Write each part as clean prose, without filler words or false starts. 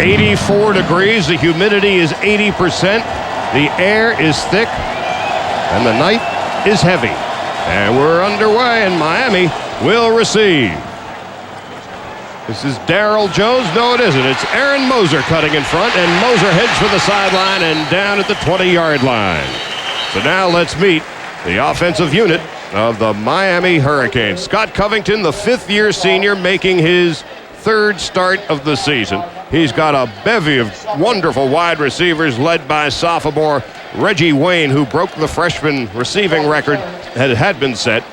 84 degrees. The humidity is 80%. The air is thick. And the night is heavy. And we're underway, and Miami will receive. This is Darryl Jones. No, it isn't. It's Aaron Moser cutting in front, and Moser heads for the sideline and down at the 20-yard line. So now let's meet the offensive unit of the Miami Hurricanes. Scott Covington, the fifth-year senior, making his third start of the season. He's got a bevy of wonderful wide receivers led by sophomore Reggie Wayne, who broke the freshman receiving record that had been set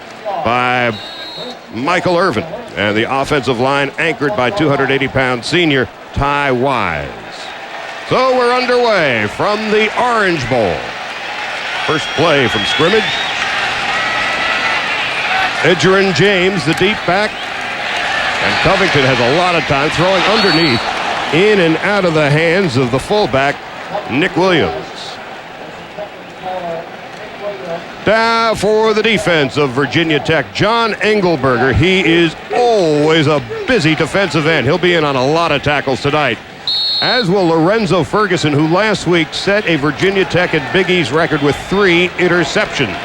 by Michael Irvin. And the offensive line anchored by 280-pound senior Ty Wise. So we're underway from the Orange Bowl. First play from scrimmage. Edgerrin James, the deep back. And Covington has a lot of time throwing underneath, in and out of the hands of the fullback, Nick Williams. Now for the defense of Virginia Tech, John Engelberger. He is always a busy defensive end. He'll be in on a lot of tackles tonight, as will Lorenzo Ferguson, who last week set a Virginia Tech and Big East record with 3 interceptions.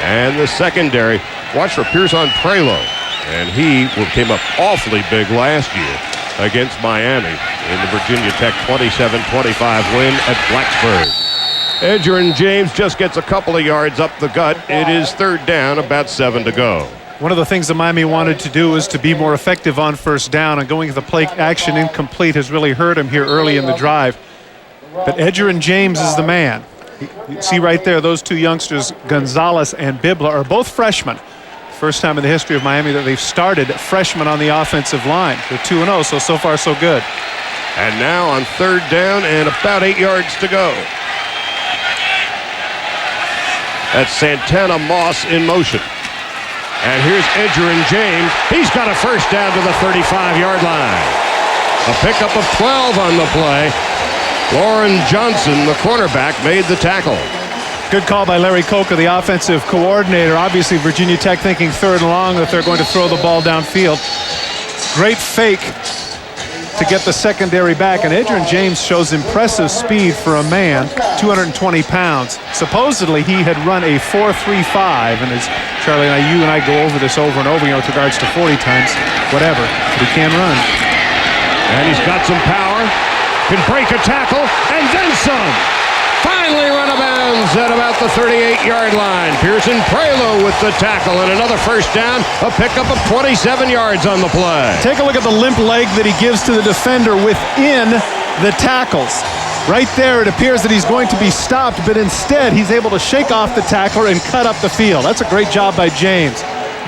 And the secondary, watch for Pearson Prelo. And he came up awfully big last year against Miami in the Virginia Tech 27-25 win at Blacksburg. Edgerrin James just gets a couple of yards up the gut. It is third down, about 7 to go. One of the things that Miami wanted to do is to be more effective on first down, and going to the play action incomplete has really hurt him here early in the drive. But Edgerrin James is the man. You see right there, those two youngsters, Gonzalez and Bibla, are both freshmen. First time in the history of Miami that they've started freshmen on the offensive line. They're 2-0, so far so good. And now on third down and about 8 yards to go. That's Santana Moss in motion. And here's Edgerrin James. He's got a first down to the 35-yard line. A pickup of 12 on the play. Lauren Johnson, the cornerback, made the tackle. Good call by Larry Coker, the offensive coordinator. Obviously, Virginia Tech thinking third and long that they're going to throw the ball downfield. Great fake to get the secondary back, and Edgerrin James shows impressive speed for a man, 220 pounds. Supposedly, he had run a 4.35, and as Charlie and you and I go over this over and over, with regards to 40 times, whatever, but he can run. And he's got some power, can break a tackle, and then some. Finally run out of bounds at about the 38-yard line. Pearson Prelo with the tackle and another first down. A pickup of 27 yards on the play. Take a look at the limp leg that he gives to the defender within the tackles. Right there, it appears that he's going to be stopped, but instead he's able to shake off the tackler and cut up the field. That's a great job by James.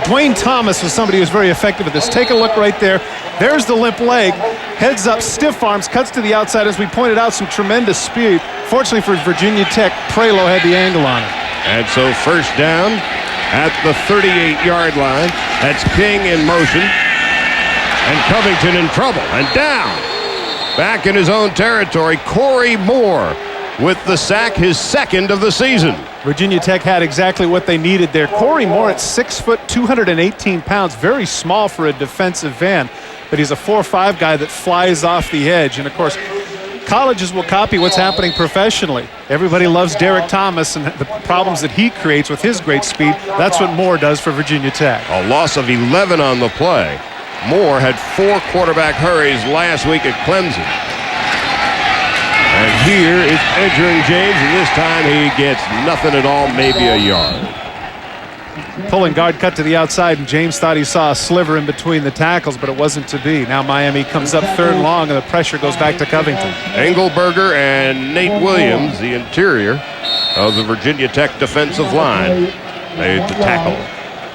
Dwayne Thomas was somebody who was very effective at this. Take a look right there. There's the limp leg. Heads up, stiff arms, cuts to the outside. As we pointed out, some tremendous speed. Fortunately for Virginia Tech, Prelo had the angle on it. And so first down at the 38-yard line. That's King in motion. And Covington in trouble. And down. Back in his own territory, Corey Moore with the sack, his second of the season. Virginia Tech had exactly what they needed there. Corey Moore at 6 foot, 218 pounds. Very small for a defensive end, but he's a 4.5 guy that flies off the edge. And of course, colleges will copy what's happening professionally. Everybody loves Derek Thomas and the problems that he creates with his great speed. That's what Moore does for Virginia Tech. A loss of 11 on the play. Moore had 4 quarterback hurries last week at Clemson. And here is Edgerrin James, and this time he gets nothing at all, maybe a yard. Pulling guard cut to the outside, and James thought he saw a sliver in between the tackles, but it wasn't to be. Now Miami comes up third and long, and the pressure goes back to Covington. Engelberger and Nate Williams, the interior of the Virginia Tech defensive line, made the tackle.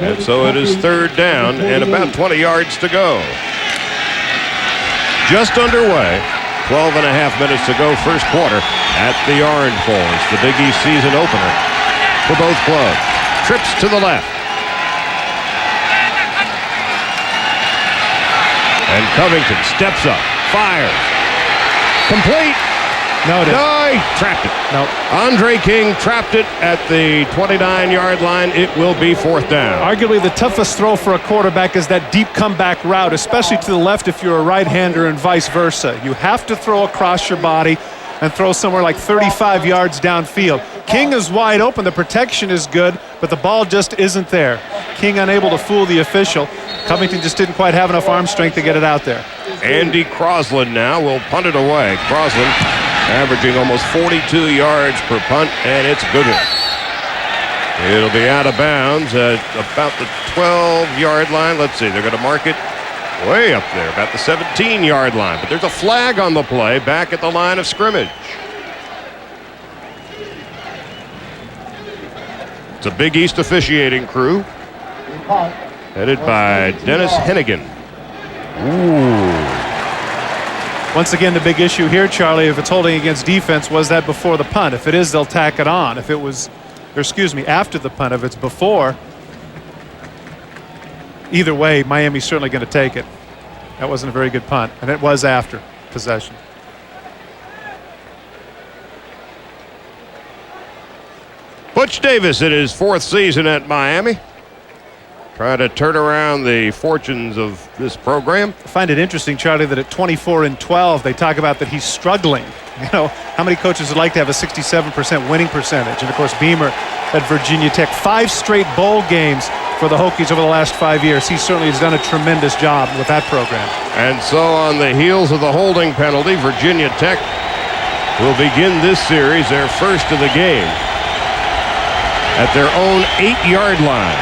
And so it is third down and about 20 yards to go. Just underway. 12 and a half minutes to go, first quarter at the Orange Bowl. It's the Big East season opener for both clubs. Trips to the left. And Covington steps up, fires. Complete. No, it didn't. No, he trapped it. No. Andre King trapped it at the 29-yard line. It will be 4th down. Arguably the toughest throw for a quarterback is that deep comeback route, especially to the left if you're a right-hander and vice versa. You have to throw across your body and throw somewhere like 35 yards downfield. King is wide open. The protection is good, but the ball just isn't there. King unable to fool the official. Covington just didn't quite have enough arm strength to get it out there. Andy Crosland now will punt it away. Crosland averaging almost 42 yards per punt, and it's a good one. It'll be out of bounds at about the 12-yard line. Let's see, they're going to mark it way up there, about the 17-yard line. But there's a flag on the play back at the line of scrimmage. It's a Big East officiating crew headed by Dennis Hennigan. Ooh. Once again, the big issue here, Charlie, if it's holding against defense, was that before the punt? If it is, they'll tack it on. If it was, or excuse me, after the punt, if it's before, either way, Miami's certainly going to take it. That wasn't a very good punt, and it was after possession. Butch Davis in his 4th season at Miami, trying to turn around the fortunes of this program. I find it interesting, Charlie, that at 24-12, they talk about that he's struggling. You know, how many coaches would like to have a 67% winning percentage? And, of course, Beamer at Virginia Tech. 5 straight bowl games for the Hokies over the last 5 years. He certainly has done a tremendous job with that program. And so on the heels of the holding penalty, Virginia Tech will begin this series, their first of the game, at their own 8-yard line.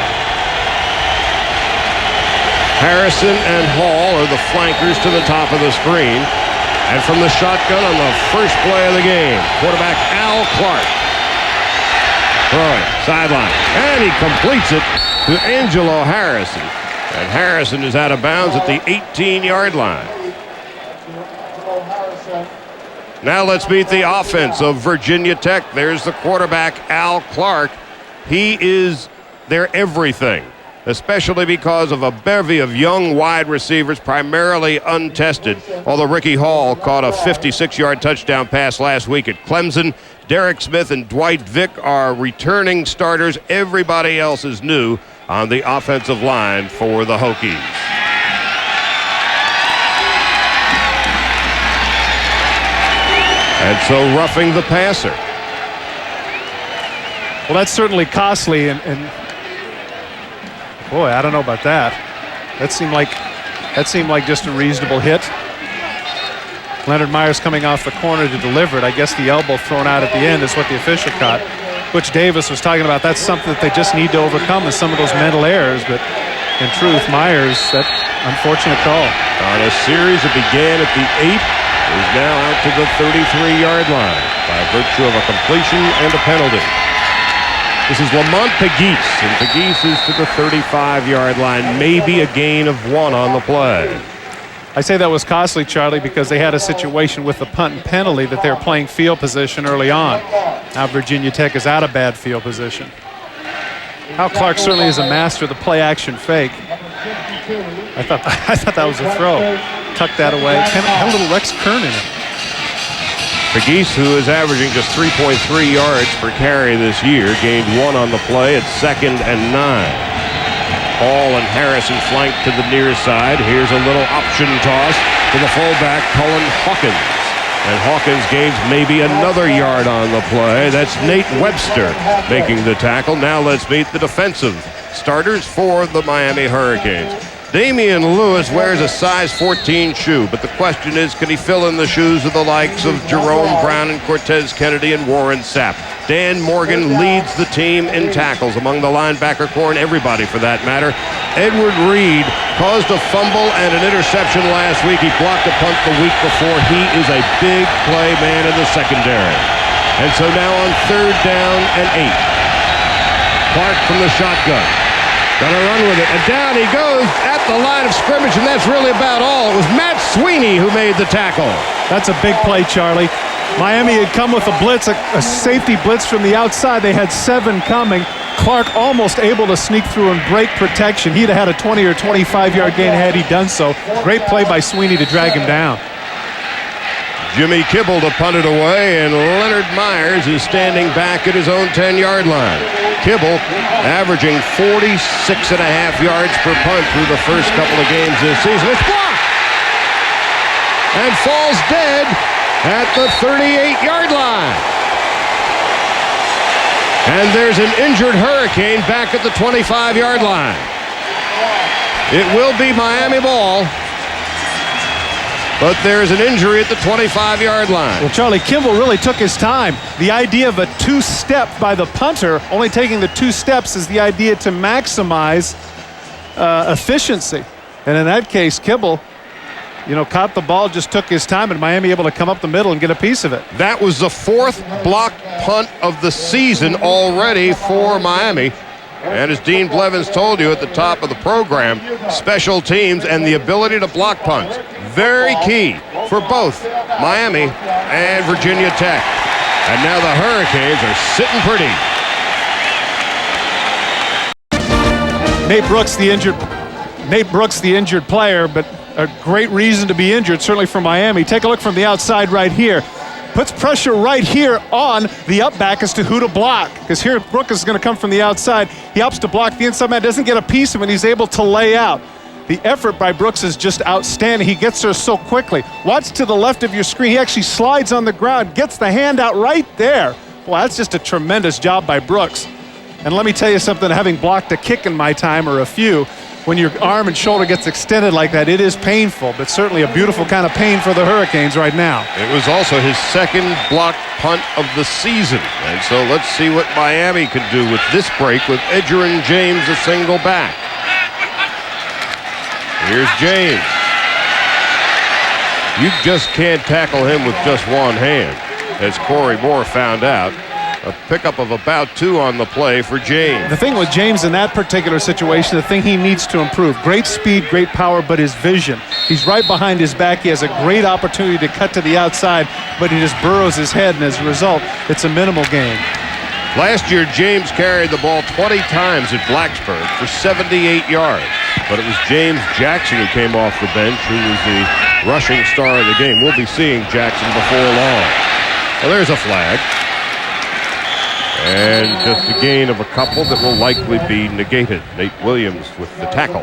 Harrison and Hall are the flankers to the top of the screen. And from the shotgun on the first play of the game, quarterback Al Clark. Throwing, sideline, and he completes it to Angelo Harrison. And Harrison is out of bounds at the 18-yard line. Now let's meet the offense of Virginia Tech. There's the quarterback, Al Clark. He is their everything, especially because of a bevy of young wide receivers, primarily untested. Although Ricky Hall caught a 56-yard touchdown pass last week at Clemson. Derek Smith and Dwight Vick are returning starters. Everybody else is new on the offensive line for the Hokies. And so roughing the passer. Well, that's certainly costly, and boy, I don't know about that. That seemed like just a reasonable hit. Leonard Myers coming off the corner to deliver it. I guess the elbow thrown out at the end is what the official caught. Butch Davis was talking about that's something that they just need to overcome, is some of those mental errors. But in truth, Myers, that unfortunate call. On a series that began at the 8, is now out to the 33-yard line by virtue of a completion and a penalty. This is Lamont Pegues, and Pegues is to the 35-yard line, maybe a gain of 1 on the play. I say that was costly, Charlie, because they had a situation with the punt and penalty that they were playing field position early on. Now Virginia Tech is out of bad field position. Al Clark certainly is a master of the play-action fake. I thought that was a throw. Tucked that away. Had a little Rex Kern in it. Pegues, who is averaging just 3.3 yards per carry this year, gained 1 on the play at 2nd and 9. Hall and Harrison flanked to the near side. Here's a little option toss to the fullback, Cullen Hawkins. And Hawkins gains maybe another yard on the play. That's Nate Webster making the tackle. Now let's meet the defensive starters for the Miami Hurricanes. Damian Lewis wears a size 14 shoe, but the question is, can he fill in the shoes of the likes of Jerome Brown and Cortez Kennedy and Warren Sapp? Dan Morgan leads the team in tackles among the linebacker corps and everybody for that matter. Edward Reed caused a fumble and an interception last week. He blocked a punt the week before. He is a big play man in the secondary. And so now on 3rd down and 8. Clark from the shotgun. Gonna run with it, and down he goes at the line of scrimmage, and that's really about all. It was Matt Sweeney who made the tackle. That's a big play, Charlie. Miami had come with a blitz, a safety blitz from the outside. They had 7 coming. Clark almost able to sneak through and break protection. He'd have had a 20 or 25-yard gain had he done so. Great play by Sweeney to drag him down. Jimmy Kibble to punt it away, and Leonard Myers is standing back at his own 10-yard line. Kibble averaging 46.5 yards per punt through the first couple of games this season. It's blocked and falls dead at the 38-yard line. And there's an injured Hurricane back at the 25-yard line. It will be Miami ball, but there's an injury at the 25-yard line. Well, Charlie, Kimball really took his time. The idea of a two-step by the punter, only taking the 2 steps, is the idea to maximize efficiency. And in that case, Kimball, caught the ball, just took his time, and Miami able to come up the middle and get a piece of it. That was the 4th block punt of the season already for Miami. And as Dean Blevins told you at the top of the program, special teams and the ability to block punts, very key for both Miami and Virginia Tech. And now the Hurricanes are sitting pretty. Nate Brooks, the injured player, but a great reason to be injured, certainly for Miami. Take a look from the outside right here. Puts pressure right here on the up back as to who to block. Because here Brooks is going to come from the outside. He opts to block the inside man, doesn't get a piece of it, and he's able to lay out. The effort by Brooks is just outstanding. He gets there so quickly. Watch to the left of your screen. He actually slides on the ground, gets the hand out right there. Well, that's just a tremendous job by Brooks. And let me tell you something, having blocked a kick in my time, or a few, when your arm and shoulder gets extended like that, it is painful, but certainly a beautiful kind of pain for the Hurricanes right now. It was also his 2nd block punt of the season. And so let's see what Miami can do with this break with Edgerrin James a single back. Here's James. You just can't tackle him with just one hand, as Corey Moore found out. A pickup of about 2 on the play for James. The thing with James in that particular situation, the thing he needs to improve, great speed, great power, but his vision. He's right behind his back. He has a great opportunity to cut to the outside, but he just burrows his head, and as a result, it's a minimal gain. Last year, James carried the ball 20 times at Blacksburg for 78 yards. But it was James Jackson who came off the bench, who was the rushing star of the game. We'll be seeing Jackson before long. Well, there's a flag. And just a gain of a couple that will likely be negated. Nate Williams with the tackle.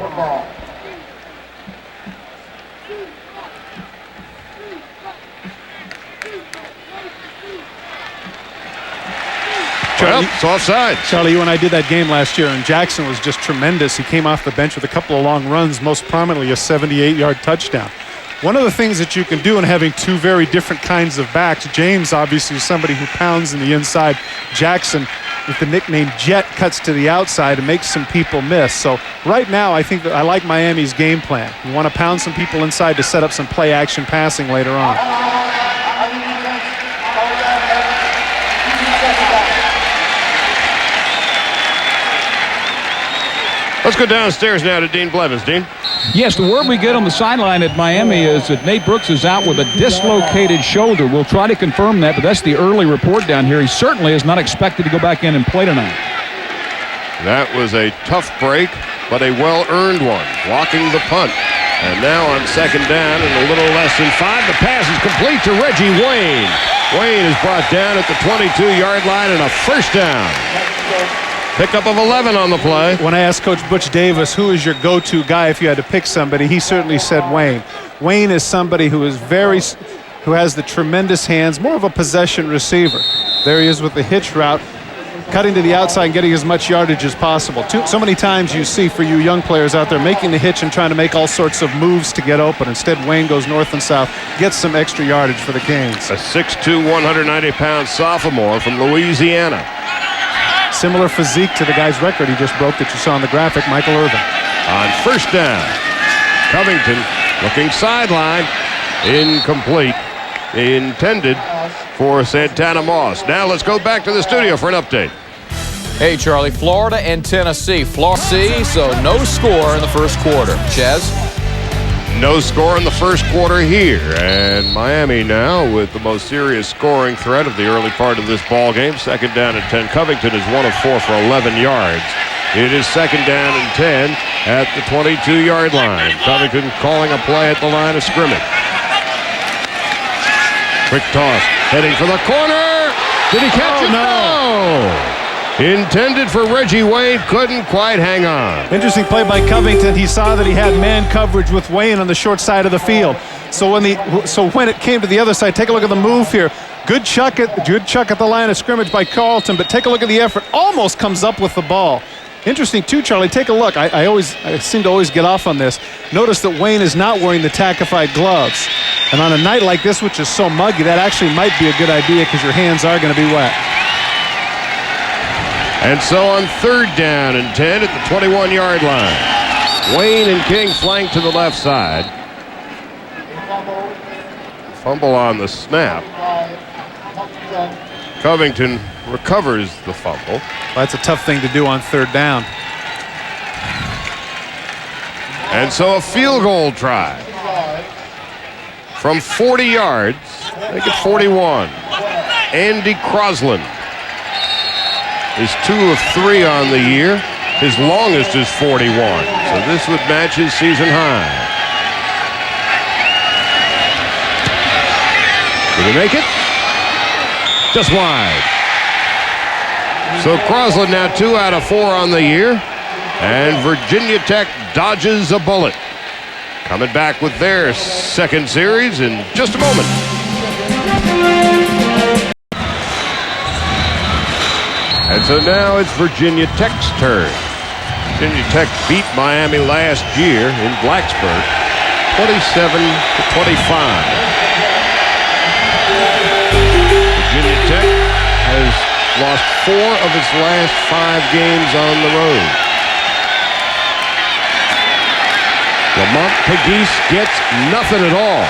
Well, it's offside. Charlie, you and I did that game last year, and Jackson was just tremendous. He came off the bench with a couple of long runs, most prominently a 78-yard touchdown. One of the things that you can do in having 2 very different kinds of backs, James obviously is somebody who pounds in the inside. Jackson, with the nickname Jet, cuts to the outside and makes some people miss. So right now, I think that I like Miami's game plan. You want to pound some people inside to set up some play action passing later on. Let's go downstairs now to Dean Blevins. Dean? Yes, the word we get on the sideline at Miami is that Nate Brooks is out with a dislocated shoulder. We'll try to confirm that, but that's the early report down here. He certainly is not expected to go back in and play tonight. That was a tough break, but a well-earned one, blocking the punt. And now on 2nd down and a little less than 5, the pass is complete to Reggie Wayne. Wayne is brought down at the 22-yard line and a 1st down. Pickup of 11 on the play. When I asked Coach Butch Davis, who is your go-to guy if you had to pick somebody, he certainly said Wayne. Wayne is somebody who has the tremendous hands, more of a possession receiver. There he is with the hitch route, cutting to the outside and getting as much yardage as possible. So many times you see for you young players out there making the hitch and trying to make all sorts of moves to get open. Instead, Wayne goes north and south, gets some extra yardage for the Canes. A 6'2", 190-pound sophomore from Louisiana. Similar physique to the guy's record he just broke that you saw on the graphic, Michael Irvin. On 1st down, Covington looking sideline, incomplete, intended for Santana Moss. Now let's go back to the studio for an update. Hey, Charlie, Florida and Tennessee. Florida, so no score in the first quarter. Chaz? No score in the first quarter here, and Miami now with the most serious scoring threat of the early part of this ball game. 2nd down and 10. Covington is 1 of 4 for 11 yards. It is 2nd down and 10 at the 22-yard line. Covington calling a play at the line of scrimmage. Quick toss, heading for the corner. Did he catch it? No. Intended for Reggie Wayne, couldn't quite hang on. Interesting play by Covington. He saw that he had man coverage with Wayne on the short side of the field. So when it came to the other side, take a look at the move here. Good chuck at the line of scrimmage by Carlton, but take a look at the effort. Almost comes up with the ball. Interesting too, Charlie. Take a look. I seem to always get off on this. Notice that Wayne is not wearing the tackified gloves. And on a night like this, which is so muggy, that actually might be a good idea because your hands are going to be wet. And so on 3rd down and 10 at the 21-yard line. Wayne and King flank to the left side. Fumble on the snap. Covington recovers the fumble. Well, that's a tough thing to do on 3rd down. And so a field goal try. From 40 yards, make it 41. Andy Crosland is 2 of 3 on the year. His longest is 41. So this would match his season high. Did he make it? Just wide. So Crosland now 2 out of 4 on the year. And Virginia Tech dodges a bullet. Coming back with their 2nd series in just a moment. And so now it's Virginia Tech's turn. Virginia Tech beat Miami last year in Blacksburg, 27-25. Virginia Tech has lost 4 of its last 5 games on the road. Lamont Pegues gets nothing at all.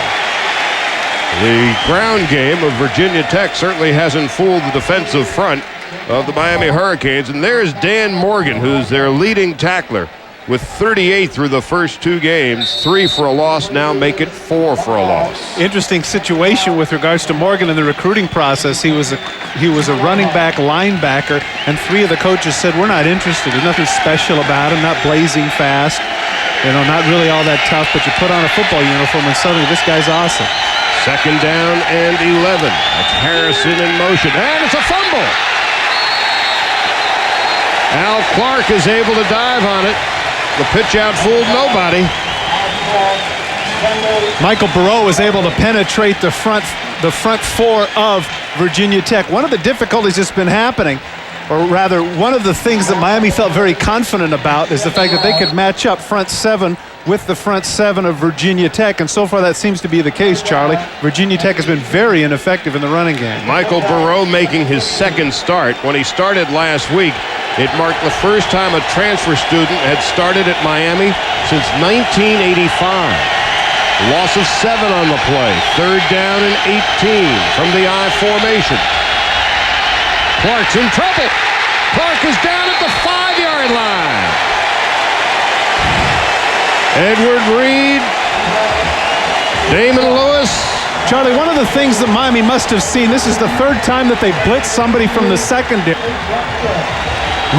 The ground game of Virginia Tech certainly hasn't fooled the defensive front of the Miami Hurricanes. And there's Dan Morgan, who's their leading tackler, with 38 through the first 2 games. 3 for a loss, now make it 4 for a loss. Interesting situation with regards to Morgan in the recruiting process. He was a running back linebacker, and 3 of the coaches said, we're not interested. There's nothing special about him, not blazing fast, not really all that tough, but you put on a football uniform and suddenly this guy's awesome. 2nd down and 11. That's Harrison in motion, and it's a fumble. Al Clark is able to dive on it. The pitch out fooled nobody. Michael Burrow was able to penetrate the front 4 of Virginia Tech. One of the difficulties that's been happening, or rather one of the things that Miami felt very confident about, is the fact that they could match up front 7 with the front 7 of Virginia Tech, and so far that seems to be the case, Charlie. Virginia Tech has been very ineffective in the running game. Michael Burrow making his 2nd start. When he started last week, it marked the first time a transfer student had started at Miami since 1985. Loss of 7 on the play. 3rd down and 18 from the I formation. Clark's in trouble. Clark is down at the 5-yard line. Edward Reed, Damon Lewis. Charlie, one of the things that Miami must have seen, this is the 3rd time that they blitzed somebody from the secondary.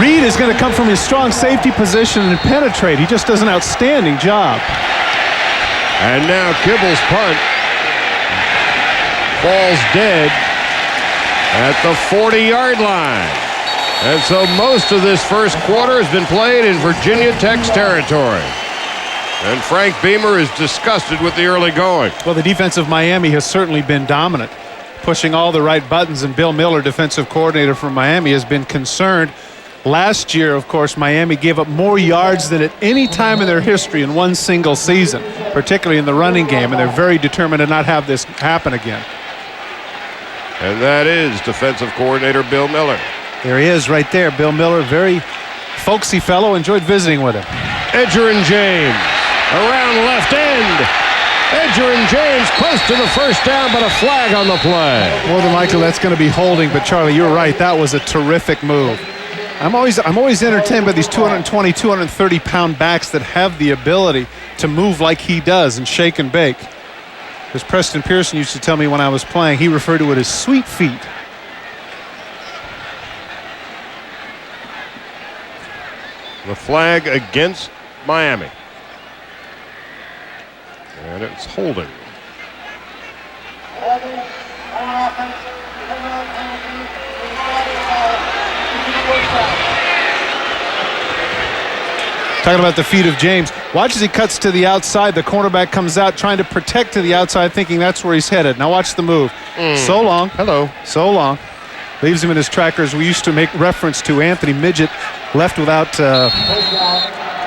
Reed is going to come from his strong safety position and penetrate. He just does an outstanding job. And now Kibble's punt falls dead at the 40-yard line. And so most of this first quarter has been played in Virginia Tech's territory. And Frank Beamer is disgusted with the early going. Well, the defense of Miami has certainly been dominant, pushing all the right buttons, and Bill Miller, defensive coordinator from Miami, has been concerned. Last year, of course, Miami gave up more yards than at any time in their history in one single season, particularly in the running game, and they're very determined to not have this happen again. And that is defensive coordinator Bill Miller. There he is right there, Bill Miller, very folksy fellow, enjoyed visiting with him. Edgerrin James around left end. Edgerrin James close to the 1st down, but a flag on the play. More than likely that's going to be holding, but Charlie, you're right, that was a terrific move. I'm always entertained by these 220, 230-pound backs that have the ability to move like he does and shake and bake. As Preston Pearson used to tell me when I was playing, he referred to it as sweet feet. The flag against Miami. And it's holding. Talking about the feet of James. Watch as he cuts to the outside. The cornerback comes out trying to protect to the outside, thinking that's where he's headed. Now watch the move. So long. Hello. So long. Leaves him in his trackers. We used to make reference to Anthony Midget left without a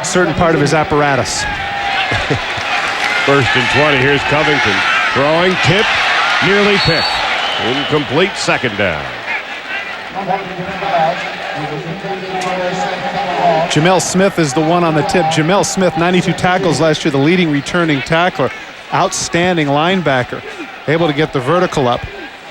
certain part of his apparatus. First and 20. Here's Covington. Throwing, tip, nearly picked. Incomplete, second down. Jamel Smith is the one on the tip. Jamel Smith, 92 tackles last year, the leading returning tackler. Outstanding linebacker. Able to get the vertical up.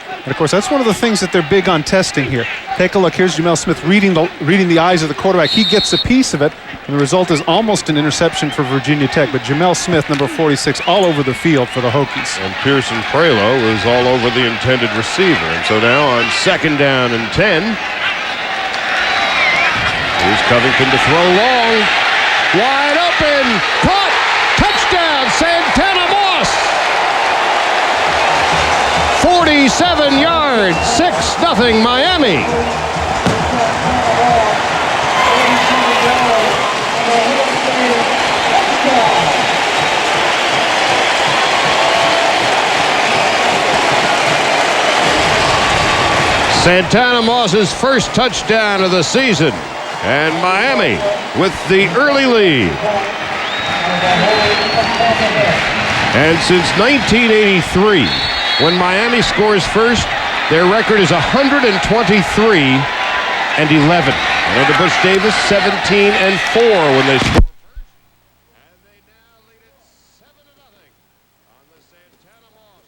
And, of course, that's one of the things that they're big on testing here. Take a look. Here's Jamel Smith reading the eyes of the quarterback. He gets a piece of it, and the result is almost an interception for Virginia Tech. But Jamel Smith, number 46, all over the field for the Hokies. And Pearson Prelo is all over the intended receiver. And so now on second down and 10, here's Covington to throw long. Wide open. Caught. Touchdown, Santana Moss. 47 yards, 6-0 Miami. Santana Moss's first touchdown of the season. And Miami with the early lead. And since 1983, when Miami scores first, their record is 123-11. And under Butch Davis, 17-4 when they score first. And they now lead it 7-0 on the Santana Moss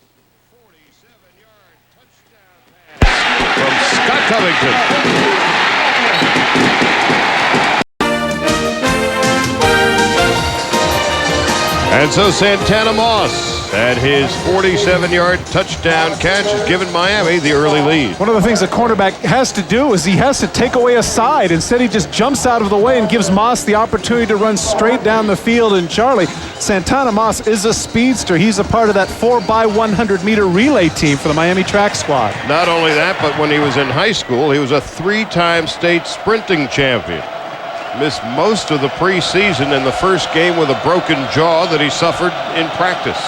47-yard touchdown pass from Scott Covington. And so Santana Moss at his 47-yard touchdown catch has given Miami the early lead. One of the things the cornerback has to do is he has to take away a side. Instead, he just jumps out of the way and gives Moss the opportunity to run straight down the field. And Charlie, Santana Moss is a speedster. He's a part of that 4x100-meter relay team for the Miami track squad. Not only that, but when he was in high school, he was a 3-time state sprinting champion. Missed most of the preseason in the first game with a broken jaw that he suffered in practice.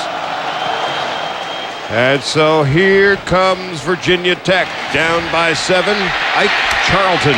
And so here comes Virginia Tech, down by 7. Ike Charlton.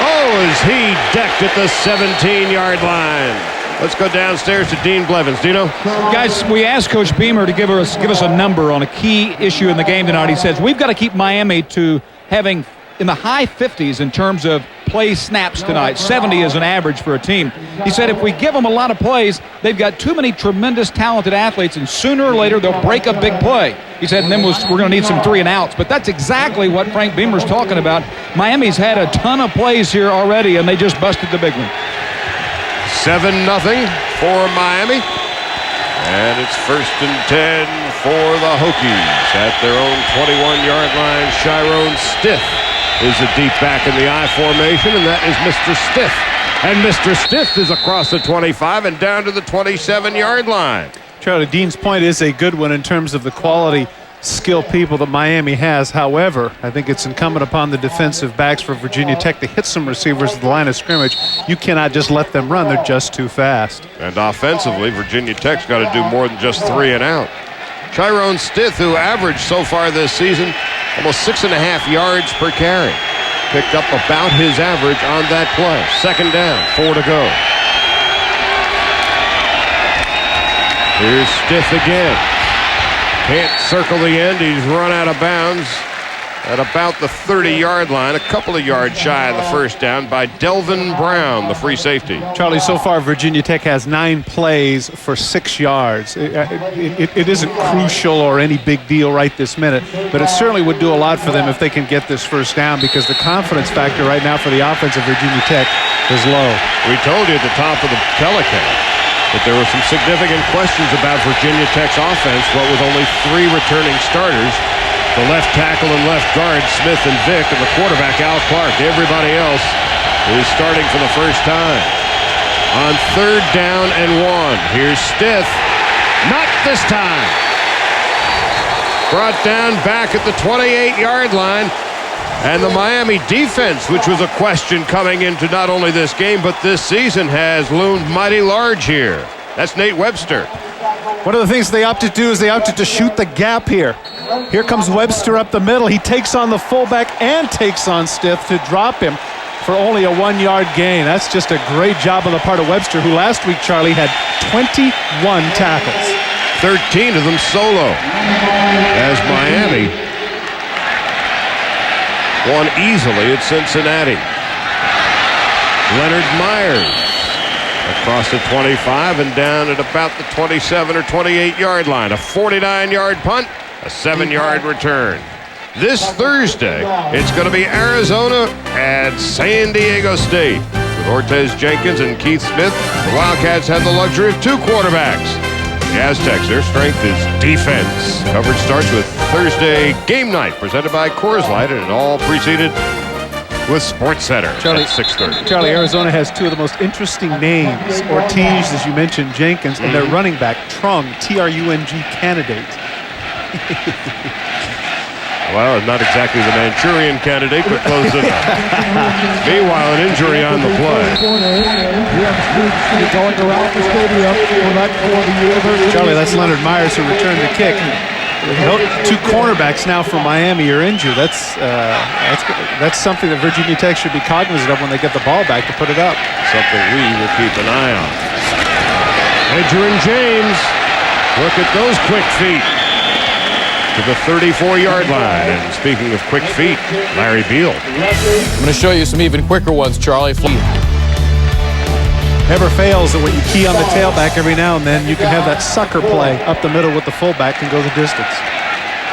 Oh, is he decked at the 17-yard line. Let's go downstairs to Dean Blevins. Dino? Guys, we asked Coach Beamer to give us a number on a key issue in the game tonight. He says, we've got to keep Miami to having in the high 50s in terms of play snaps tonight. 70 is an average for a team. He said if we give them a lot of plays, they've got too many tremendous talented athletes, and sooner or later they'll break a big play. He said, and then we're going to need some 3 and outs. But that's exactly what Frank Beamer's talking about. Miami's had a ton of plays here already, and they just busted the big one. 7-0 for Miami. And it's first and 10 for the Hokies at their own 21-yard line. Chiron Stiff is a deep back in the I formation, and that is Mr. Stiff. And Mr. Stiff is across the 25 and down to the 27-yard line. Charlie, Dean's point is a good one in terms of the quality, skill people that Miami has. However, I think it's incumbent upon the defensive backs for Virginia Tech to hit some receivers at the line of scrimmage. You cannot just let them run. They're just too fast. And offensively, Virginia Tech's got to do more than just 3 and out. Chiron Stith, who averaged so far this season almost 6.5 yards per carry, picked up about his average on that play. Second down, 4 to go. Here's Stith again. Can't circle the end. He's run out of bounds at about the 30-yard line, a couple of yards shy of the first down by Delvin Brown, the free safety. Charlie, so far Virginia Tech has 9 plays for 6 yards. It isn't crucial or any big deal right this minute, but it certainly would do a lot for them if they can get this first down, because the confidence factor right now for the offense of Virginia Tech is low. We told you at the top of the telecast that there were some significant questions about Virginia Tech's offense, what with only 3 returning starters. The left tackle and left guard, Smith and Vick, and the quarterback, Al Clark. Everybody else is starting for the first time. On third down and 1, here's Stith. Not this time. Brought down back at the 28-yard line. And the Miami defense, which was a question coming into not only this game, but this season, has loomed mighty large here. That's Nate Webster. One of the things they opted to do is they opted to shoot the gap here. Here comes Webster up the middle. He takes on the fullback and takes on Stith to drop him for only a 1-yard gain. That's just a great job on the part of Webster, who last week, Charlie, had 21 tackles. 13 of them solo. As Miami won easily at Cincinnati. Leonard Myers across the 25 and down at about the 27 or 28-yard line. A 49-yard punt, a 7-yard return. This Thursday, it's going to be Arizona at San Diego State. With Ortez Jenkins and Keith Smith, the Wildcats have the luxury of 2 quarterbacks. The Aztecs, their strength is defense. Coverage starts with Thursday Game Night, presented by Coors Light, and it all preceded with Sports Center at 6:30. Charlie, Arizona has 2 of the most interesting names. Ortiz, as you mentioned, Jenkins, and their running back, Trung, T-R-U-N-G candidate. Well, not exactly the Manchurian candidate, but close enough. Meanwhile, an injury on the play. Charlie, that's Leonard Myers who returned the kick. 2 cornerbacks now from Miami are injured. That's something that Virginia Tech should be cognizant of when they get the ball back to put it up. Something we will keep an eye on. Edgerrin James, look at those quick feet. To the 34-yard line. And speaking of quick feet, Larry Beal. I'm going to show you some even quicker ones, Charlie. Never fails that when you key on the tailback every now and then, you can have that sucker play up the middle with the fullback and go the distance.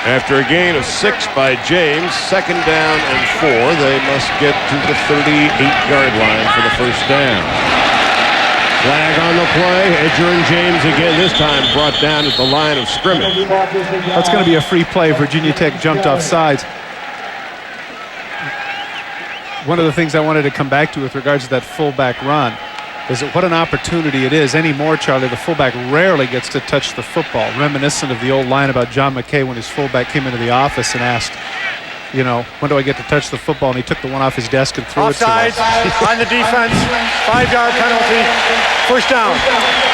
After a gain of 6 by James, 2nd down and 4, they must get to the 38-yard line for the first down. Flag on the play. Edgerrin James again, this time brought down at the line of scrimmage. That's going to be a free play. Virginia Tech jumped off sides. One of the things I wanted to come back to with regards to that fullback run is that what an opportunity it is. Anymore, Charlie, the fullback rarely gets to touch the football, reminiscent of the old line about John McKay when his fullback came into the office and asked, you know, when do I get to touch the football? And he took the one off his desk and threw it to us. Offside on the defense, 5-yard penalty, first down.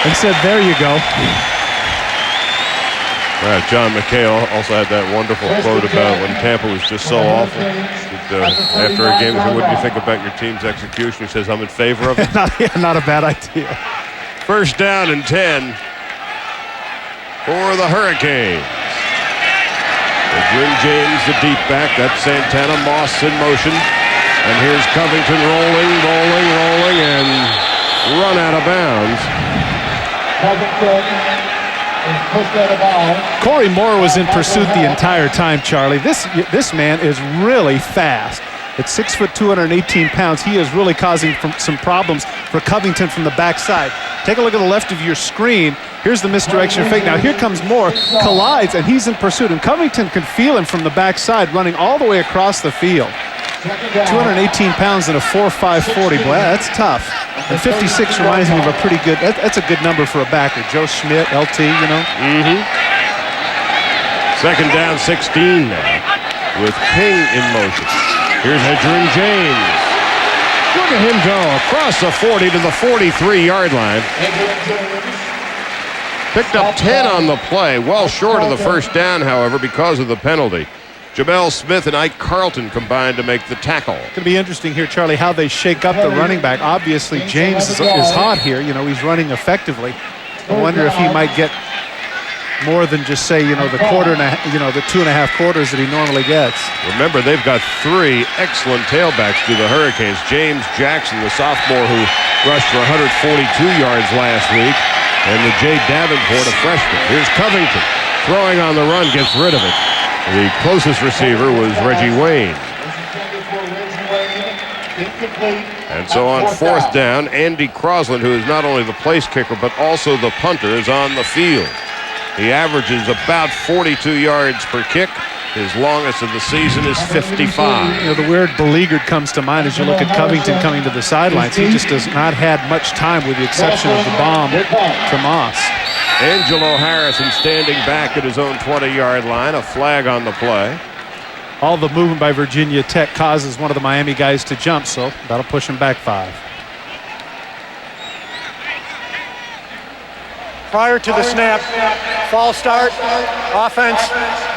And said, there you go. John McKay also had that wonderful quote about when Tampa was just so awful. After a game, he said, what do you think about your team's execution? He says, I'm in favor of it. Not a bad idea. First down and 10 for the Hurricanes. Edgerrin James, the deep back. That's Santana Moss in motion. And here's Covington rolling, and run out of bounds. Corey Moore was in pursuit the entire time, Charlie. This man is really fast. At 6 foot 218 pounds, he is really causing some problems for Covington from the backside. Take a look at the left of your screen. Here's the misdirection fake. Now here comes Moore, collides, and he's in pursuit. And Covington can feel him from the backside running all the way across the field. 218 pounds and a 4.5 40. Boy, that's tough. And 56 reminds me of a pretty good, that's a good number for a backer. Joe Schmidt, LT, you know? Second down, 16 now, with King in motion. Here's Edgerrin James. Look at him go across the 40 to the 43-yard line. Picked up 10 on the play, well short of the first down, however, because of the penalty. Jamel Smith and Ike Carlton combined to make the tackle. It's going to be interesting here, Charlie, how they shake up the running back. Obviously, James is hot here. You know, he's running effectively. I wonder if he might get more than just say, you know, the quarter and the 2.5 quarters that he normally gets. Remember, they've got 3 excellent tailbacks to the Hurricanes. James Jackson, the sophomore who rushed for 142 yards last week, and the Jay Davenport, a freshman. Here's Covington throwing on the run, gets rid of it. The closest receiver was Reggie Wayne. And so on 4th down, Andy Crosland, who is not only the place kicker but also the punter, is on the field. He averages about 42 yards per kick. His longest of the season is 55. You know, the word beleaguered comes to mind as you look at Covington coming to the sidelines. He just has not had much time with the exception of the bomb to Moss. Angelo Harrison standing back at his own 20-yard line. A flag on the play. all the movement by Virginia Tech causes one of the Miami guys to jump, so that'll push him back 5. Prior to the snap, false start, offense,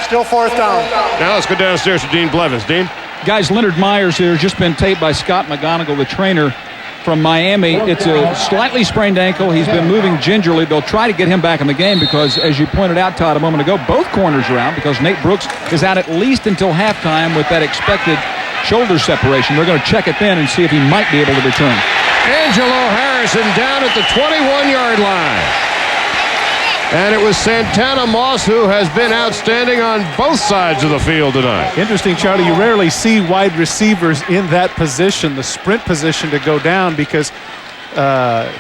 still 4th down. Now let's go downstairs to Dean Blevins. Dean? Guys, Leonard Myers here has just been taped by Scott McGonigal, the trainer from Miami. It's a slightly sprained ankle. He's been moving gingerly. They'll try to get him back in the game because, as you pointed out, Todd, a moment ago, both corners are out because Nate Brooks is out at least until halftime with that expected shoulder separation. They're going to check it then and see if he might be able to return. Angelo Harrison down at the 21-yard line. And it was Santana Moss who has been outstanding on both sides of the field tonight. Interesting, Charlie. You rarely see wide receivers in that position, the sprint position, to go down because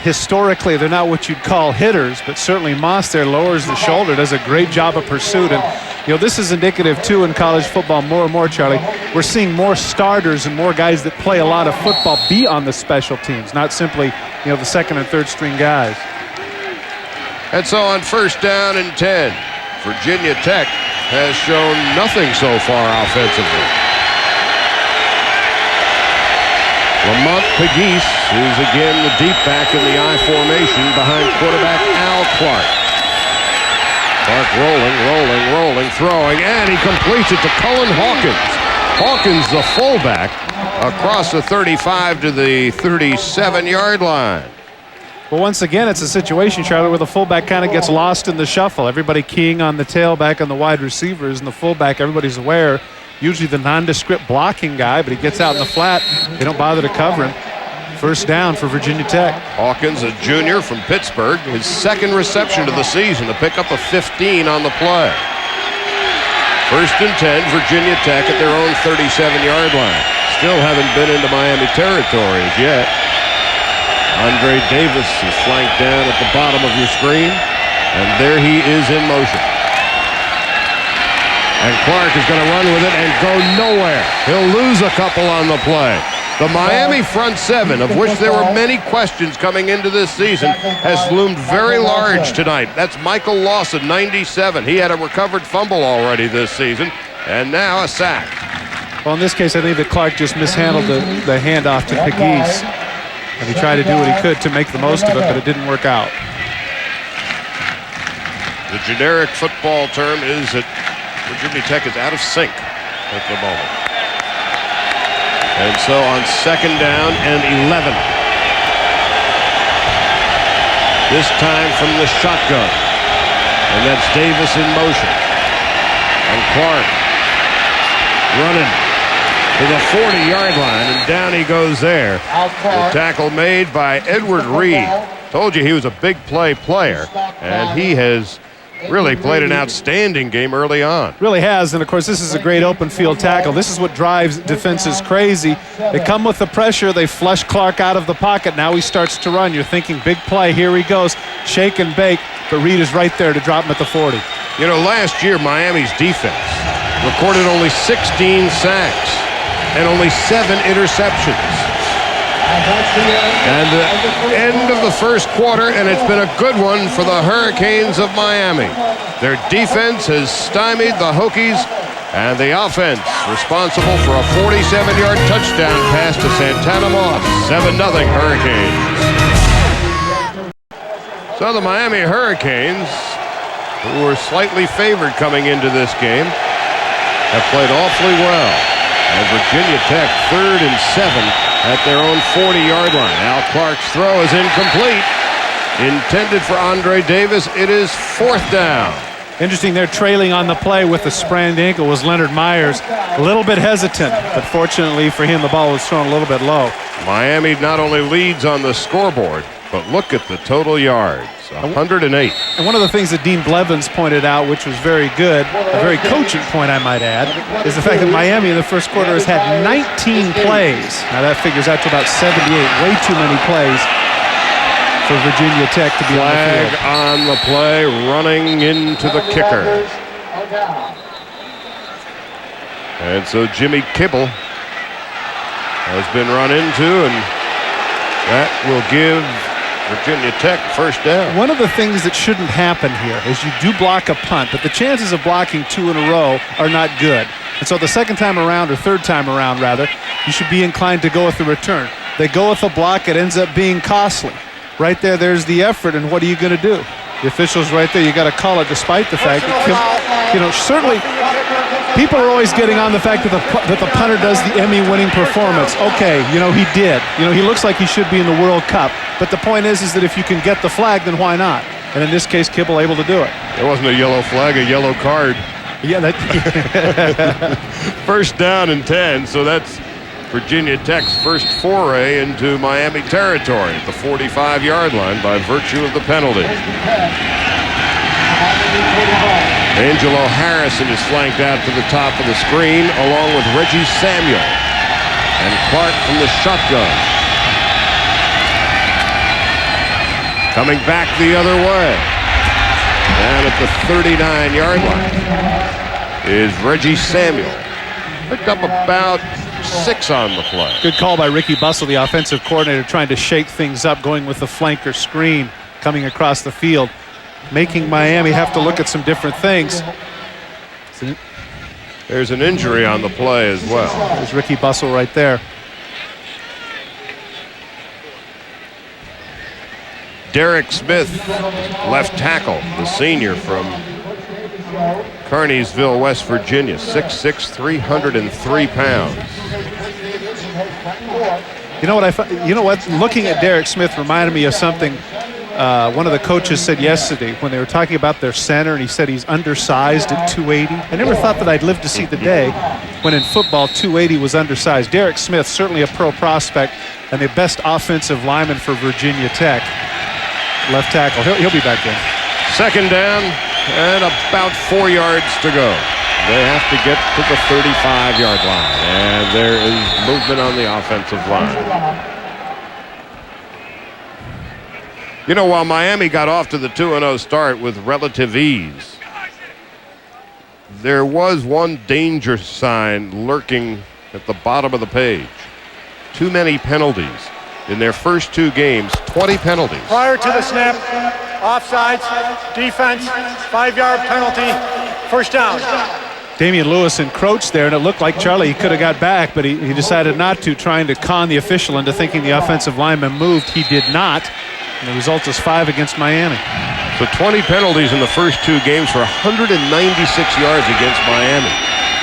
historically they're not what you'd call hitters, but certainly Moss there lowers the shoulder, does a great job of pursuit. And, you know, this is indicative, too, in college football more and more, Charlie. We're seeing more starters and more guys that play a lot of football be on the special teams, not simply, you know, the second and third string guys. And so on 1st down and 10, Virginia Tech has shown nothing so far offensively. Lamont Pegues is again the deep back in the I formation behind quarterback Al Clark. Clark rolling, throwing, and he completes it to Cullen Hawkins. Hawkins, the fullback, across the 35 to the 37-yard line. Well, once again, it's a situation, Charlie, where the fullback kind of gets lost in the shuffle. Everybody keying on the tailback and the wide receivers, and the fullback, everybody's aware, usually the nondescript blocking guy, but he gets out in the flat. They don't bother to cover him. 1st down for Virginia Tech. Hawkins, a junior from Pittsburgh, his 2nd reception of the season to pick up a 15 on the play. 1st and 10, Virginia Tech at their own 37-yard line. Still haven't been into Miami territory as yet. Andre Davis is flanked down at the bottom of your screen, and there he is in motion. And Clark is going to run with it and go nowhere. He'll lose a couple on the play. The Miami front 7, of which there were many questions coming into this season, has loomed very large tonight. That's Michael Lawson, 97. He had a recovered fumble already this season, and now a sack. Well, in this case, I think that Clark just mishandled the handoff to Pegues. And he tried to do what he could to make the most of it, but it didn't work out. The generic football term is that Virginia Tech is out of sync at the moment. And so on 2nd down and 11. This time from the shotgun. And that's Davis in motion. And Clark running to the 40-yard line, and down he goes there. The tackle made by Edward Reed. Told you he was a big play player, and he has really played an outstanding game early on. Really has, and of course this is a great open field tackle. This is what drives defenses crazy. They come with the pressure, they flush Clark out of the pocket. Now he starts to run. You're thinking big play, here he goes, shake and bake, but Reed is right there to drop him at the 40. You know, last year Miami's defense recorded only 16 sacks and only 7 interceptions. And the end of the 1st quarter, and it's been a good one for the Hurricanes of Miami. Their defense has stymied the Hokies, and the offense responsible for a 47-yard touchdown pass to Santana Moss. 7-0 Hurricanes. So the Miami Hurricanes, who were slightly favored coming into this game, have played awfully well. And Virginia Tech 3rd and 7 at their own 40-yard line. Al Clark's throw is incomplete. Intended for Andre Davis. It is 4th down. Interesting, they're trailing on the play with the sprained ankle was Leonard Myers. A little bit hesitant, but fortunately for him, the ball was thrown a little bit low. Miami not only leads on the scoreboard, but look at the total yards. 108. And one of the things that Dean Blevins pointed out, which was very good, a very cogent point I might add, is the fact that Miami in the 1st quarter has had 19 plays. Now that figures out to about 78, way too many plays for Virginia Tech to be Flag on the play, running into the kicker. And so Jimmy Kibble has been run into, and that will give Virginia Tech 1st down. One of the things that shouldn't happen here is you do block a punt, but the chances of blocking 2 in a row are not good. And so the second time around, or third time around rather, you should be inclined to go with the return. They go with the block, it ends up being costly. Right there's the effort, and what are you going to do? The official's right there. You got to call it, despite the fact that, certainly people are always getting on the fact that the punter does the Emmy-winning performance. Okay, he did. He looks like he should be in the World Cup. But the point is that if you can get the flag, then why not? And in this case, Kibble able to do it. It wasn't a yellow flag, a yellow card. Yeah, First down and 10, so that's Virginia Tech's first foray into Miami territory at the 45-yard line by virtue of the penalty. Angelo Harrison is flanked out to the top of the screen along with Reggie Samuel and Clark from the shotgun. Coming back the other way. And at the 39-yard line is Reggie Samuel. Picked up about 6 on the play. Good call by Ricky Bussell, the offensive coordinator, trying to shake things up, going with the flanker screen coming across the field, making Miami have to look at some different things. There's an injury on the play as well. There's Ricky Bussell right there. Derek Smith, left tackle, the senior from Kearneysville, West Virginia, 6'6", 303 pounds. You know what? Looking at Derek Smith reminded me of something one of the coaches said yesterday when they were talking about their center, and he said he's undersized at 280. I never thought that I'd live to see the day when in football 280 was undersized. Derek Smith, certainly a pro prospect and the best offensive lineman for Virginia Tech. Left tackle. He'll be back in. Second down and about 4 yards to go. They have to get to the 35-yard line, and there is movement on the offensive line. While Miami got off to the 2-0 start with relative ease, there was one danger sign lurking at the bottom of the page. Too many penalties. In their first 2 games, 20 penalties. Prior to the snap, offsides, defense, 5-yard penalty, first down. Damian Lewis encroached there, and it looked like Charlie, he could have got back, but he decided not to, trying to con the official into thinking the offensive lineman moved. He did not, and the result is 5 against Miami. So 20 penalties in the first 2 games for 196 yards against Miami.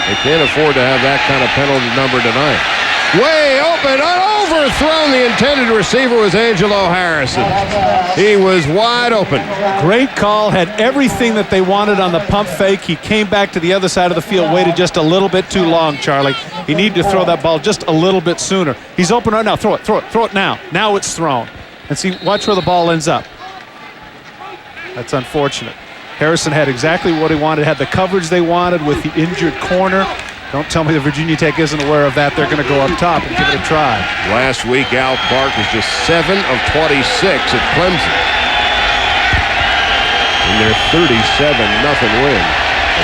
They can't afford to have that kind of penalty number tonight. Way open, overthrown. The intended receiver was Angelo Harrison. He was wide open. Great call, had everything that they wanted on the pump fake. He came back to the other side of the field, waited just a little bit too long, Charlie. He needed to throw that ball just a little bit sooner. He's open right now. Throw it now. Now it's thrown. And see, watch where the ball ends up. That's unfortunate. Harrison had exactly what he wanted, had the coverage they wanted with the injured corner. Don't tell me that Virginia Tech isn't aware of that. They're going to go up top and give it a try. Last week, Al Clark was just 7 of 26 at Clemson in their 37-0 win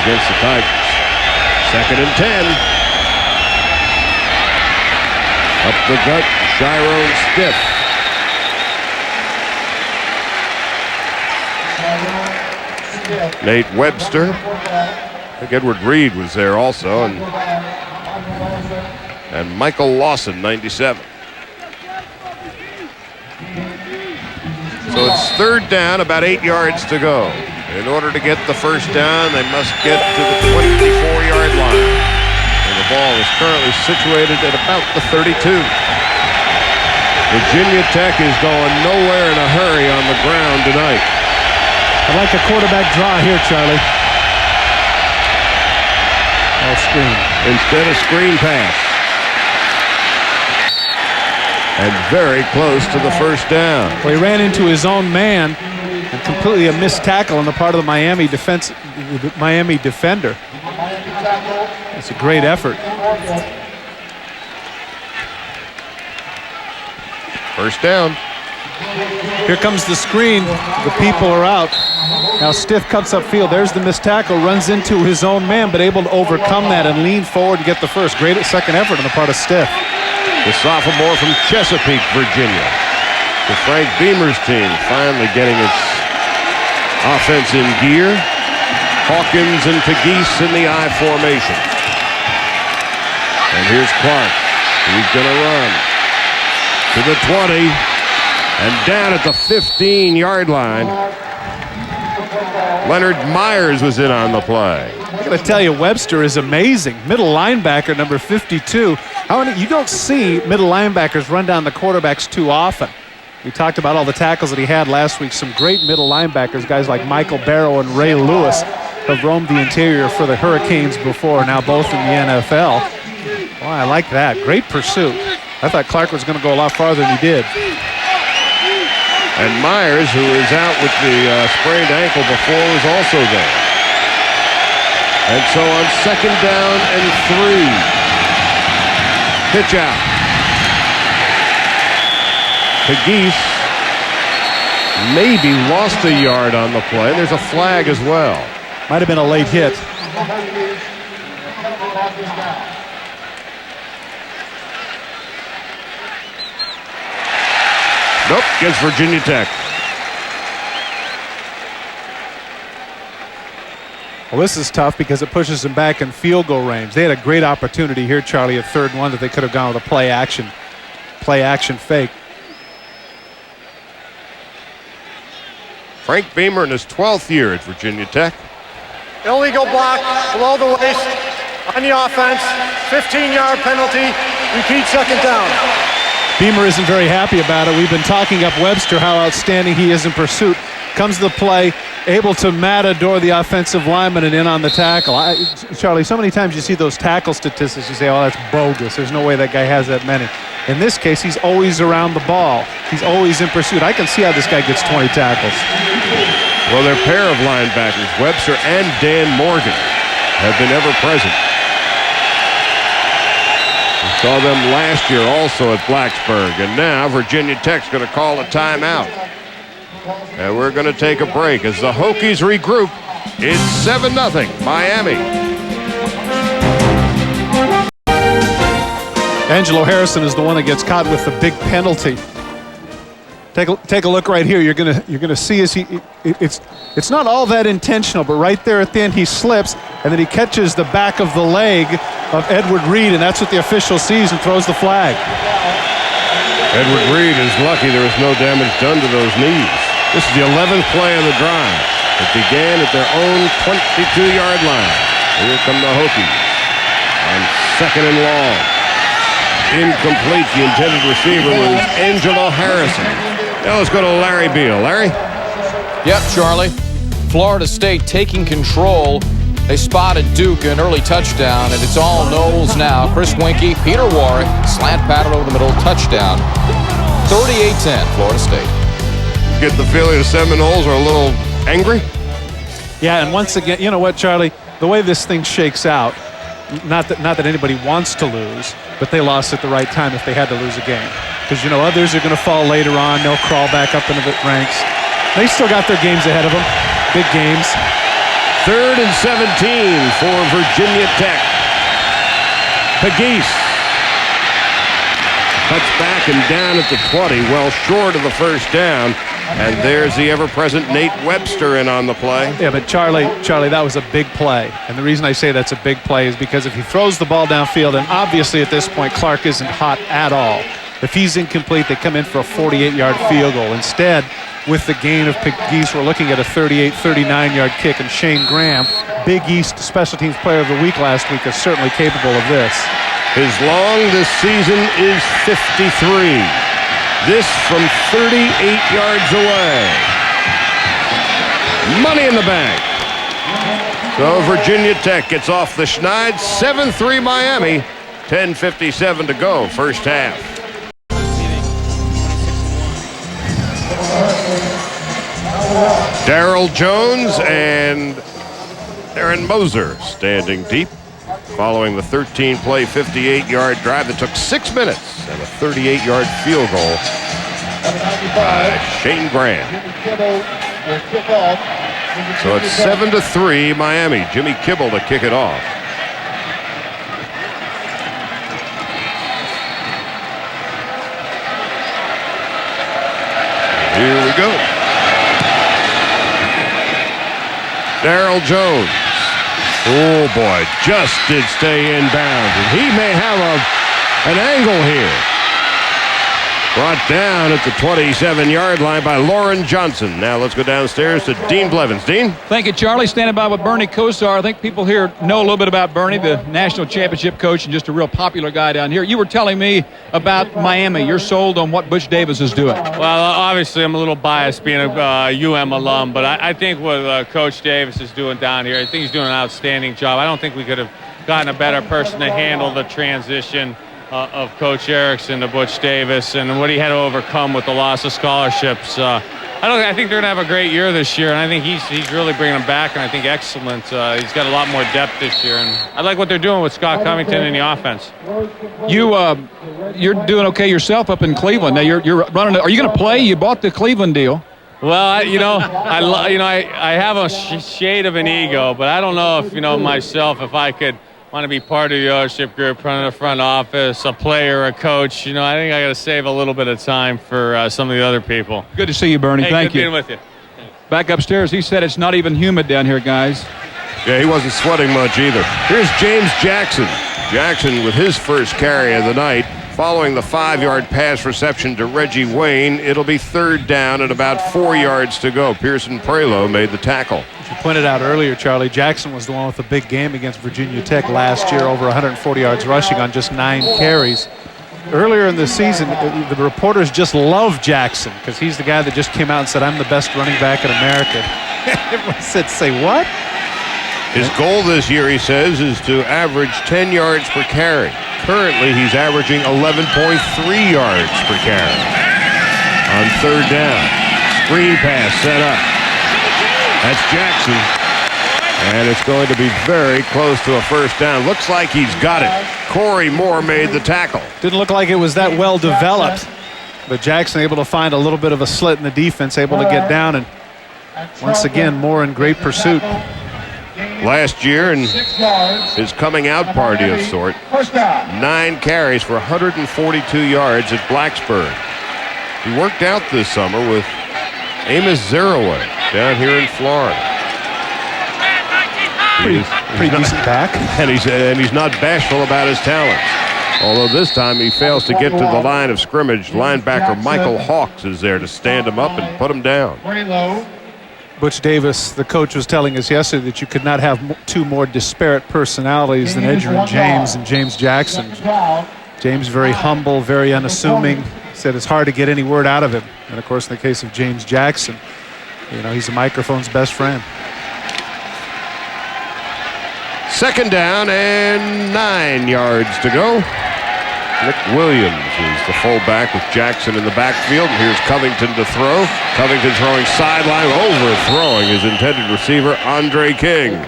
against the Tigers. Second and 10. Up the gut, Chiron stiff. Nate Webster. I think Edward Reed was there also, and Michael Lawson, 97. So it's third down, about 8 yards to go. In order to get the first down, they must get to the 24-yard line. And the ball is currently situated at about the 32. Virginia Tech is going nowhere in a hurry on the ground tonight. I like a quarterback draw here, Charlie. Screen. Instead of screen pass. And very close to the first down. Well, he ran into his own man and completely a missed tackle on the part of the Miami defense, the Miami defender. It's a great effort. First down. Here comes the screen. The people are out. Now Stiff cuts upfield. There's the missed tackle, runs into his own man, but able to overcome that and lean forward and get the first. Great second effort on the part of Stiff. The sophomore from Chesapeake, Virginia. The Frank Beamer's team finally getting its offense in gear. Hawkins and Pegues in the I formation. And here's Clark. He's going to run to the 20 and down at the 15-yard line. Leonard Myers was in on the play. I'm going to tell you, Webster is amazing. Middle linebacker, number 52. You don't see middle linebackers run down the quarterbacks too often. We talked about all the tackles that he had last week. Some great middle linebackers, guys like Michael Barrow and Ray Lewis, have roamed the interior for the Hurricanes before, now both in the NFL. Well, I like that. Great pursuit. I thought Clark was going to go a lot farther than he did. And Myers, who is out with the sprained ankle before, was also there. And so on 2nd down and 3, pitch out. Hokies maybe lost a yard on the play. There's a flag as well. Might have been a late hit. Nope, against Virginia Tech. Well, this is tough because it pushes them back in field goal range. They had a great opportunity here, Charlie, at 3rd and 1 that they could have gone with a play action fake. Frank Beamer in his 12th year at Virginia Tech. Illegal block below the waist on the offense. 15-yard penalty. Repeat 2nd down. Beamer isn't very happy about it. We've been talking up Webster, how outstanding he is in pursuit. Comes to the play, able to matador the offensive lineman and in on the tackle. Charlie, so many times you see those tackle statistics, you say, oh, that's bogus. There's no way that guy has that many. In this case, he's always around the ball. He's always in pursuit. I can see how this guy gets 20 tackles. Well, their pair of linebackers, Webster and Dan Morgan, have been ever present. We saw them last year also at Blacksburg, and now Virginia Tech's going to call a timeout. And we're going to take a break as the Hokies regroup. It's 7-0 Miami. Angelo Harrison is the one that gets caught with the big penalty. Take a look right here. You're gonna see as it's not all that intentional, but right there at the end he slips and then he catches the back of the leg of Edward Reed, and that's what the official sees and throws the flag. Edward Reed is lucky there was no damage done to those knees. This is the 11th play of the drive. It began at their own 22-yard line. Here come the Hokies on 2nd and long. Incomplete. The intended receiver was Angelo Harrison. Now let's go to Larry Beal. Larry? Yep, Charlie. Florida State taking control. They spotted Duke, an early touchdown, and it's all Noles now. Chris Winkie, Peter Warrick, slant pattern over the middle, touchdown. 38-10, Florida State. Get the feeling the Seminoles are a little angry? Yeah, and once again, you know what, Charlie? The way this thing shakes out, not that anybody wants to lose, but they lost at the right time if they had to lose a game. Because, you know, others are going to fall later on. They'll crawl back up into the ranks. They still got their games ahead of them. Big games. 3rd and 17 for Virginia Tech. Hokies cuts back and down at the 20, well short of the 1st down. And there's the ever-present Nate Webster in on the play. Yeah, but Charlie, that was a big play. And the reason I say that's a big play is because if he throws the ball downfield, and obviously at this point Clark isn't hot at all. If he's incomplete, they come in for a 48-yard field goal. Instead, with the gain of Hokies, we're looking at a 38, 39-yard kick. And Shane Graham, Big East Special Teams Player of the Week last week, is certainly capable of this. His long this season is 53. This from 38 yards away. Money in the bank. So Virginia Tech gets off the schneid. 7-3 Miami. 10:57 to go, first half. Darrell Jones and Aaron Moser standing deep following the 13-play, 58-yard drive that took 6 minutes and a 38-yard field goal by Shane Graham. So it's 7-3 Miami. Jimmy Kibble to kick it off. Here we go. Darrell Jones Oh, boy, just did stay in bounds. And he may have an angle here. Brought down at the 27-yard line by Lauren Johnson. Now let's go downstairs to Dean Blevins. Dean? Thank you, Charlie. Standing by with Bernie Kosar. I think people here know a little bit about Bernie, the national championship coach and just a real popular guy down here. You were telling me about Miami. You're sold on what Butch Davis is doing. Well, obviously I'm a little biased being a UM alum, but I think what Coach Davis is doing down here, I think he's doing an outstanding job. I don't think we could have gotten a better person to handle the transition of Coach Erickson to Butch Davis and what he had to overcome with the loss of scholarships. I think they're going to have a great year this year, and I think he's really bringing them back, and I think excellent. He's got a lot more depth this year, and I like what they're doing with Scott Covington in the offense. You're doing okay yourself up in Cleveland. Now you're running. Are you going to play? You bought the Cleveland deal. Well, I have a shade of an ego, but I don't know if myself if I could want to be part of the ownership group, running the front office, a player, a coach. I think I got to save a little bit of time for some of the other people. Good to see you, Bernie. Hey, Thank good you. being with you. Back upstairs, he said it's not even humid down here, guys. Yeah, he wasn't sweating much either. Here's James Jackson. Jackson with his first carry of the night. Following the 5-yard pass reception to Reggie Wayne, it'll be third down and about 4 yards to go. Pearson Prelo made the tackle. As you pointed out earlier, Charlie, Jackson was the one with the big game against Virginia Tech last year, over 140 yards rushing on just 9 carries. Earlier in the season, the reporters just love Jackson because he's the guy that just came out and said, "I'm the best running back in America." Everyone said, "Say what?" His goal this year, he says, is to average 10 yards per carry. Currently, he's averaging 11.3 yards per carry. On third down, screen pass set up. That's Jackson. And it's going to be very close to a first down. Looks like he's got it. Corey Moore made the tackle. Didn't look like it was that well developed, but Jackson able to find a little bit of a slit in the defense, able to get down, and once again, Moore in great pursuit. Last year, in his coming out party of sort, 9 carries for 142 yards at Blacksburg. He worked out this summer with Amos Zeraway down here in Florida. Pretty decent back. And he's not bashful about his talents. Although this time he fails to get to the line of scrimmage. Linebacker Michael Hawks is there to stand him up and put him down. Butch Davis, the coach, was telling us yesterday that you could not have 2 more disparate personalities than Edgerrin James and James Jackson. James very humble, very unassuming. Said it's hard to get any word out of him. And of course, in the case of James Jackson, he's a microphone's best friend. Second down and 9 yards to go. Nick Williams is the fullback with Jackson in the backfield. And here's Covington to throw. Covington throwing sideline, overthrowing his intended receiver, Andre King.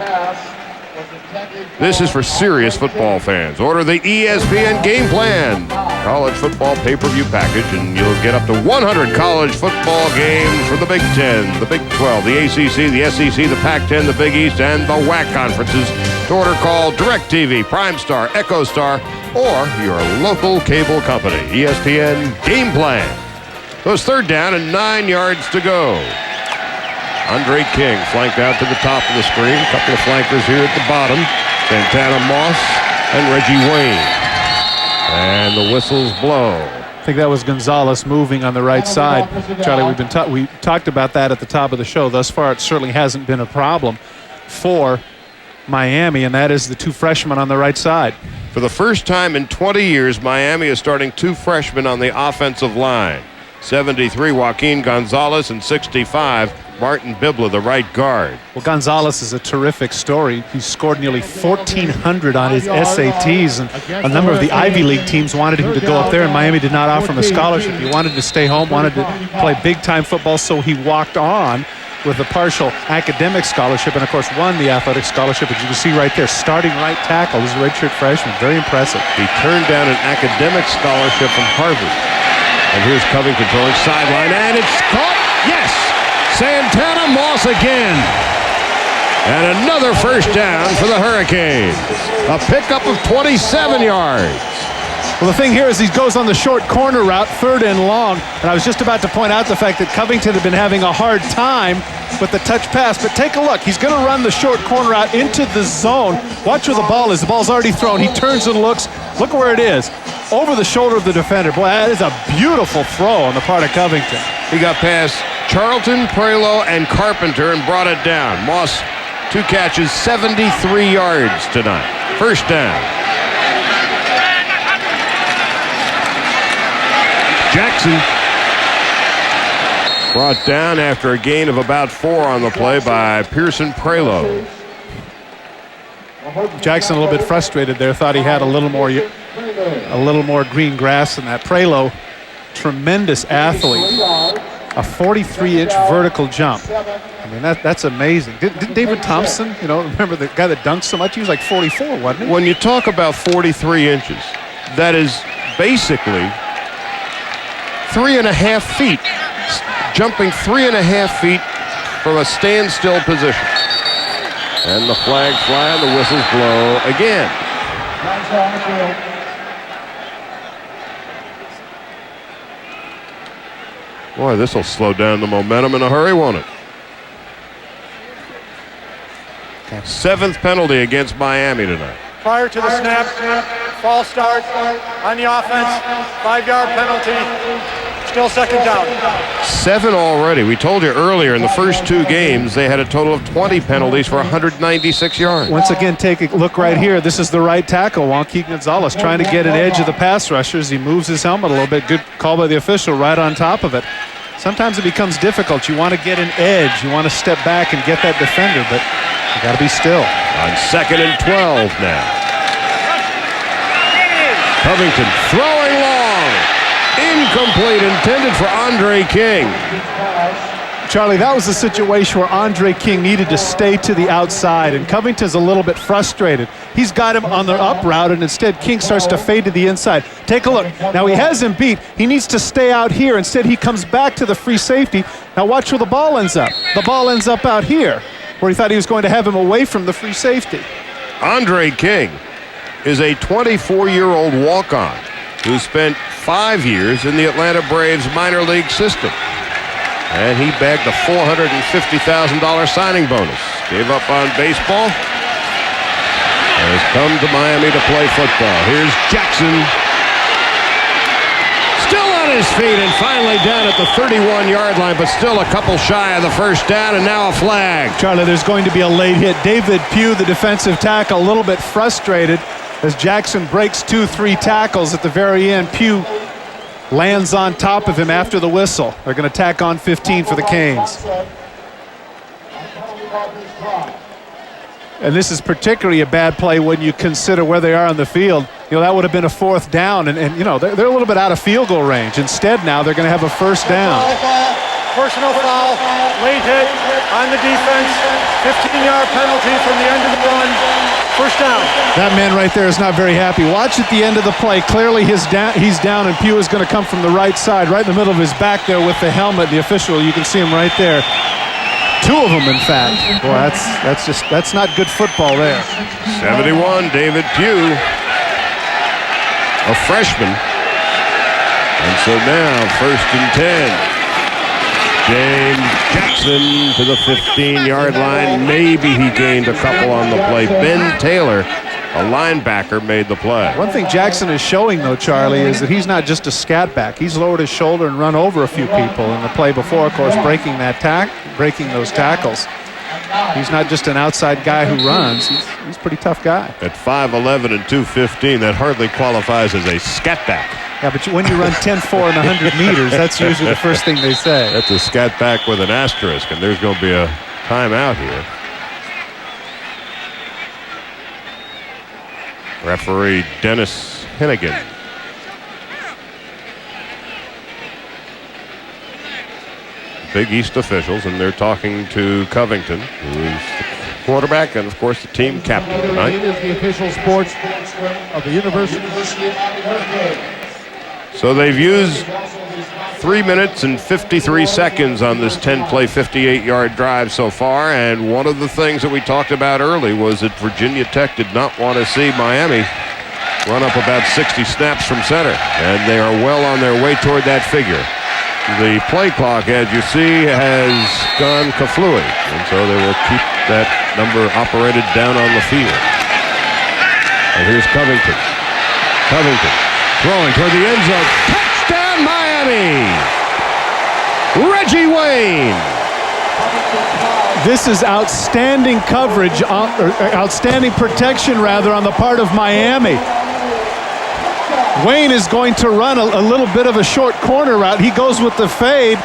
This is for serious football fans. Order the ESPN Game Plan college football pay-per-view package, and you'll get up to 100 college football games for the Big Ten, the Big 12, the ACC, the SEC, the Pac-10, the Big East, and the WAC conferences. To order, call DirecTV, PrimeStar, EchoStar, or your local cable company. ESPN Game Plan. So it's third down and 9 yards to go. Andre King flanked out to the top of the screen. A couple of flankers here at the bottom. Santana Moss and Reggie Wayne. And the whistles blow. I think that was Gonzalez moving on the right side. Charlie, we talked about that at the top of the show. Thus far, it certainly hasn't been a problem for Miami, and that is the 2 freshmen on the right side. For the first time in 20 years, Miami is starting 2 freshmen on the offensive line. 73, Joaquin Gonzalez, and 65, Martin Bibla, the right guard. Well, Gonzalez is a terrific story. He scored nearly 1,400 on his SATs, and a number of the Ivy League teams wanted him to go up there, and Miami did not offer him a scholarship. He wanted to stay home, wanted to play big-time football, so he walked on with a partial academic scholarship, and of course won the athletic scholarship, as you can see right there. Starting right tackle, he's a redshirt freshman. Very impressive. He turned down an academic scholarship from Harvard. And here's Covington throwing sideline, and it's caught. Yes! Santana Moss again. And another first down for the Hurricanes. A pickup of 27 yards. Well, the thing here is he goes on the short corner route, 3rd and long, and I was just about to point out the fact that Covington had been having a hard time with the touch pass. But take a look. He's going to run the short corner out into the zone. Watch where the ball is. The ball's already thrown. He turns and looks. Look where it is. Over the shoulder of the defender. Boy, that is a beautiful throw on the part of Covington. He got past Charlton, Prelo, and Carpenter and brought it down. Moss, 2 catches, 73 yards tonight. First down. Jackson brought down after a gain of about 4 on the play by Pearson Prelo. Jackson a little bit frustrated there. Thought he had a little more green grass than that. Prelo, tremendous athlete. A 43-inch vertical jump. I mean, that's amazing. Did David Thompson, remember the guy that dunked so much? He was like 44, wasn't he? When you talk about 43 inches, that is basically 3.5 feet. Jumping 3.5 feet from a standstill position. And the flags fly and the whistles blow again. Boy, this will slow down the momentum in a hurry, won't it? 7th penalty against Miami tonight. Prior to the snap, false start on the offense, 5-yard penalty, still second down. 7 already. We told you earlier in the first 2 games they had a total of 20 penalties for 196 yards. Once again, take a look right here. This is the right tackle, Joaquin Gonzalez, trying to get an edge of the pass rushers. He moves his helmet a little bit. Good call by the official right on top of it. Sometimes it becomes difficult. You want to get an edge. You want to step back and get that defender, but you got to be still. On 2nd and 12 now. Covington throwing long. Incomplete, intended for Andre King. Charlie, that was a situation where Andre King needed to stay to the outside, and Covington's a little bit frustrated. He's got him on the up route, and instead King starts to fade to the inside. Take a look. Now he has him beat. He needs to stay out here. Instead, he comes back to the free safety. Now watch where the ball ends up. The ball ends up out here, where he thought he was going to have him away from the free safety. Andre King is a 24-year-old walk-on who spent 5 years in the Atlanta Braves minor league system. And he bagged a $450,000 signing bonus. Gave up on baseball and has come to Miami to play football. Here's Jackson. Still on his feet and finally down at the 31-yard line, but still a couple shy of the first down, and now a flag. Charlie, there's going to be a late hit. David Pugh, the defensive tackle, a little bit frustrated as Jackson breaks 2-3 tackles at the very end. Pugh lands on top of him after the whistle. They're going to tack on 15 for the Canes. And this is particularly a bad play when you consider where they are on the field. That would have been a 4th down, and they're a little bit out of field goal range. Instead, now they're going to have a 1st down. Personal foul, late hit on the defense, 15-yard penalty from the end of the run, 1st down. That man right there is not very happy. Watch at the end of the play. Clearly he's down, and Pugh is going to come from the right side, right in the middle of his back there with the helmet. The official, you can see him right there. 2 of them, in fact. Boy, that's not good football there. 71, David Pugh, a freshman. And so now 1st and 10. James Jackson to the 15-yard line. Maybe he gained a couple on the play. Ben Taylor, a linebacker, made the play. One thing Jackson is showing, though, Charlie, is that he's not just a scat back. He's lowered his shoulder and run over a few people in the play before, of course, breaking those tackles. He's not just an outside guy who runs. He's a pretty tough guy. At 5'11" and 215, that hardly qualifies as a scat back. Yeah, but when you run 10-4 in 100 meters, that's usually the first thing they say. That's a scat back with an asterisk, and there's going to be a timeout here. Referee Dennis Hennigan. Big East officials, and they're talking to Covington, who is the quarterback and, of course, the team captain tonight. It is the official sports of the University. So they've used 3 minutes and 53 seconds on this 10-play, 58-yard drive so far, and one of the things that we talked about early was that Virginia Tech did not want to see Miami run up about 60 snaps from center, and they are well on their way toward that figure. the play clock, as you see, has gone kaflooey. And so they will keep that number operated down on the field. And here's Covington. Covington throwing toward the end zone. Touchdown, Miami! Reggie Wayne. This is outstanding coverage, or outstanding protection, rather, on the part of Miami. Wayne is going to run a little bit of a short corner route. He goes with the fade.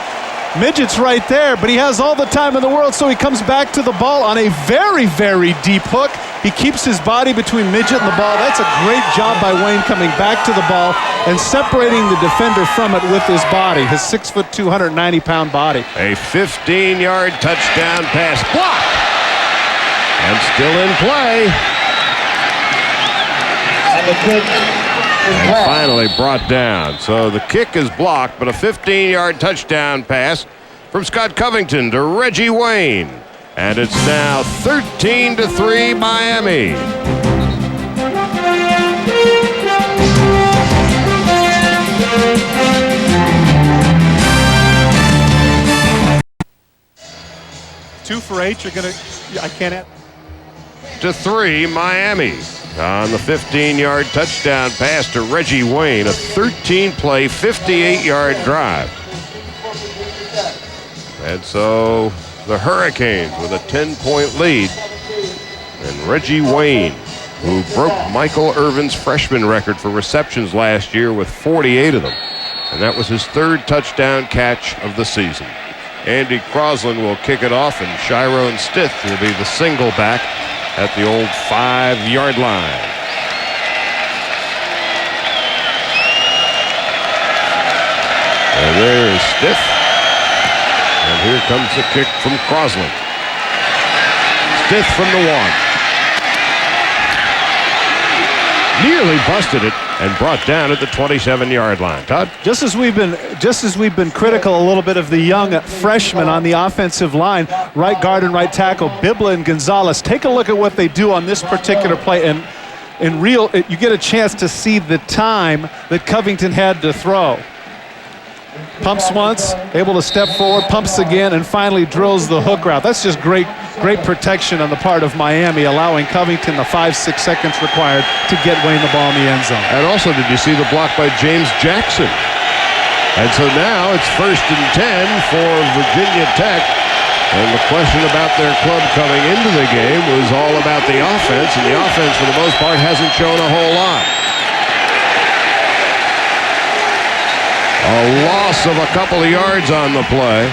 Midget's right there, but he has all the time in the world, so he comes back to the ball on a very, very deep hook. He keeps his body between Midget and the ball. That's a great job by Wayne coming back to the ball and separating the defender from it with his body, his 6 foot, 290-pound body. A 15-yard touchdown pass blocked. And still in play. And finally brought down. So the kick is blocked, but a 15-yard touchdown pass from Scott Covington to Reggie Wayne. And it's now 13-3 Miami. Two for 8. You're going to, I can't add. To 3 Miami. On the 15-yard touchdown pass to Reggie Wayne, a 13-play, 58-yard drive. And so the Hurricanes with a 10-point lead. And Reggie Wayne, who broke Michael Irvin's freshman record for receptions last year with 48 of them. And that was his 3rd touchdown catch of the season. Andy Crosland will kick it off, and Chiron Stith will be the single back at the old 5-yard line. And there is Stith. And here comes the kick from Crosland. Stith from the 1. Nearly busted it and brought down at the 27-yard line. Todd? Just as we've been critical a little bit of the young freshmen on the offensive line, right guard and right tackle, Bibla and Gonzalez, take a look at what they do on this particular play. And you get a chance to see the time that Covington had to throw. Pumps once, able to step forward, pumps again, and finally drills the hook route. That's just great protection on the part of Miami, allowing Covington the 5-6 seconds required to get Wayne the ball in the end zone. And also, did you see the block by James Jackson? And so now it's 1st and 10 for Virginia Tech. And the question about their club coming into the game was all about the offense, and the offense, for the most part, hasn't shown a whole lot. A loss of a couple of yards on the play.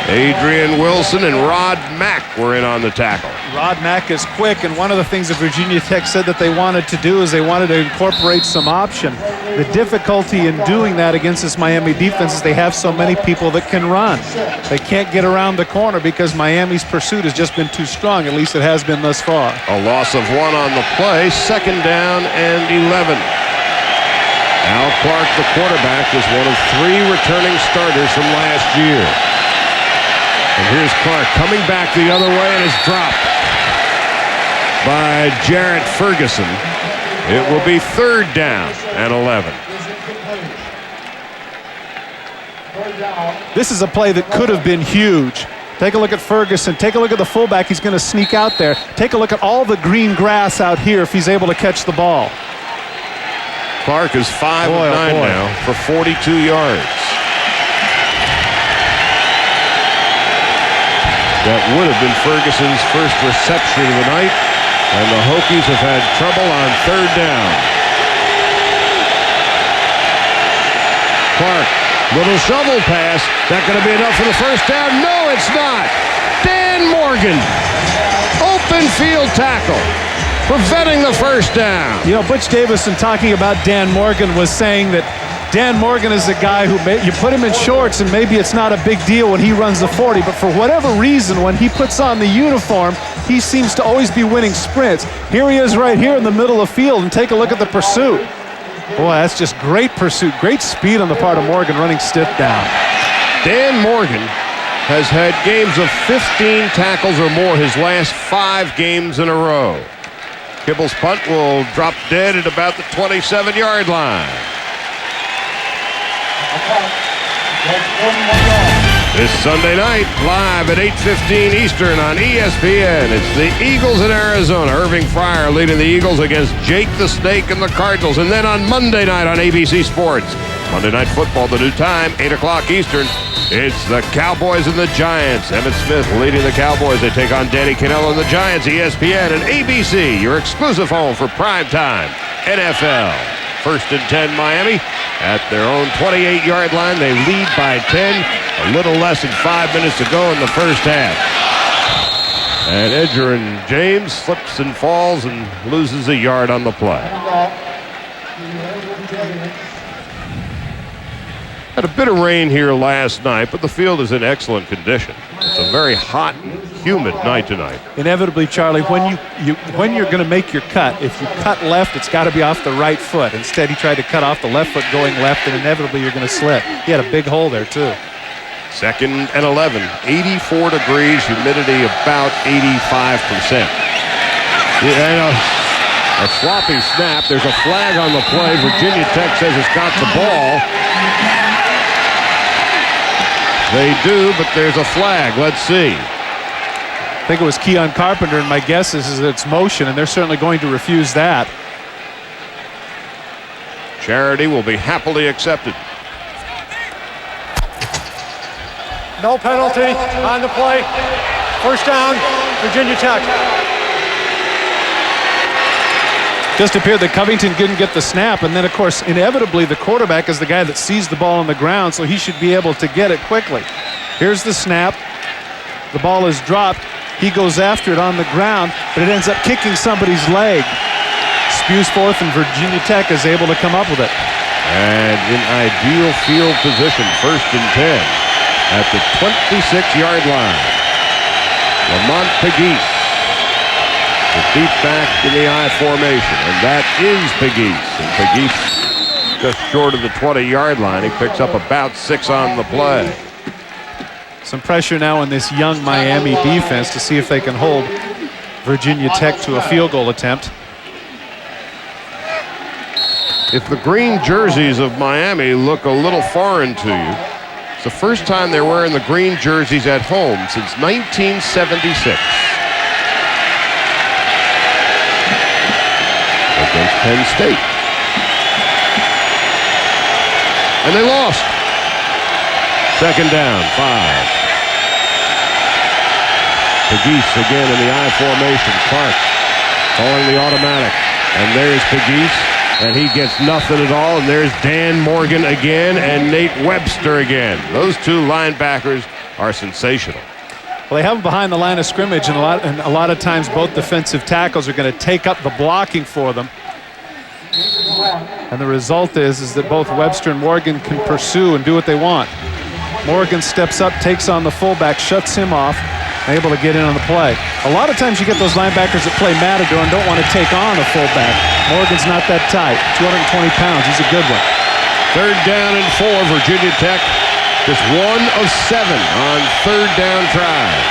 Adrian Wilson and Rod Mack were in on the tackle. Rod Mack is quick, and one of the things that Virginia Tech said that they wanted to do is they wanted to incorporate some option. The difficulty in doing that against this Miami defense is they have so many people that can run. They can't get around the corner because Miami's pursuit has just been too strong, at least it has been thus far. A loss of 1 on the play, 2nd down and 11. Al Clark, the quarterback, was one of 3 returning starters from last year. And here's Clark coming back the other way, and is dropped by Jarrett Ferguson. It will be 3rd down and 11. This is a play that could have been huge. Take a look at Ferguson. Take a look at the fullback. He's going to sneak out there. Take a look at all the green grass out here if he's able to catch the ball. Clark is 5 of 9 now for 42 yards. That would have been Ferguson's first reception of the night, and the Hokies have had trouble on 3rd down. Clark, little shovel pass. That going to be enough for the 1st down? No, it's not. Dan Morgan, open field tackle, preventing the 1st down. You know, Butch Davis, in talking about Dan Morgan, was saying that Dan Morgan is a guy who you put him in shorts and maybe it's not a big deal when he runs the 40, but for whatever reason, when he puts on the uniform, he seems to always be winning sprints. Here he is right here in the middle of the field, and take a look at the pursuit. Boy, that's just great pursuit, great speed on the part of Morgan running stiff down. Dan Morgan has had games of 15 tackles or more his last 5 games in a row. Kibble's punt will drop dead at about the 27-yard line. This Sunday night, live at 8:15 Eastern on ESPN, it's the Eagles in Arizona. Irving Fryer leading the Eagles against Jake the Snake and the Cardinals. And then on Monday night on ABC Sports, Monday Night Football, the new time, 8 o'clock Eastern, it's the Cowboys and the Giants. Emmitt Smith leading the Cowboys. They take on Danny Kanell and the Giants. ESPN and ABC, your exclusive home for primetime NFL. 1st and 10 Miami at their own 28-yard line. They lead by 10. A little less than 5 minutes to go in the first half. And Edgerrin James slips and falls and loses a yard on the play. Had a bit of rain here last night, but the field is in excellent condition. It's a very hot and humid night tonight. Inevitably, Charlie, when you're going to make your cut, if you cut left, it's got to be off the right foot. Instead, he tried to cut off the left foot going left, and inevitably you're going to slip. He had a big hole there, too. 2nd and 11, 84 degrees, humidity about 85%. A sloppy snap. There's a flag on the play. Virginia Tech says it's got the ball. They do, but there's a flag. Let's see. I think it was Keon Carpenter, and my guess is it's motion, and they're certainly going to refuse that. Charity will be happily accepted. No penalty on the play. 1st down, Virginia Tech. Just appeared that Covington didn't get the snap, and then, of course, inevitably the quarterback is the guy that sees the ball on the ground, so he should be able to get it quickly. Here's the snap. The ball is dropped. He goes after it on the ground, but it ends up kicking somebody's leg. Spews forth, and Virginia Tech is able to come up with it. And in ideal field position, 1st and 10 at the 26-yard line. Lamont Pegues, the deep back in the I formation, and that is Pegues. And Pegues just short of the 20-yard line. He picks up about 6 on the play. Some pressure now on this young Miami defense to see if they can hold Virginia Tech to a field goal attempt. If the green jerseys of Miami look a little foreign to you, it's the first time they're wearing the green jerseys at home since 1976. Against Penn State. And they lost. 2nd down, 5. Pegues again in the I formation. Clark calling the automatic. And there's Pegues. And he gets nothing at all. And there's Dan Morgan again and Nate Webster again. Those two linebackers are sensational. Well, they have them behind the line of scrimmage, and a lot of times both defensive tackles are going to take up the blocking for them. And the result is that both Webster and Morgan can pursue and do what they want. Morgan steps up, takes on the fullback, shuts him off, and able to get in on the play. A lot of times you get those linebackers that play matador and don't want to take on a fullback. Morgan's not that tight, 220 pounds. He's a good one. 3rd down and 4, Virginia Tech. Just 1 of 7 on 3rd down tries.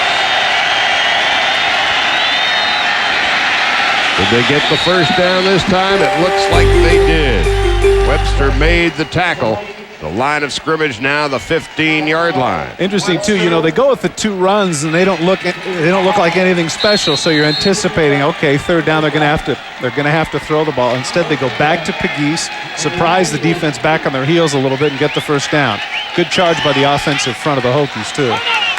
Did they get the 1st down this time? It looks like they did. Webster made the tackle. The line of scrimmage now the 15-yard line. Interesting too, you know, they go with the 2 runs and they don't look like anything special. So you're anticipating, okay, 3rd down they're going to have to throw the ball. Instead, they go back to Pegues, surprise the defense back on their heels a little bit, and get the 1st down. Good charge by the offensive front of the Hokies too.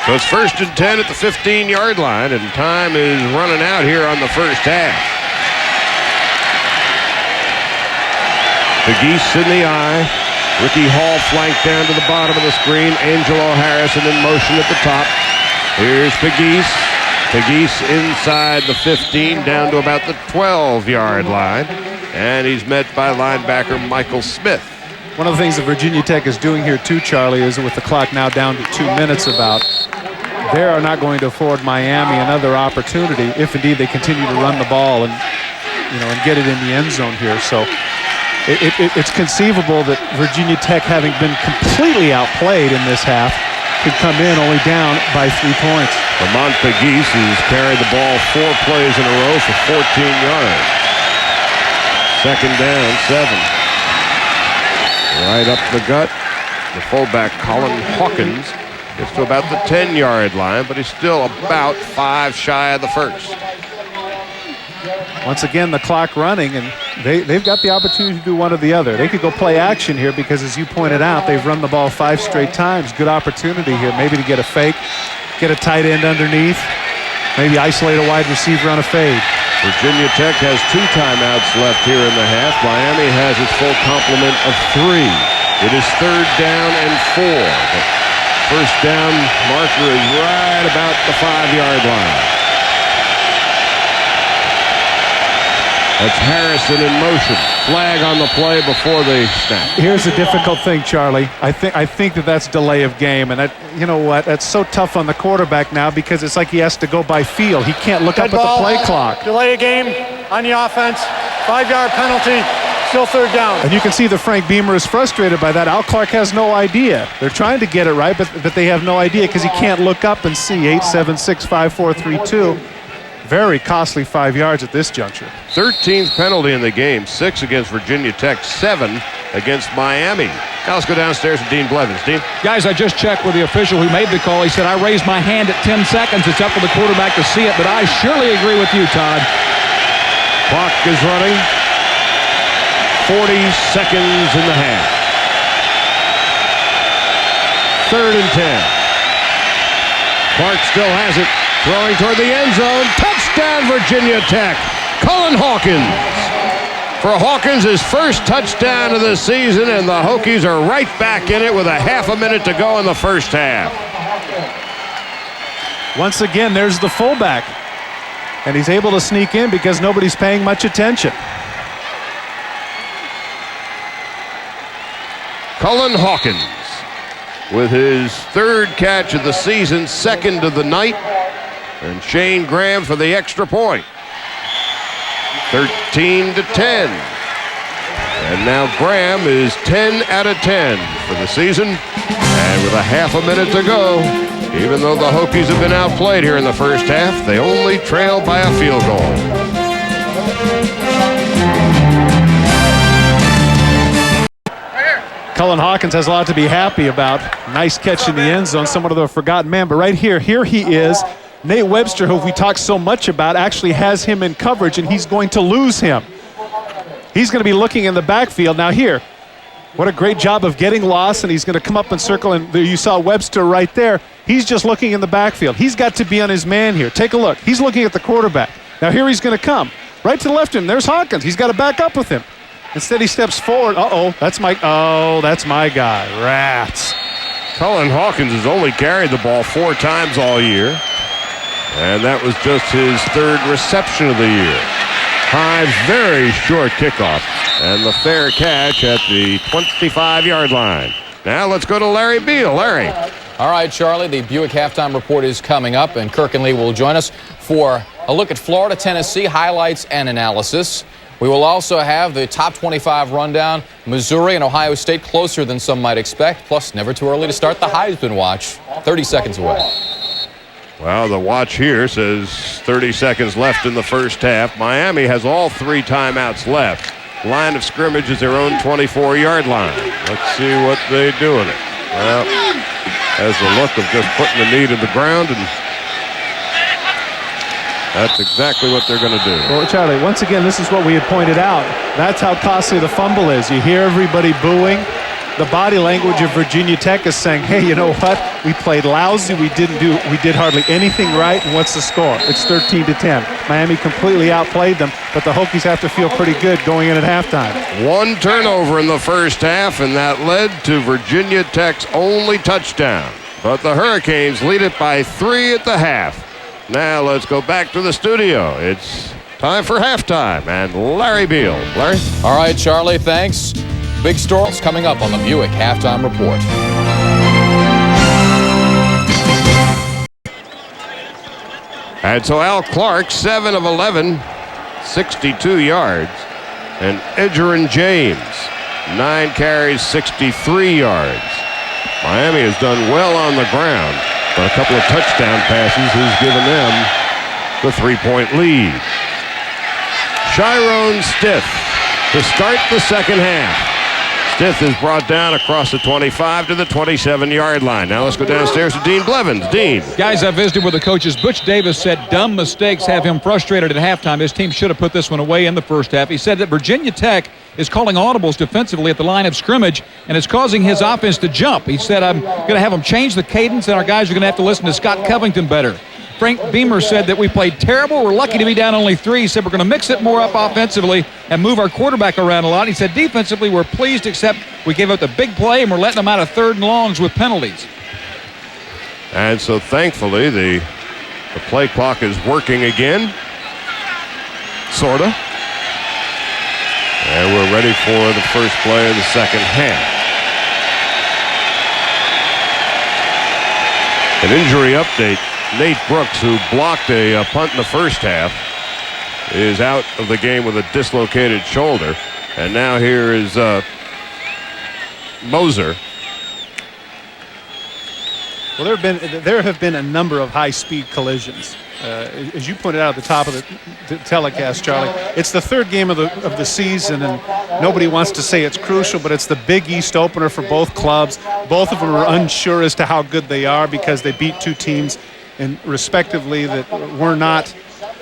So it's 1st and 10 at the 15-yard line, and time is running out here on the first half. Pegues in the eye. Ricky Hall flanked down to the bottom of the screen. Angelo Harrison in motion at the top. Here's Pegues. Pegues inside the 15 down to about the 12-yard line. And he's met by linebacker Michael Smith. One of the things that Virginia Tech is doing here too, Charlie, is with the clock now down to 2 minutes about, they are not going to afford Miami another opportunity if indeed they continue to run the ball and get it in the end zone here. So it's conceivable that Virginia Tech, having been completely outplayed in this half, could come in only down by 3 points. Lamont Pegues has carried the ball 4 plays in a row for 14 yards. 2nd down, 7. Right up the gut. The fullback, Colin Hawkins, gets to about the 10-yard line, but he's still about 5 shy of the first. Once again, the clock running, and they've got the opportunity to do one or the other. They could go play action here because, as you pointed out, they've run the ball 5 straight times. Good opportunity here, maybe to get a fake, get a tight end underneath, maybe isolate a wide receiver on a fade. Virginia Tech has 2 timeouts left here in the half. Miami has its full complement of 3. It is 3rd down and 4. The first down marker is right about the 5-yard line. That's Harrison in motion. Flag on the play before they snap. Here's the difficult thing, Charlie. I think that's delay of game, and you know what? That's so tough on the quarterback now because it's like he has to go by feel. He can't look up at the play clock. Delay a game on the offense. 5-yard penalty. Still 3rd down. And you can see that Frank Beamer is frustrated by that. Al Clark has no idea. They're trying to get it right, but they have no idea because he can't look up and see 8, 7, 6, 5, 4, 3, 2. Very costly 5 yards at this juncture. 13th penalty in the game, 6 against Virginia Tech, 7 against Miami. Now let's go downstairs to Dean Blevins. Dean? Guys, I just checked with the official who made the call. He said, I raised my hand at 10 seconds. It's up to the quarterback to see it, but I surely agree with you, Todd. Clock is running. 40 seconds in the half. 3rd and 10. Clark still has it. Throwing toward the end zone. Touchdown, Virginia Tech. Colin Hawkins. For Hawkins, his first touchdown of the season, and the Hokies are right back in it with a half a minute to go in the first half. Once again, there's the fullback. And he's able to sneak in because nobody's paying much attention. Colin Hawkins with his 3rd catch of the season, 2nd of the night. And Shane Graham for the extra point. 13 to 10. And now Graham is 10 out of 10 for the season. And with a half a minute to go, even though the Hokies have been outplayed here in the first half, they only trail by a field goal. Colin Hawkins has a lot to be happy about. Nice catch in the end zone, somewhat of a forgotten man. But right here he is. Nate Webster, who we talked so much about, actually has him in coverage, and he's going to lose him. He's going to be looking in the backfield. Now here, what a great job of getting lost, and he's going to come up and circle, and you saw Webster right there. He's just looking in the backfield. He's got to be on his man here. Take a look. He's looking at the quarterback. Now here he's going to come. Right to the left of him, there's Hawkins. He's got to back up with him. Instead he steps forward. That's my guy. Rats. Colin Hawkins has only carried the ball 4 times all year. And that was just his 3rd reception of the year. High, very short kickoff. And the fair catch at the 25-yard line. Now let's go to Larry Beal. Larry. All right, Charlie, the Buick halftime report is coming up, and Kirk and Lee will join us for a look at Florida, Tennessee, highlights and analysis. We will also have the top 25 rundown. Missouri and Ohio State closer than some might expect, plus never too early to start the Heisman watch. 30 seconds away. Well, the watch here says 30 seconds left in the first half. Miami has all 3 timeouts left. Line of scrimmage is their own 24-yard line. Let's see what they do with it. Well, has the look of just putting the knee to the ground, and that's exactly what they're going to do. Well, Charlie, once again, this is what we had pointed out. That's how costly the fumble is. You hear everybody booing. The body language of Virginia Tech is saying, hey, you know what? We played lousy. We did hardly anything right. And what's the score? It's 13 to 10. Miami completely outplayed them, but the Hokies have to feel pretty good going in at halftime. 1 turnover in the first half, and that led to Virginia Tech's only touchdown. But the Hurricanes lead it by 3 at the half. Now let's go back to the studio. It's time for halftime, and Larry Beal. Larry? All right, Charlie, thanks. Big stories coming up on the Buick halftime report. And so Al Clark, 7 of 11, 62 yards. And Edgerrin James, 9 carries, 63 yards. Miami has done well on the ground, but a couple of touchdown passes has given them the 3-point lead. Chiron Stiff to start the second half. Stith is brought down across the 25 to the 27-yard line. Now let's go downstairs to Dean Blevins. Dean. Guys, I visited with the coaches. Butch Davis said dumb mistakes have him frustrated at halftime. His team should have put this one away in the first half. He said that Virginia Tech is calling audibles defensively at the line of scrimmage, and it's causing his offense to jump. He said, I'm going to have them change the cadence, and our guys are going to have to listen to Scott Covington better. Frank Beamer said that we played terrible. We're lucky to be down only 3. He said we're going to mix it more up offensively and move our quarterback around a lot. He said defensively we're pleased, except we gave up the big play and we're letting them out of 3rd and longs with penalties. And so thankfully the play clock is working again. Sort of. And we're ready for the first play of the second half. An injury update. Nate Brooks, who blocked a punt in the first half, is out of the game with a dislocated shoulder. And now here is Moser. Well, there have been a number of high-speed collisions. As you pointed out at the top of the telecast, Charlie, it's the 3rd game of the season, and nobody wants to say it's crucial, but it's the Big East opener for both clubs. Both of them are unsure as to how good they are because they beat 2 teams and respectively that were not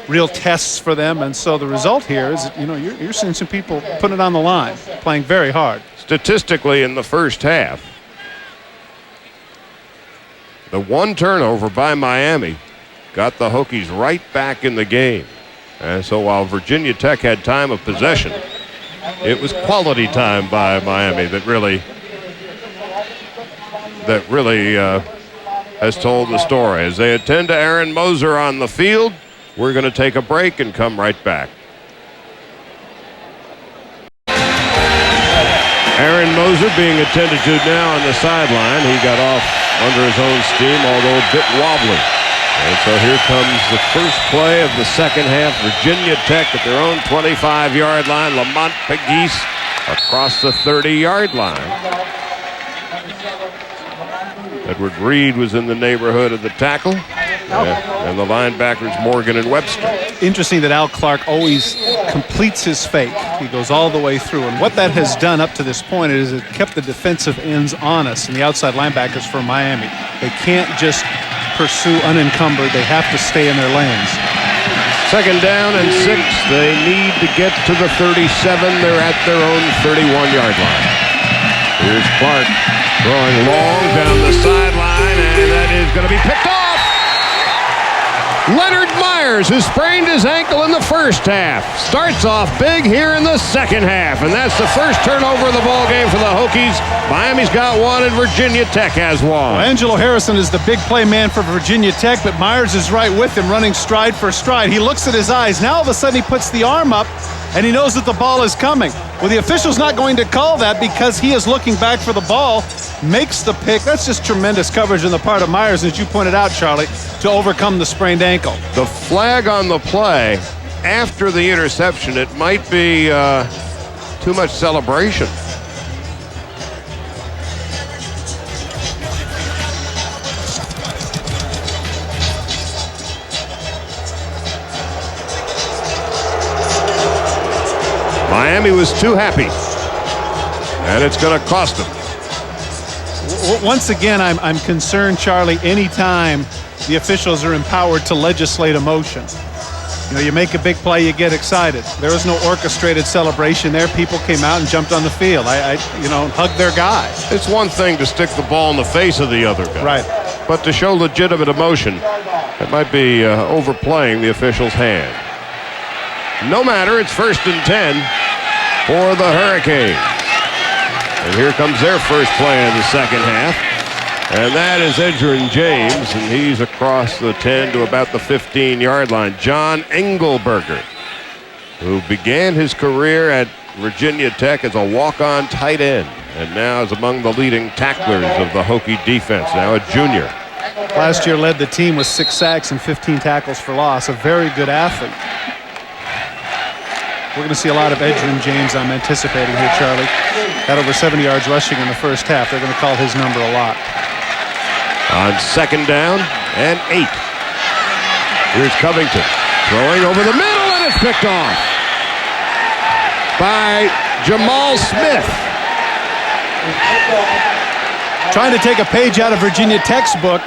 real tests for them. And so the result here is, you're seeing some people put it on the line, playing very hard. Statistically, in the first half, the 1 turnover by Miami got the Hokies right back in the game. And so while Virginia Tech had time of possession, it was quality time by Miami that really has told the story. As they attend to Aaron Moser on the field, we're going to take a break and come right back. Aaron Moser being attended to now on the sideline. He got off under his own steam, although a bit wobbly. And so here comes the first play of the second half. Virginia Tech at their own 25-yard line. Lamont Pegues across the 30-yard line. Edward Reed was in the neighborhood of the tackle. And the linebackers Morgan and Webster. Interesting that Al Clark always completes his fake. He goes all the way through. And what that has done up to this point is it kept the defensive ends honest and the outside linebackers for Miami. They can't just pursue unencumbered. They have to stay in their lanes. 2nd down and 6. They need to get to the 37. They're at their own 31-yard line. Here's Clark throwing long down the sideline, and that is going to be picked off. Leonard Myers, who sprained his ankle in the first half, starts off big here in the second half, and that's the first turnover of the ball game for the Hokies. Miami's got 1, and Virginia Tech has 1. Well, Angelo Harrison is the big play man for Virginia Tech, but Myers is right with him, running stride for stride. He looks at his eyes. Now all of a sudden he puts the arm up, and he knows that the ball is coming. Well, the official's not going to call that because he is looking back for the ball, makes the pick. That's just tremendous coverage on the part of Myers, as you pointed out, Charlie, to overcome the sprained ankle. The flag on the play after the interception, it might be too much celebration. Miami was too happy, and it's going to cost them. Once again, I'm concerned, Charlie, anytime the officials are empowered to legislate emotion. You make a big play, you get excited. There was no orchestrated celebration there. People came out and jumped on the field. Hugged their guy. It's one thing to stick the ball in the face of the other guy. Right. But to show legitimate emotion, it might be overplaying the official's hand. No matter, it's 1st and 10 for the Hurricanes. And here comes their first play of the second half. And that is Edgerrin James, and he's across the 10 to about the 15-yard line. John Engelberger, who began his career at Virginia Tech as a walk-on tight end, and now is among the leading tacklers of the Hokie defense, now a junior. Last year led the team with 6 sacks and 15 tackles for loss. A very good athlete. We're going to see a lot of Edgerrin James, I'm anticipating here, Charlie. Had over 70 yards rushing in the first half. They're going to call his number a lot. On 2nd down and 8. Here's Covington throwing over the middle, and it's picked off by Jamal Smith. Trying to take a page out of Virginia Tech's book.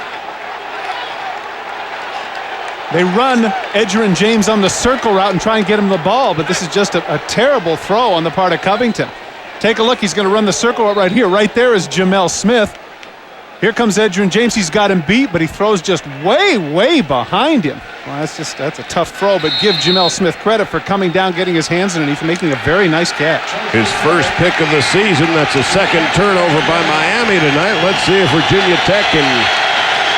They run Edgerrin James on the circle route and try and get him the ball, but this is just a terrible throw on the part of Covington. Take a look. He's going to run the circle route right here. Right there is Jamel Smith. Here comes Edgerrin James. He's got him beat, but he throws just way behind him. Well, that's a tough throw, but give Jamel Smith credit for coming down, getting his hands underneath, and making a very nice catch. His first pick of the season. That's a second turnover by Miami tonight. Let's see if Virginia Tech can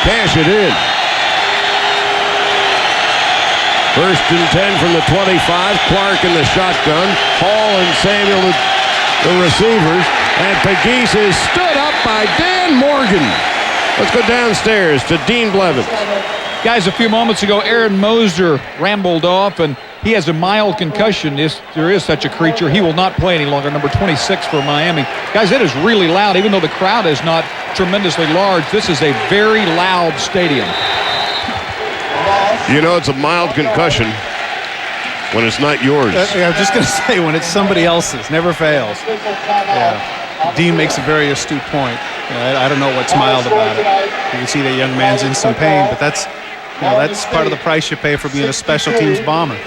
cash it in. First and 10 from the 25. Clark in the shotgun. Hall and Samuel the receivers. And Pegues is stood up by Dan Morgan. Let's go downstairs to Dean Blevins. Guys, a few moments ago, Aaron Moser rambled off, and he has a mild concussion. There is such a creature. He will not play any longer, number 26 for Miami. Guys, it is really loud. Even though the crowd is not tremendously large, this is a very loud stadium. You know, it's a mild concussion when it's not yours. I was just going to say, when it's somebody else's, never fails. Yeah. Dean makes a very astute point. I don't know what's mild about it. You can see that young man's in some pain, but that's part of the price you pay for being a special teams bomber.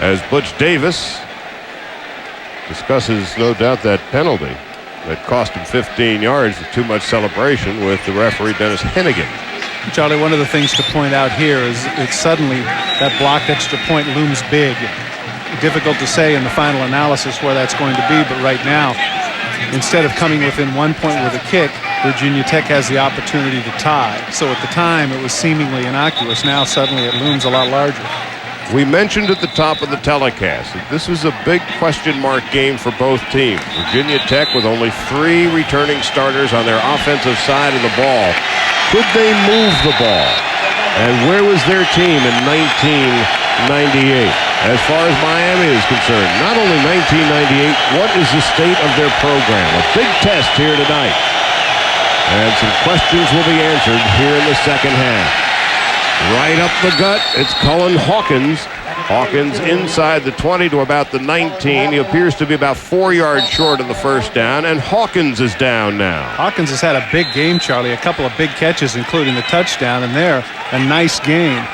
As Butch Davis discusses, no doubt, that penalty that cost him 15 yards with too much celebration with the referee, Dennis Hennigan. Charlie, one of the things to point out here is it's suddenly that blocked extra point looms big. Difficult to say in the final analysis where that's going to be, but right now, instead of coming within 1 point with a kick, Virginia Tech has the opportunity to tie. So at the time, it was seemingly innocuous. Now suddenly it looms a lot larger. We mentioned at the top of the telecast that this was a big question mark game for both teams. Virginia Tech with only 3 returning starters on their offensive side of the ball. Could they move the ball? And where was their team in 1998? As far as Miami is concerned, not only 1998, what is the state of their program? A big test here tonight. And some questions will be answered here in the second half. Right up the gut, it's Cullen Hawkins. Hawkins inside the 20 to about the 19. He appears to be about 4 yards short of the first down, and Hawkins is down now. Hawkins has had a big game, Charlie. A couple of big catches, including the touchdown, and there, a nice game.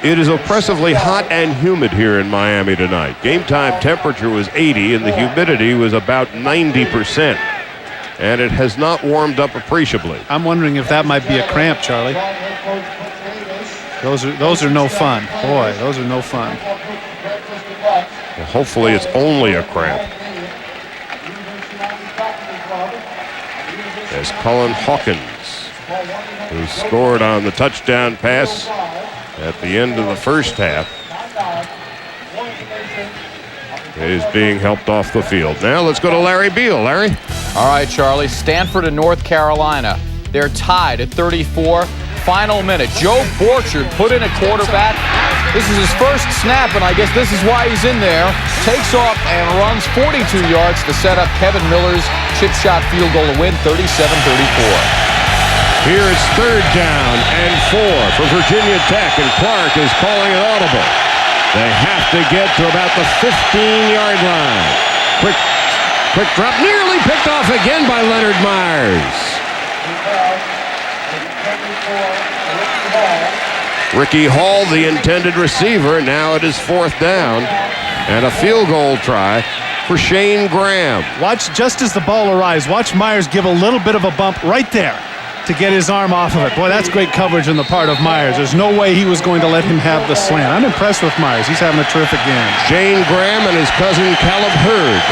It is oppressively hot and humid here in Miami tonight. Game time temperature was 80, and the humidity was about 90%. And it has not warmed up appreciably. I'm wondering if that might be a cramp, Charlie. Those are no fun. Boy, those are no fun. Well, hopefully it's only a cramp. As Cullen Hawkins, who scored on the touchdown pass at the end of the first half, is being helped off the field. Now let's go to Larry Beal. Larry? All right, Charlie. Stanford and North Carolina. They're tied at 34. Final minute. Joe Borchard put in a quarterback. This is his first snap, and I guess this is why he's in there. Takes off and runs 42 yards to set up Kevin Miller's chip shot field goal to win 37-34. Here it's 3rd down and 4 for Virginia Tech, and Clark is calling it audible. They have to get to about the 15-yard line. Quick drop, nearly picked off again by Leonard Myers. Ricky Hall, the intended receiver. Now it is 4th down and a field goal try for Shane Graham. Watch, just as the ball arrives, watch Myers give a little bit of a bump right there to get his arm off of it. Boy, that's great coverage on the part of Myers. There's no way he was going to let him have the slant. I'm impressed with Myers. He's having a terrific game. Shane Graham and his cousin Caleb Hurd,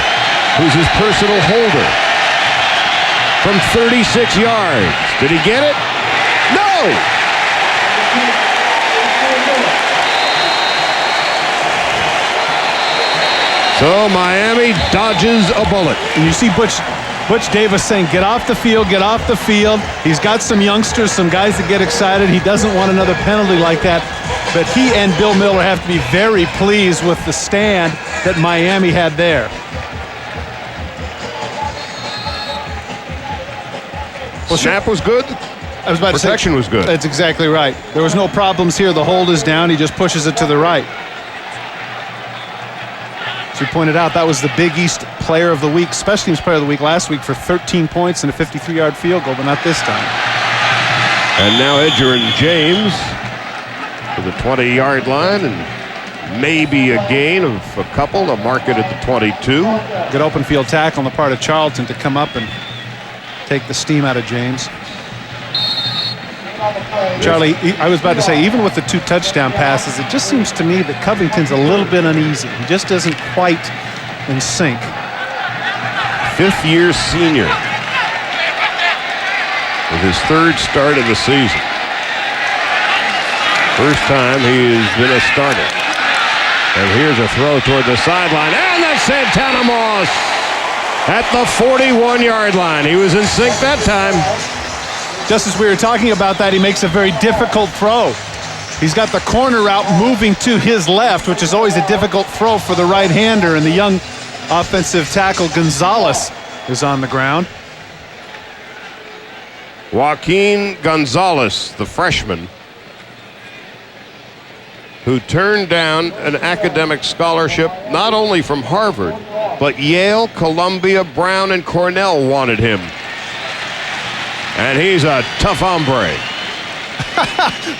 who's his personal holder, from 36 yards. Did he get it? No! So Miami dodges a bullet. And you see Butch Davis saying, get off the field, get off the field. He's got some youngsters, some guys that get excited. He doesn't want another penalty like that. But he and Bill Miller have to be very pleased with the stand that Miami had there. Snap was good. I was about Protection to say, was good. That's exactly right. There was no problems here. The hold is down. He just pushes it to the right. As you pointed out, that was the Big East Player of the Week, Special Teams Player of the Week last week for 13 points and a 53-yard field goal, but not this time. And now Edgerrin James to the 20-yard line, and maybe a gain of a couple to mark it at the 22. Good open field tackle on the part of Charlton to come up and take the steam out of James. Charlie, I was about to say, even with the 2 touchdown passes, it just seems to me that Covington's a little bit uneasy. He just isn't quite in sync. 5th-year senior with his 3rd start of the season. First time he has been a starter. And here's a throw toward the sideline, and that's Santana Moss at the 41-yard line. He was in sync that time. Just as we were talking about that, he makes a very difficult throw. He's got the corner route moving to his left, which is always a difficult throw for the right-hander, and the young offensive tackle Gonzalez is on the ground. Joaquin Gonzalez, the freshman, who turned down an academic scholarship not only from Harvard, but Yale, Columbia, Brown, and Cornell wanted him. And he's a tough hombre.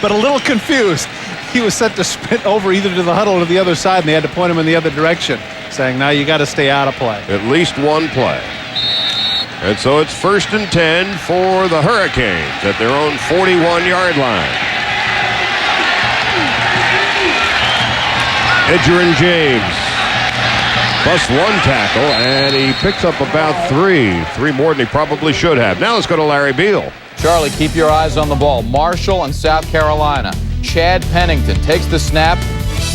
But a little confused. He was set to sprint over either to the huddle or the other side, and they had to point him in the other direction, saying, now you got to stay out of play. At least one play. And so it's 1st and 10 for the Hurricanes at their own 41-yard line. Edgerrin James plus 1 tackle, and he picks up about 3 more than he probably should have. Now let's go to Larry Beal. Charlie, keep your eyes on the ball. Marshall and South Carolina. Chad Pennington takes the snap,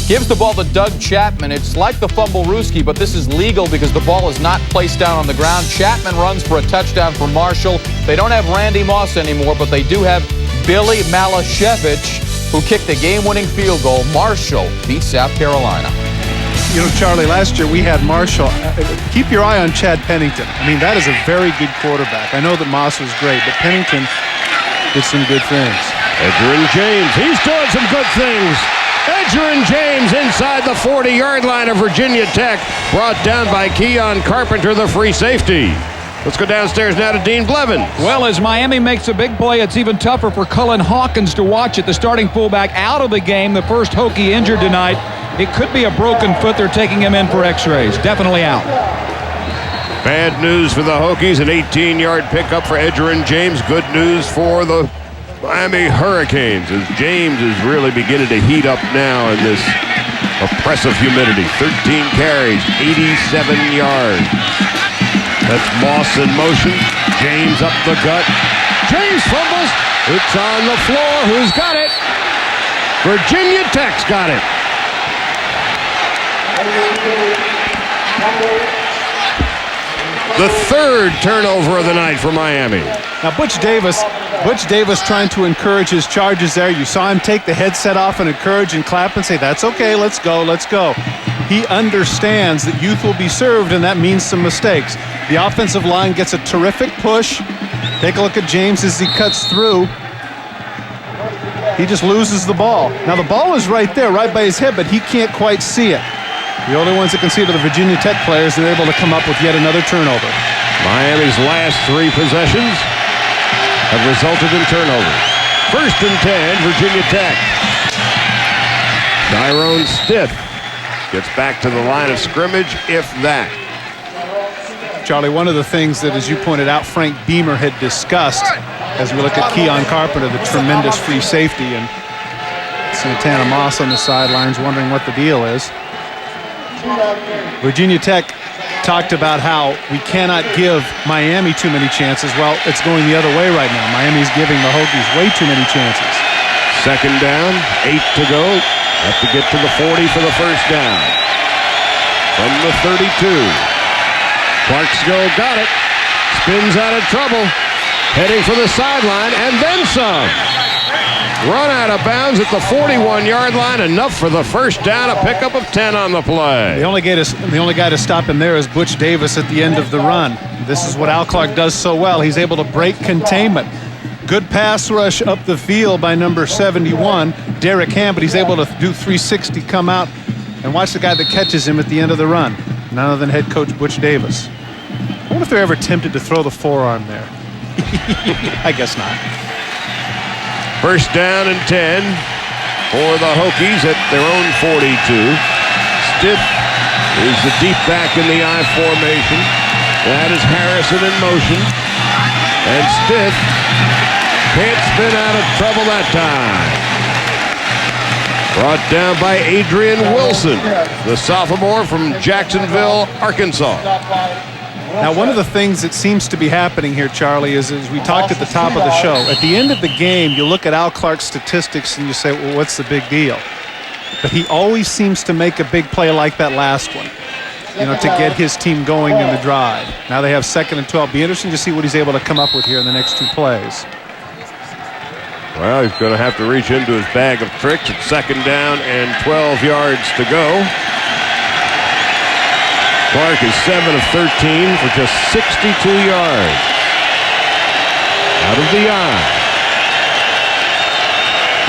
gives the ball to Doug Chapman. It's like the fumble-rooski, but this is legal because the ball is not placed down on the ground. Chapman runs for a touchdown for Marshall. They don't have Randy Moss anymore, but they do have Billy Malashevich, who kicked the game-winning field goal. Marshall beats South Carolina. You know, Charlie, last year we had Marshall. Keep your eye on Chad Pennington. I mean, that is a very good quarterback. I know that Moss was great, but Pennington did some good things. Edgerrin James, he's doing some good things. Edgerrin James inside the 40-yard line of Virginia Tech, brought down by Keon Carpenter, the free safety. Let's go downstairs now to Dean Blevins. Well, as Miami makes a big play, it's even tougher for Cullen Hawkins to watch it. The starting fullback out of the game, the first Hokie injured tonight. It could be a broken foot. They're taking him in for x-rays. Definitely out. Bad news for the Hokies, an 18-yard pickup for Edgerrin James. Good news for the Miami Hurricanes, as James is really beginning to heat up now in this oppressive humidity. 13 carries, 87 yards. That's Moss in motion. James up the gut. James fumbles. It's on the floor. Who's got it? Virginia Tech's got it. The 3rd turnover of the night for Miami. Now, Butch Davis trying to encourage his Chargers there. You saw him take the headset off and encourage and clap and say, that's okay, let's go, let's go. He understands that youth will be served, and that means some mistakes. The offensive line gets a terrific push. Take a look at James as he cuts through. He just loses the ball. Now, the ball is right there, right by his head, but he can't quite see it. The only ones that can see it are the Virginia Tech players, and they're able to come up with yet another turnover. Miami's last 3 possessions have resulted in turnovers. 1st and 10, Virginia Tech. Tyrone Stiff gets back to the line of scrimmage, if that. Charlie, one of the things that, as you pointed out, Frank Beamer had discussed as we look at Keon Carpenter, the tremendous free safety, and Santana Moss on the sidelines wondering what the deal is. Virginia Tech talked about how we cannot give Miami too many chances. Well, it's going the other way right now. Miami's giving the Hokies way too many chances. 2nd down, 8 to go. Have to get to the 40 for the 1st down. From the 32. Clarksville got it. Spins out of trouble. Heading for the sideline, and then some. Run out of bounds at the 41-yard line. Enough for the first down. A pickup of 10 on the play. The only guy to stop him there is Butch Davis at the end of the run. This is what Al Clark does so well. He's able to break containment. Good pass rush up the field by number 71, Derek Ham, but he's able to do 360, come out, and watch the guy that catches him at the end of the run. None other than head coach Butch Davis. I wonder if they're ever tempted to throw the forearm there. I guess not. First down and 10 for the Hokies at their own 42. Stiff is the deep back in the I formation. That is Harrison in motion. And Stiff can't spin out of trouble that time. Brought down by Adrian Wilson, the sophomore from Jacksonville, Arkansas. Now, one of the things that seems to be happening here, Charlie, is as we talked at the top of the show, at the end of the game, you look at Al Clark's statistics and you say, well, what's the big deal? But he always seems to make a big play like that last one, to get his team going in the drive. Now they have 2nd and 12. Be interesting to see what he's able to come up with here in the next 2 plays. Well, he's going to have to reach into his bag of tricks at 2nd down and 12 yards to go. Clark is 7 of 13 for just 62 yards. Out of the eye.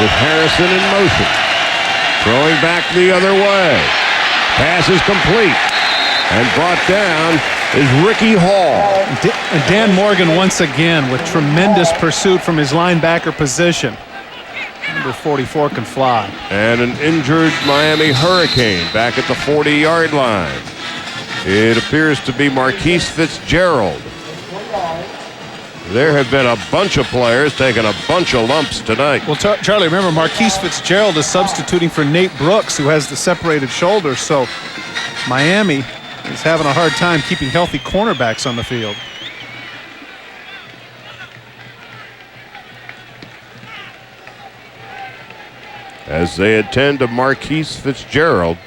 With Harrison in motion. Throwing back the other way. Pass is complete. And brought down is Ricky Hall. Dan Morgan once again with tremendous pursuit from his linebacker position. Number 44 can fly. And an injured Miami Hurricane back at the 40-yard line. It appears to be Marquise Fitzgerald. There have been a bunch of players taking a bunch of lumps tonight. Well, Charlie, remember, Marquise Fitzgerald is substituting for Nate Brooks, who has the separated shoulder. So Miami is having a hard time keeping healthy cornerbacks on the field. As they attend to Marquise Fitzgerald.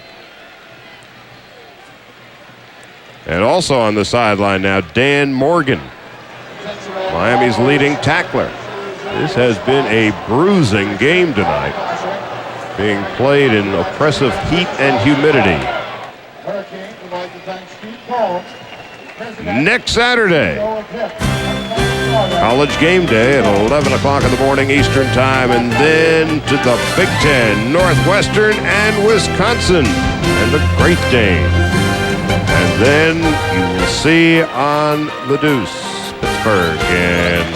And also on the sideline now, Dan Morgan, Miami's leading tackler. This has been a bruising game tonight, being played in oppressive heat and humidity. Next Saturday, college game day at 11 o'clock in the morning Eastern time, and then to the Big Ten, Northwestern and Wisconsin, and the Great Dane. And then you will see on the Deuce, Pittsburgh and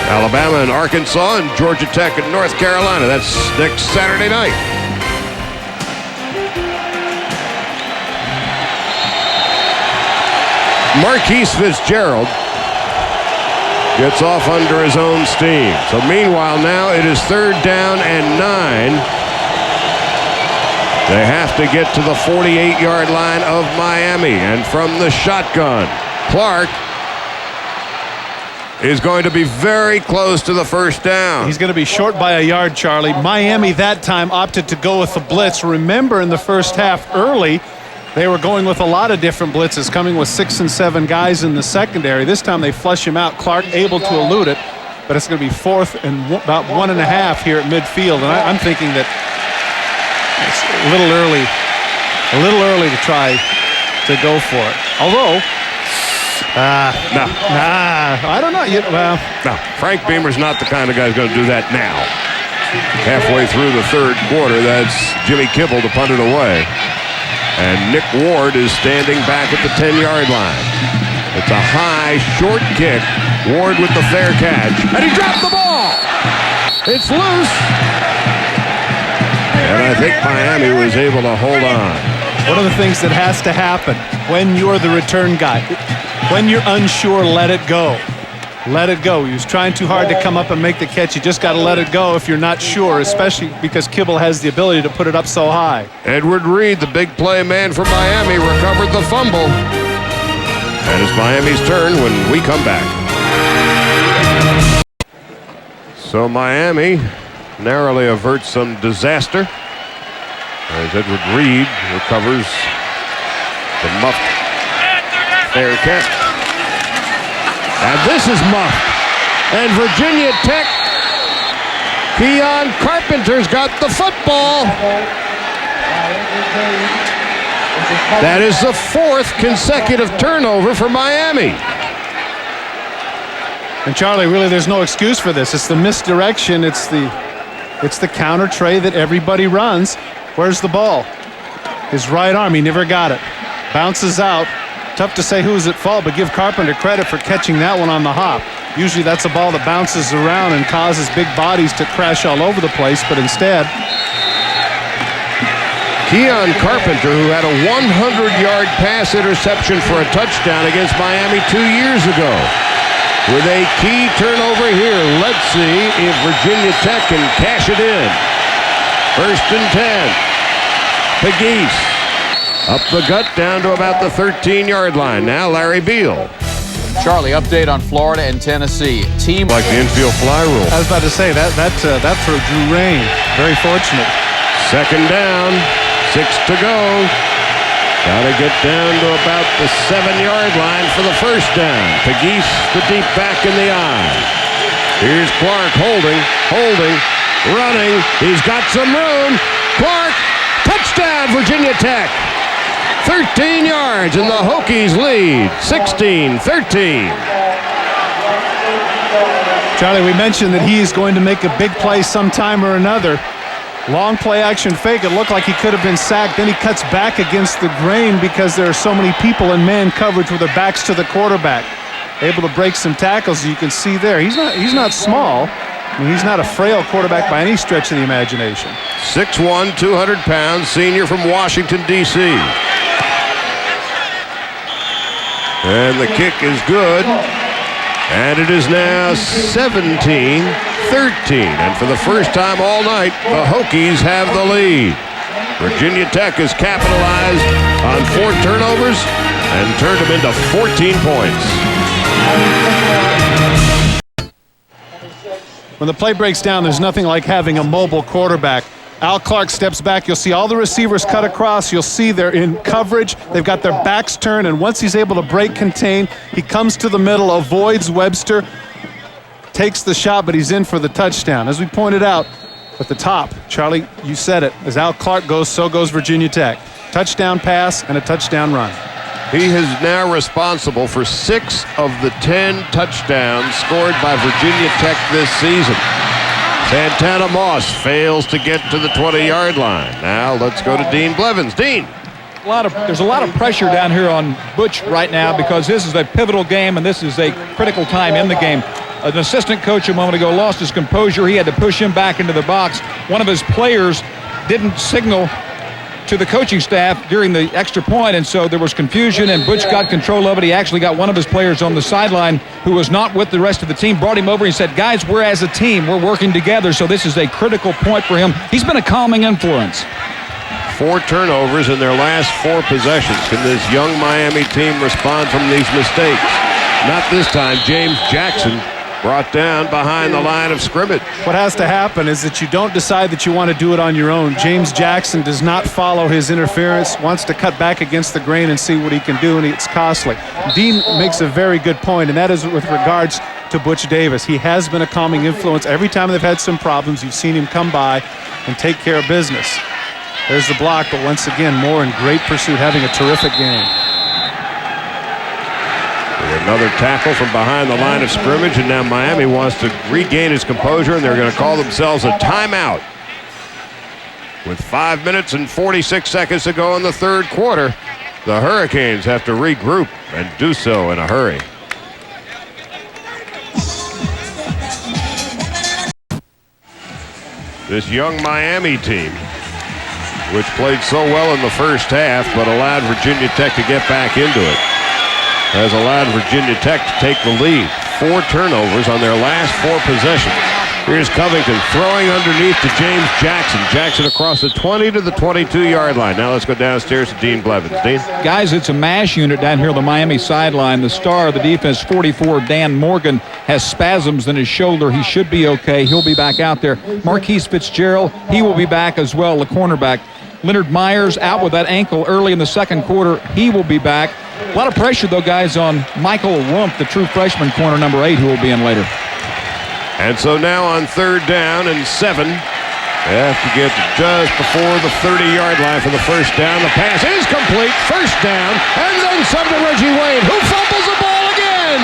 Alabama and Arkansas and Georgia Tech and North Carolina. That's next Saturday night. Marquise Fitzgerald gets off under his own steam. So meanwhile now it is 3rd down and 9. They have to get to the 48-yard line of Miami. And from the shotgun, Clark is going to be very close to the first down. He's going to be short by a yard, Charlie. Miami that time opted to go with the blitz. Remember, in the first half early, they were going with a lot of different blitzes, coming with 6 and 7 guys in the secondary. This time they flush him out. Clark able to elude it, but it's going to be 4th and about 1.5 here at midfield. And I'm thinking that it's a little early to try to go for it. Although, I don't know. No, Frank Beamer's not the kind of guy who's going to do that now. Halfway through the 3rd quarter, that's Jimmy Kibble to punt it away. And Nick Ward is standing back at the 10-yard line. It's a high, short kick. Ward with the fair catch. And he dropped the ball. It's loose. And I think Miami was able to hold on. One of the things that has to happen when you're the return guy, when you're unsure, let it go. Let it go. He was trying too hard to come up and make the catch. You just got to let it go if you're not sure, especially because Kibble has the ability to put it up so high. Edward Reed, the big play man for Miami, recovered the fumble. And it's Miami's turn when we come back. So Miami narrowly averts some disaster as Edward Reed recovers the muffed fair catch. And this is muffed. And Virginia Tech Keon Carpenter's got the football. That is the 4th consecutive turnover for Miami. And Charlie, really, there's no excuse for this. It's the misdirection. It's the counter tray that everybody runs. Where's the ball? His right arm, he never got it. Bounces out. Tough to say who's at fault, but give Carpenter credit for catching that one on the hop. Usually that's a ball that bounces around and causes big bodies to crash all over the place, but instead, Keon Carpenter, who had a 100-yard pass interception for a touchdown against Miami 2 years ago. With a key turnover here, let's see if Virginia Tech can cash it in. 1st and 10. Hokies up the gut down to about the 13-yard line. Now Larry Beal. Charlie, update on Florida and Tennessee. Team Like the infield fly rule. I was about to say, that throw drew rain. Very fortunate. 2nd down, 6 to go. Got to get down to about the 7-yard line for the 1st down. Hokies, the deep back in the eye. Here's Clark holding, running. He's got some room. Clark, touchdown, Virginia Tech. 13 yards, and the Hokies lead, 16-13. Charlie, we mentioned that he is going to make a big play sometime or another. Long play action fake. It looked like he could have been sacked. Then he cuts back against the grain because there are so many people in man coverage with their backs to the quarterback. Able to break some tackles, you can see there. He's not small. I mean, he's not a frail quarterback by any stretch of the imagination. 6'1", 200 pounds, senior from Washington, D.C. And the kick is good. And it is now 17-13. And for the first time all night, the Hokies have the lead. Virginia Tech has capitalized on 4 turnovers and turned them into 14 points. When the play breaks down, there's nothing like having a mobile quarterback. Al Clark steps back. You'll see all the receivers cut across. You'll see they're in coverage. They've got their backs turned, and once he's able to break contain, he comes to the middle, avoids Webster, takes the shot, but he's in for the touchdown. As we pointed out at the top, Charlie, you said it. As Al Clark goes, so goes Virginia Tech. Touchdown pass and a touchdown run. He is now responsible for 6 of the 10 touchdowns scored by Virginia Tech this season. Santana Moss fails to get to the 20-yard line. Now let's go to Dean Blevins. Dean. There's a lot of pressure down here on Butch right now because this is a pivotal game and this is a critical time in the game. An assistant coach a moment ago lost his composure. He had to push him back into the box. One of his players didn't signal to the coaching staff during the extra point, and so there was confusion, and Butch got control of it. He actually got one of his players on the sideline who was not with the rest of the team, brought him over and said, guys, we're as a team. We're working together, so this is a critical point for him. He's been a calming influence. 4 turnovers in their last 4 possessions. Can this young Miami team respond from these mistakes? Not this time. James Jackson brought down behind the line of scrimmage. What has to happen is that you don't decide that you want to do it on your own. James Jackson does not follow his interference, wants to cut back against the grain and see what he can do, and it's costly. Dean makes a very good point, and that is with regards to Butch Davis. He has been a calming influence. Every time they've had some problems, you've seen him come by and take care of business. There's the block, but once again, Moore in great pursuit, having a terrific game. Another tackle from behind the line of scrimmage, and now Miami wants to regain his composure, and they're going to call themselves a timeout. With 5 minutes and 46 seconds to go in the 3rd quarter, the Hurricanes have to regroup and do so in a hurry. This young Miami team, which played so well in the first half but allowed Virginia Tech to get back into it, has allowed Virginia Tech to take the lead. 4 turnovers on their last 4 possessions. Here's Covington throwing underneath to James Jackson. Jackson across the 20 to the 22-yard line. Now let's go downstairs to Dean Blevins. Dean? Guys, it's a mash unit down here on the Miami sideline. The star of the defense, 44, Dan Morgan, has spasms in his shoulder. He should be okay. He'll be back out there. Marquise Fitzgerald, he will be back as well, the cornerback. Leonard Myers out with that ankle early in the 2nd quarter. He will be back. A lot of pressure, though, guys, on Michael Rumpf, the true freshman corner, number 8, who will be in later. And so now on 3rd down and 7, they have to get just before the 30-yard line for the first down. The pass is complete. First down, and then some to Reggie Wayne, who fumbles the ball again.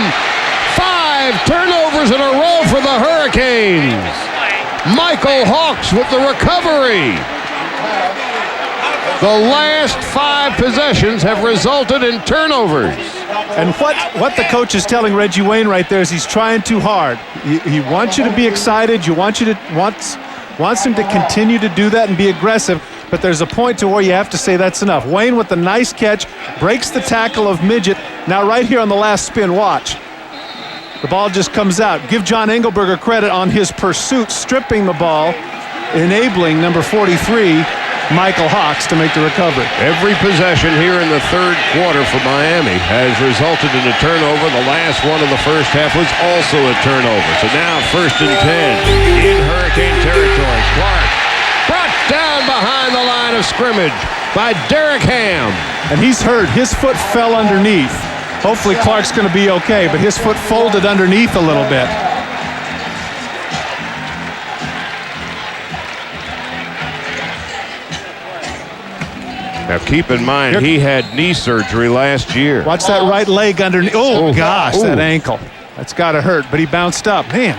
5 turnovers in a row for the Hurricanes. Michael Hawks with the recovery. The last 5 possessions have resulted in turnovers. And what the coach is telling Reggie Wayne right there is he's trying too hard. He wants you to be excited. Wants him to continue to do that and be aggressive. But there's a point to where you have to say that's enough. Wayne with the nice catch, breaks the tackle of Midget. Now right here on the last spin, watch. The ball just comes out. Give John Engelberger credit on his pursuit, stripping the ball, enabling number 43, Michael Hawks, to make the recovery. Every possession here in the 3rd quarter for Miami has resulted in a turnover. The last one of the first half was also a turnover. So now 1st and 10 in Hurricane territory. Clark brought down behind the line of scrimmage by Derek Ham. And he's hurt. His foot fell underneath. Hopefully Clark's going to be okay, but his foot folded underneath a little bit. Now keep in mind, he had knee surgery last year. Watch that right leg underneath. Oh, gosh, that ankle. That's got to hurt, but he bounced up. Man,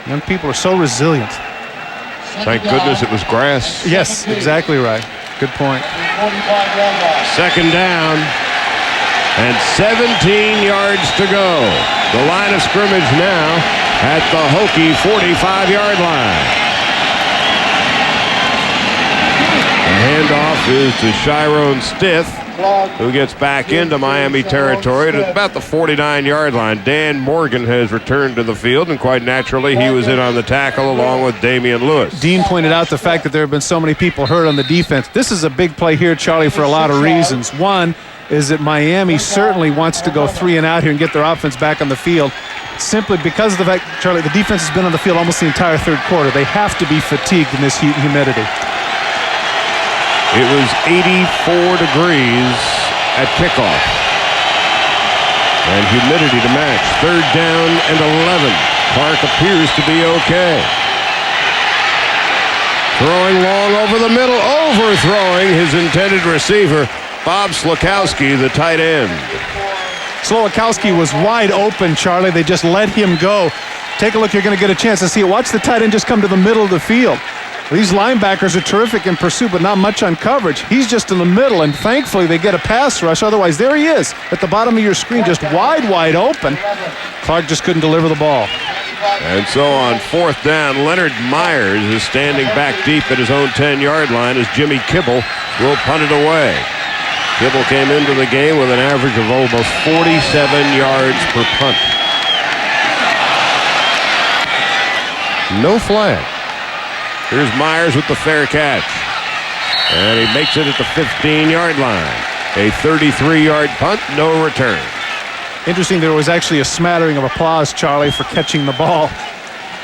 young people are so resilient. Thank goodness it was grass. Yes, exactly right. Good point. 2nd down and 17 yards to go. The line of scrimmage now at the Hokie 45-yard line. The handoff is to Chiron Stith, who gets back into Miami territory at about the 49-yard line. Dan Morgan has returned to the field, and quite naturally, he was in on the tackle along with Damian Lewis. Dean pointed out the fact that there have been so many people hurt on the defense. This is a big play here, Charlie, for a lot of reasons. One is that Miami certainly wants to go 3 and out here and get their offense back on the field, simply because of the fact, Charlie, the defense has been on the field almost the entire 3rd quarter. They have to be fatigued in this heat and humidity. It was 84 degrees at kickoff. And humidity to match. 3rd down and 11. Clark appears to be okay. Throwing long over the middle, overthrowing his intended receiver, Bob Slokowski, the tight end. Slokowski was wide open, Charlie. They just let him go. Take a look. You're going to get a chance to see it. Watch the tight end just come to the middle of the field. These linebackers are terrific in pursuit, but not much on coverage. He's just in the middle, and thankfully they get a pass rush. Otherwise, there he is at the bottom of your screen, just wide open. Clark just couldn't deliver the ball. And so on 4th down, Leonard Myers is standing back deep at his own 10-yard line as Jimmy Kibble will punt it away. Kibble came into the game with an average of almost 47 yards per punt. No flag. Here's Myers with the fair catch. And he makes it at the 15-yard line. A 33-yard punt, no return. Interesting, there was actually a smattering of applause, Charlie, for catching the ball.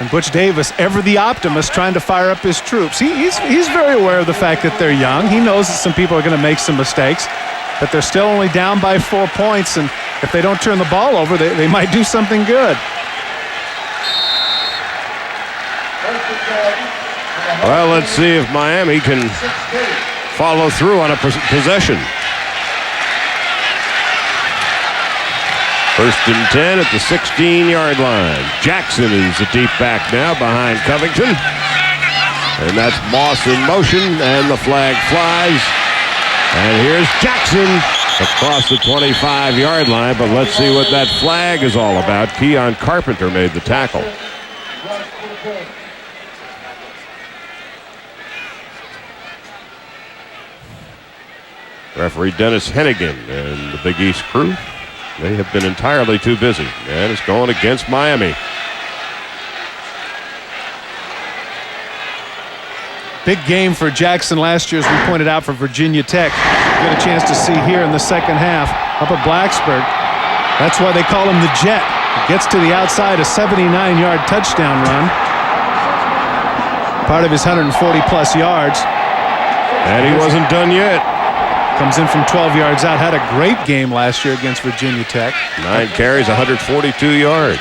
And Butch Davis, ever the optimist, trying to fire up his troops. He's very aware of the fact that they're young. He knows that some people are going to make some mistakes, but they're still only down by 4 points, and if they don't turn the ball over, they might do something good. Well, let's see if Miami can follow through on a possession. 1st and 10 at the 16-yard line. Jackson is the deep back now behind Covington. And that's Moss in motion, and the flag flies. And here's Jackson across the 25-yard line, but let's see what that flag is all about. Keon Carpenter made the tackle. Referee Dennis Hennigan and the Big East crew, they have been entirely too busy, and it's going against Miami. Big game for Jackson last year, as we pointed out, for Virginia Tech. Get a chance to see here in the 2nd half up at Blacksburg. That's why they call him the Jet. Gets to the outside, a 79-yard touchdown run. Part of his 140-plus yards. And he wasn't done yet. Comes in from 12 yards out. Had a great game last year against Virginia Tech. 9 carries, 142 yards.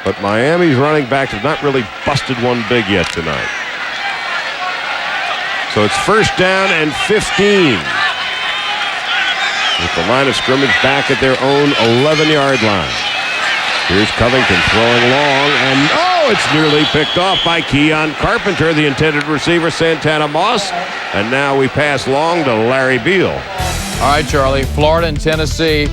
But Miami's running backs have not really busted one big yet tonight. So it's first down and 15. With the line of scrimmage back at their own 11-yard line. Here's Covington throwing long, and it's nearly picked off by Keon Carpenter, the intended receiver, Santana Moss. And now we pass long to Larry Beal. All right, Charlie, Florida and Tennessee.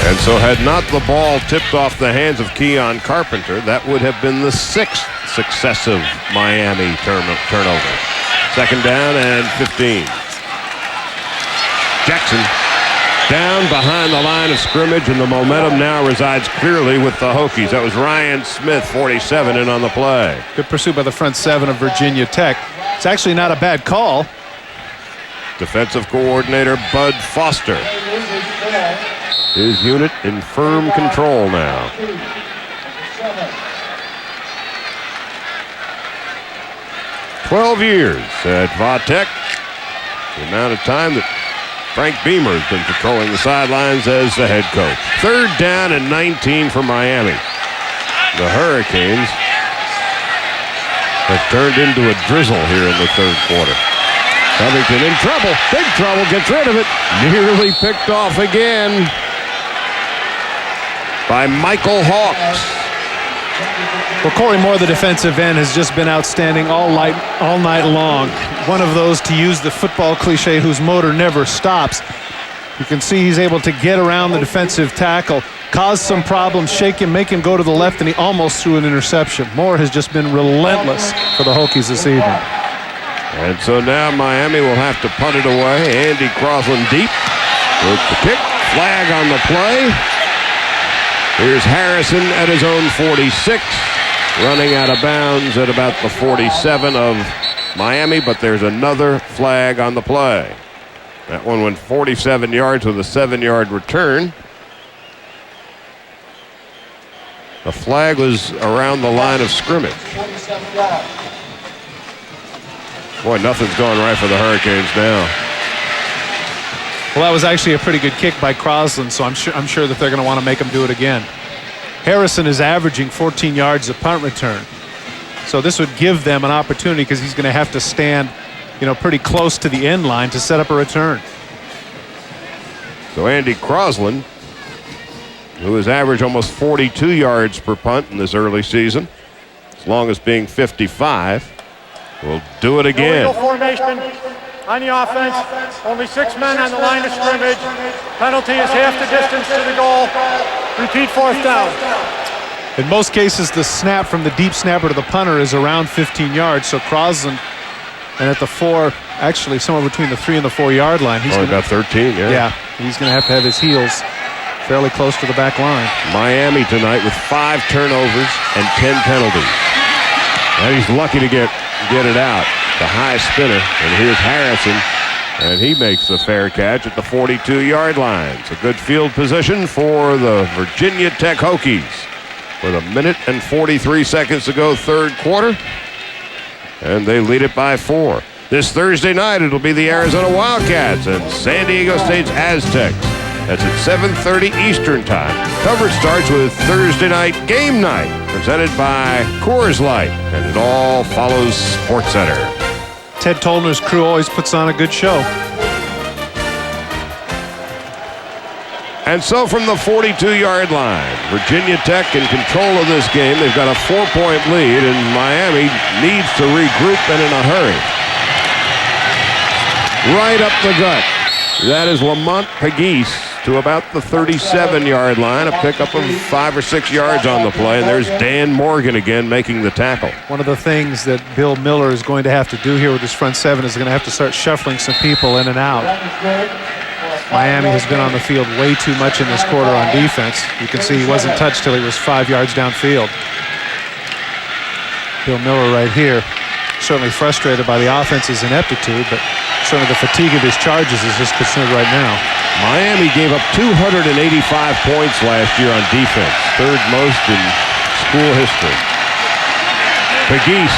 And so had not the ball tipped off the hands of Keon Carpenter, that would have been the 6th successive Miami turnover. Second down and 15. Jackson down behind the line of scrimmage, and the momentum now resides clearly with the Hokies. That was Ryan Smith, 47, in on the play. Good pursuit by the front seven of Virginia Tech. It's actually not a bad call. Defensive coordinator Bud Foster. His unit in firm control now. "12 years at Va-Tech. The amount of time that Frank Beamer has been patrolling the sidelines as the head coach. Third down and 19 for Miami. The Hurricanes have turned into a drizzle here in the third quarter. Covington in trouble. Big trouble. Gets rid of it. Nearly picked off again by Michael Hawks. Well, Corey Moore, the defensive end, has just been outstanding all night long. One of those, to use the football cliche, whose motor never stops. You can see he's able to get around the defensive tackle, cause some problems, shake him, make him go to the left, and he almost threw an interception. Moore has just been relentless for the Hokies this evening. And so now Miami will have to punt it away. Andy Crosland deep with the kick. Flag on the play. Here's Harrison at his own 46, running out of bounds at about the 47 of Miami, but there's another flag on the play. That one went 47 yards with a 7-yard return. The flag was around the line of scrimmage. Boy, nothing's going right for the Hurricanes now. Well, that was actually a pretty good kick by Crosland, so I'm sure that they're going to want to make him do it again. Harrison is averaging 14 yards a punt return. So this would give them an opportunity because he's going to have to stand, pretty close to the end line to set up a return. So Andy Crosland, who has averaged almost 42 yards per punt in this early season, as long as being 55, will do it again. Illegal formation on the offense. Only 6 men on the line of scrimmage. Penalty is half the distance to the goal. Repeat fourth down. In most cases, the snap from the deep snapper to the punter is around 15 yards. So Crosland, and at the 4, actually somewhere between the 3 and the 4-yard line. He's about 13, yeah. Yeah, he's going to have his heels fairly close to the back line. Miami tonight with 5 turnovers and 10 penalties. And he's lucky to get it out. The high spinner, and here's Harrison, and he makes a fair catch at the 42-yard line. It's a good field position for the Virginia Tech Hokies with 1 minute and 43 seconds to go, third quarter, and they lead it by 4. This Thursday night, it'll be the Arizona Wildcats and San Diego State's Aztecs. That's at 7:30 Eastern Time. Coverage starts with Thursday Night Game Night, presented by Coors Light, and it all follows SportsCenter. Ted Tollner's crew always puts on a good show. And so from the 42-yard line, Virginia Tech in control of this game. They've got a 4-point lead, and Miami needs to regroup and in a hurry. Right up the gut. That is Lamont Pegues to about the 37-yard line, a pickup of 5 or 6 yards on the play, and there's Dan Morgan again making the tackle. One of the things that Bill Miller is going to have to do here with his front seven is going to have to start shuffling some people in and out. Miami has been on the field way too much in this quarter on defense. You can see he wasn't touched till he was 5 yards downfield. Bill Miller right here, certainly frustrated by the offense's ineptitude, but certainly the fatigue of his charges is his concern right now. Miami gave up 285 points last year on defense, third most in school history. Pegues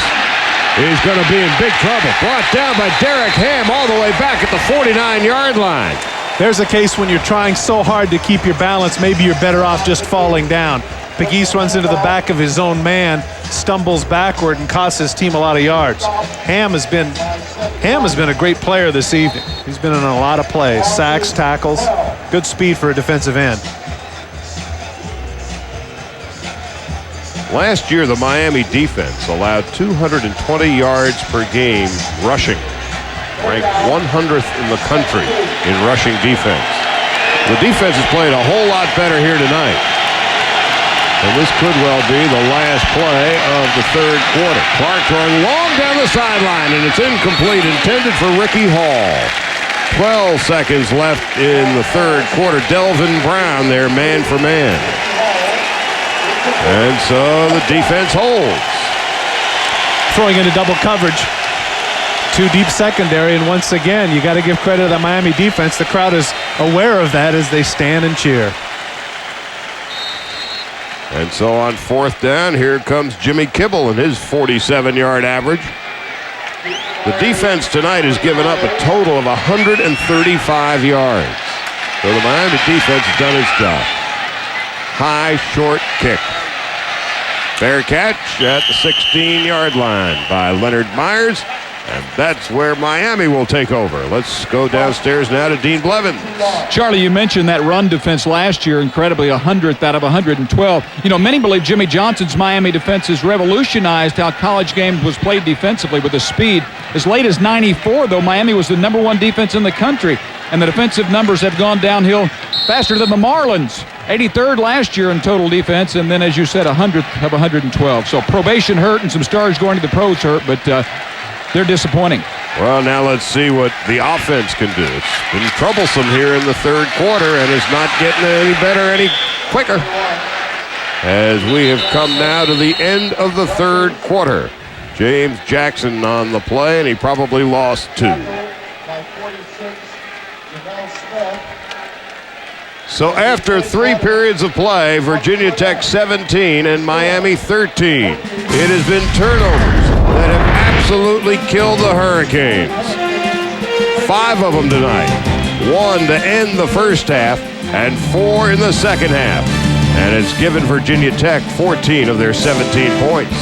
is going to be in big trouble. Brought down by Derek Ham all the way back at the 49-yard line. There's a case when you're trying so hard to keep your balance, maybe you're better off just falling down. Pegues runs into the back of his own man, stumbles backward, and costs his team a lot of yards. Ham has been a great player this evening. He's been in a lot of plays, sacks, tackles, good speed for a defensive end. Last year, the Miami defense allowed 220 yards per game rushing, ranked 100th in the country in rushing defense. The defense has played a whole lot better here tonight. And this could well be the last play of the third quarter. Clark throwing long down the sideline, and it's incomplete, intended for Ricky Hall. 12 seconds left in the third quarter. Delvin Brown there, man for man. And so the defense holds. Throwing into double coverage. Too deep secondary, and once again, you got to give credit to the Miami defense. The crowd is aware of that as they stand and cheer. And so on fourth down, here comes Jimmy Kibble and his 47-yard average. The defense tonight has given up a total of 135 yards. So the Miami defense has done its job. High, short kick. Fair catch at the 16-yard line by Leonard Myers. And that's where Miami will take over. Let's go downstairs now to Dean Blevins. Charlie, you mentioned that run defense last year, incredibly 100th out of 112. You know, many believe Jimmy Johnson's Miami defense has revolutionized how college games was played defensively with the speed. As late as 94, though, Miami was the #1 defense in the country, and the defensive numbers have gone downhill faster than the Marlins. 83rd last year in total defense, and then, as you said, 100th of 112. So probation hurt and some stars going to the pros hurt, but they're disappointing. Well, now let's see what the offense can do. It's been troublesome here in the third quarter, and it's not getting any better any quicker. As we have come now to the end of the third quarter. James Jackson on the play, and he probably lost 2. So after 3 periods of play, Virginia Tech 17 and Miami 13. It has been turnovers that have absolutely killed the Hurricanes. 5 of them tonight. 1 to end the first half and 4 in the second half. And it's given Virginia Tech 14 of their 17 points.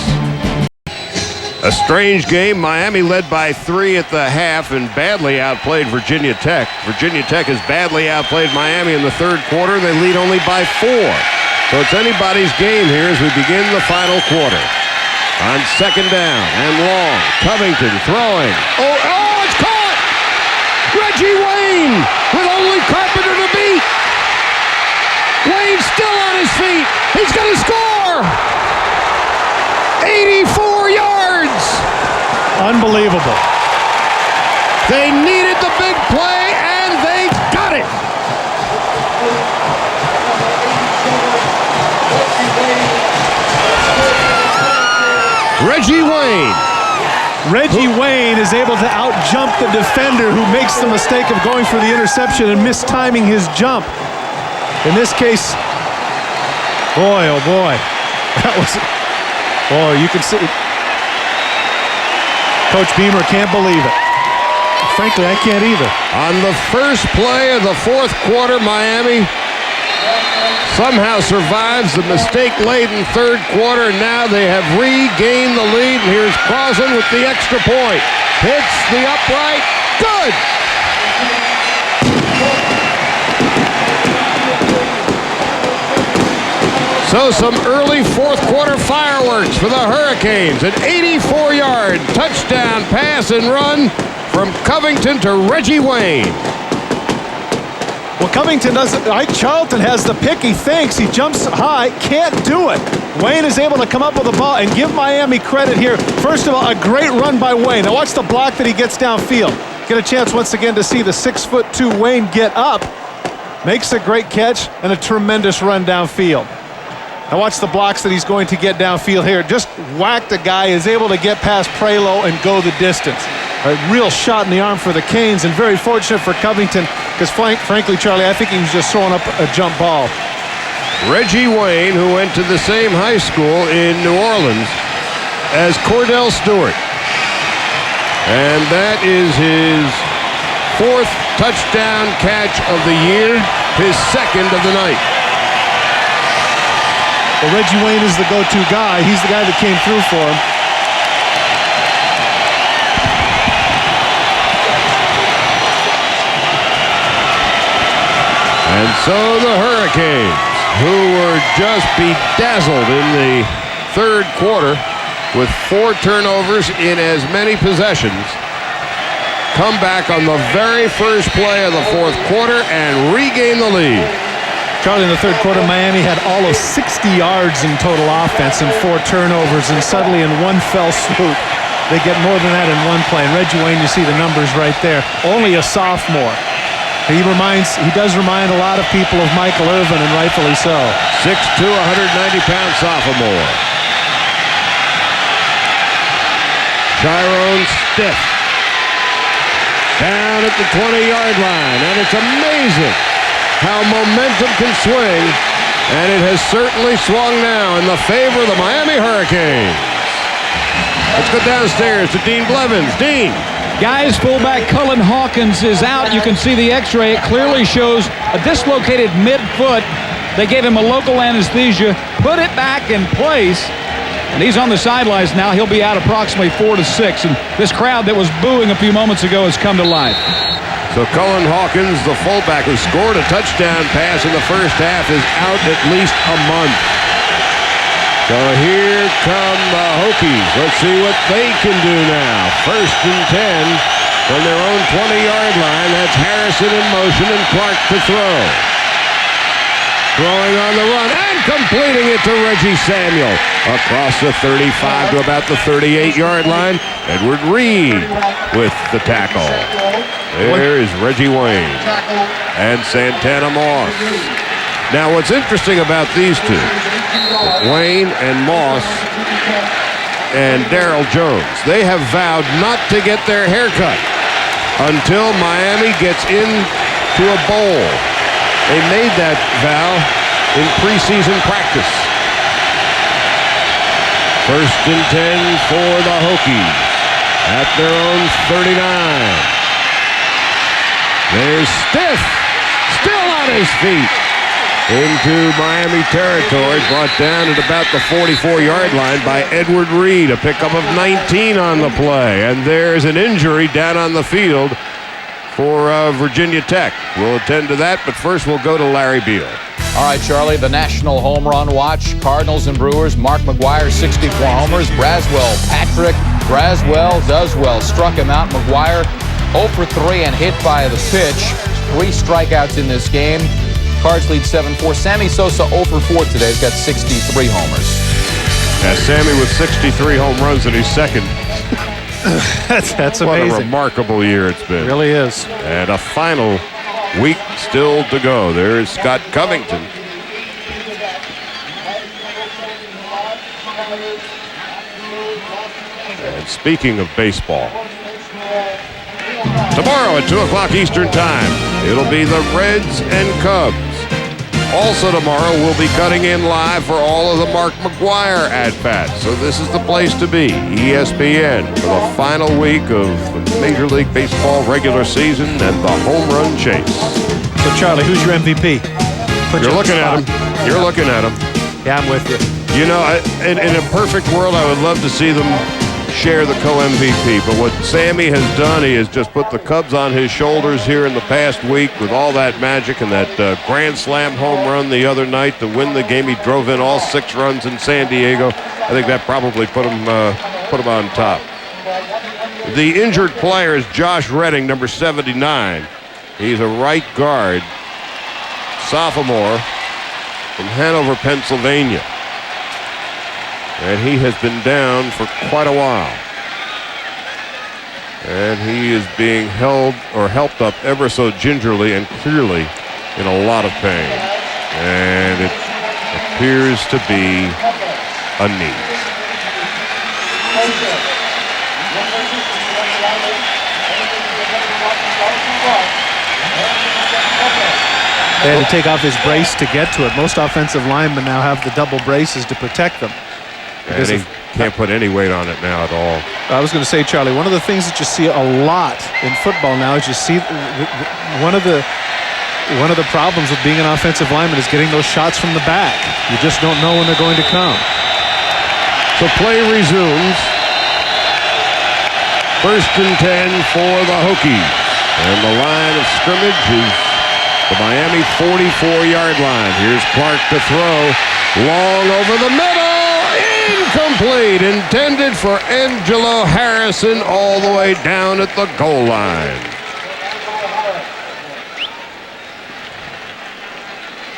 A strange game. Miami led by 3 at the half and badly outplayed Virginia Tech. Virginia Tech has badly outplayed Miami in the third quarter. They lead only by 4. So it's anybody's game here as we begin the final quarter. On second down and long, Covington throwing. Oh, it's caught! Reggie Wayne with only Carpenter to beat. Wayne still on his feet. He's going to score! 84 yards! Unbelievable. They needed the big play, and they got it! Reggie Wayne. Reggie Wayne is able to out-jump the defender who makes the mistake of going for the interception and mistiming his jump. In this case, boy, oh boy. That was... Boy, you can see it. Coach Beamer can't believe it. Frankly, I can't either. On the first play of the fourth quarter, Miami somehow survives the mistake-laden third quarter, and now they have regained the lead. And here's Crosland with the extra point. Hits the upright. Good! So some early fourth quarter fireworks for the Hurricanes. An 84-yard touchdown pass and run from Covington to Reggie Wayne. Well, Covington doesn't. Ike Charlton has the pick. He thinks he jumps high, can't do it. Wayne is able to come up with the ball and give Miami credit here. First of all, a great run by Wayne. Now watch the block that he gets downfield. Get a chance once again to see the 6'2" Wayne get up. Makes a great catch and a tremendous run downfield. Now watch the blocks that he's going to get downfield here. Just whacked the guy, is able to get past Prelo and go the distance. A real shot in the arm for the Canes, and very fortunate for Covington because frankly, Charlie, I think he was just throwing up a jump ball. Reggie Wayne, who went to the same high school in New Orleans as Cordell Stewart. And that is his 4th touchdown catch of the year, his second of the night. Well, Reggie Wayne is the go-to guy. He's the guy that came through for him. And so the Hurricanes, who were just bedazzled in the third quarter with 4 turnovers in as many possessions, come back on the very first play of the fourth quarter and regain the lead. Charlie, in the third quarter, Miami had all of 60 yards in total offense and 4 turnovers, and suddenly in one fell swoop, they get more than that in one play. And Reggie Wayne, you see the numbers right there. Only a sophomore. He does remind a lot of people of Michael Irvin, and rightfully so. 6'2", 190-pound sophomore. Tyrone Stiff down at the 20-yard line, and it's amazing how momentum can swing, and it has certainly swung now in the favor of the Miami Hurricanes. Let's go downstairs to Dean Blevins. Dean. Guys, fullback Cullen Hawkins is out. You can see the x-ray. It clearly shows a dislocated midfoot. They gave him a local anesthesia, put it back in place, and he's on the sidelines now. He'll be out approximately 4 to 6, and this crowd that was booing a few moments ago has come to life. So Cullen Hawkins, the fullback who scored a touchdown pass in the first half, is out at least a month. So here come the Hokies. Let's see what they can do now. 1st and 10 from their own 20-yard line. That's Harrison in motion and Clark to throw. Throwing on the run and completing it to Reggie Samuel. Across the 35 to about the 38-yard line. Edward Reed with the tackle. There is Reggie Wayne and Santana Moss. Now what's interesting about these two, Wayne and Moss and Darryl Jones, they have vowed not to get their hair cut until Miami gets into a bowl. They made that vow in preseason practice. 1st and 10 for the Hokies at their own 39. There's Stiff, still on his feet. Into Miami territory, brought down at about the 44-yard line by Edward Reed, a pickup of 19 on the play. And there's an injury down on the field for Virginia Tech. We'll attend to that, but first we'll go to Larry Beal. All right, Charlie, the National Home Run Watch. Cardinals and Brewers. Mark McGwire, 64 homers. Patrick Braswell does well. Struck him out. McGwire 0 for 3 and hit by the pitch. 3 strikeouts in this game. Cards lead 7-4. Sammy Sosa 0 for 4 today. He's got 63 homers. Yeah, Sammy with 63 home runs in his second. That's What amazing. a remarkable year it's been. It really is. And a final week still to go. There's Scott Covington. And speaking of baseball, tomorrow at 2 o'clock Eastern Time, it'll be the Reds and Cubs. Also tomorrow, we'll be cutting in live for all of the Mark McGwire at-bats. So this is the place to be, ESPN, for the final week of the Major League Baseball regular season and the home run chase. So, Charlie, who's your MVP? You're looking at him. You're looking at him. Yeah, I'm with you. You know, in a perfect world, I would love to see them share the co-MVP. But what Sammy has done, he has just put the Cubs on his shoulders here in the past week with all that magic and that grand slam home run the other night to win the game. He drove in all 6 runs in San Diego. I think that probably put him on top. The injured player is Josh Redding, number 79. He's a right guard, sophomore from Hanover, Pennsylvania. And he has been down for quite a while. And he is being helped up ever so gingerly and clearly in a lot of pain. And it appears to be a knee. They had to take off his brace to get to it. Most offensive linemen now have the double braces to protect them. And he can't put any weight on it now at all. I was going to say, Charlie, one of the things that you see a lot in football now is you see one of the problems with being an offensive lineman is getting those shots from the back. You just don't know when they're going to come. So play resumes. 1st and 10 for the Hokies. And the line of scrimmage is the Miami 44-yard line. Here's Clark to throw. Long over the middle. Incomplete. Intended for Angelo Harrison all the way down at the goal line.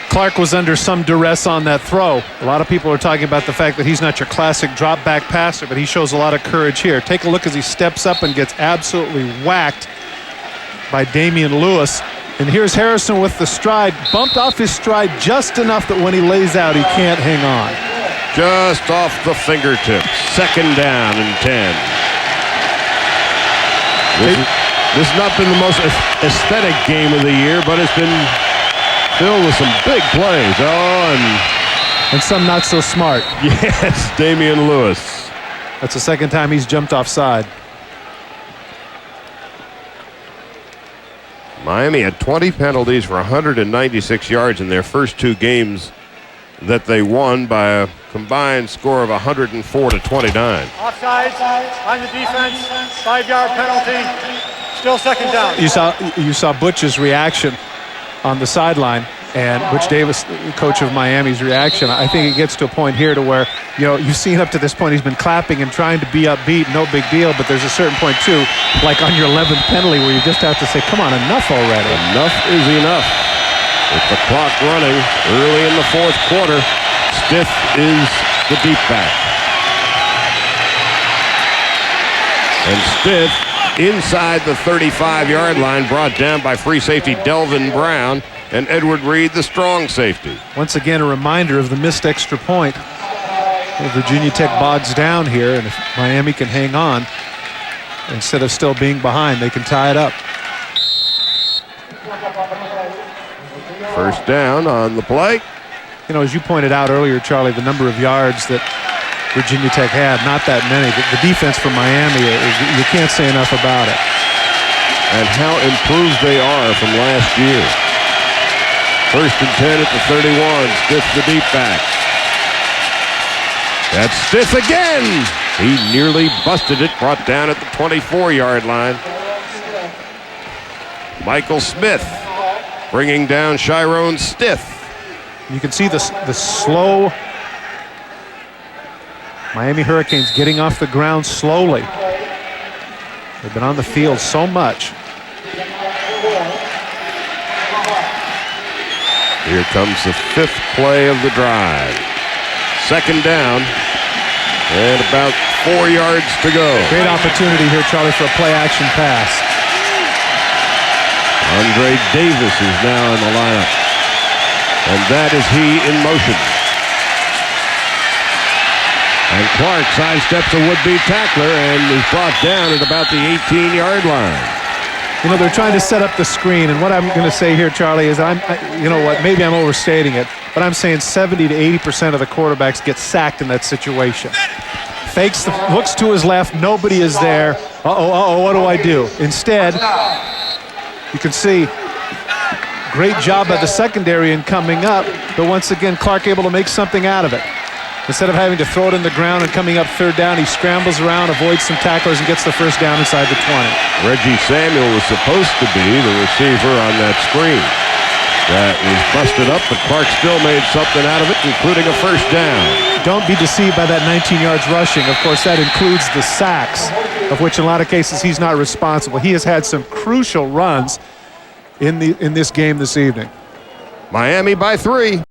Clark was under some duress on that throw. A lot of people are talking about the fact that he's not your classic drop back passer, but he shows a lot of courage here. Take a look as he steps up and gets absolutely whacked by Damian Lewis. And here's Harrison with the stride, bumped off his stride just enough that when he lays out, he can't hang on. Just off the fingertips. 2nd down and 10. This has not been the most aesthetic game of the year, but it's been filled with some big plays. And some not so smart. Yes, Damian Lewis. That's the 2nd time he's jumped offside. Miami had 20 penalties for 196 yards in their first 2 games that they won by a combined score of 104-29. Offsides on the defense, 5-yard penalty, still 2nd down. You saw Butch's reaction on the sideline, and Butch Davis, coach of Miami's reaction. I think it gets to a point here to where, you've seen up to this point he's been clapping and trying to be upbeat, no big deal, but there's a certain point too, like on your 11th penalty, where you just have to say, come on, enough already. Enough is enough. With the clock running early in the 4th quarter, Stiff is the deep back. And Stiff inside the 35-yard line, brought down by free safety Delvin Brown and Edward Reed, the strong safety. Once again, a reminder of the missed extra point. Well, Virginia Tech bogs down here, and if Miami can hang on, instead of still being behind, they can tie it up. 1st down on the play. As you pointed out earlier, Charlie, the number of yards that Virginia Tech had, not that many. The defense from Miami, you can't say enough about it. And how improved they are from last year. 1st and 10 at the 31. Stiff the deep back. That's Stiff again. He nearly busted it, brought down at the 24-yard line. Michael Smith bringing down Chiron Stiff. You can see the slow Miami Hurricanes getting off the ground slowly. They've been on the field so much. Here comes the 5th play of the drive. 2nd down and about 4 yards to go. Great opportunity here, Charlie, for a play-action pass. Andre Davis is now in the lineup. And that is he in motion. And Clark sidesteps a would-be tackler and is brought down at about the 18-yard line. They're trying to set up the screen, and what I'm going to say here, Charlie, is maybe I'm overstating it, but I'm saying 70 to 80% of the quarterbacks get sacked in that situation. Fakes, looks to his left, nobody is there. What do I do? Instead, you can see, great job by the secondary in coming up, but once again, Clark able to make something out of it. Instead of having to throw it in the ground and coming up 3rd down, he scrambles around, avoids some tacklers, and gets the 1st down inside the 20. Reggie Samuel was supposed to be the receiver on that screen. That was busted up, but Clark still made something out of it, including a 1st down. Don't be deceived by that 19 yards rushing. Of course, that includes the sacks, of which in a lot of cases he's not responsible. He has had some crucial runs in this game this evening. Miami by 3.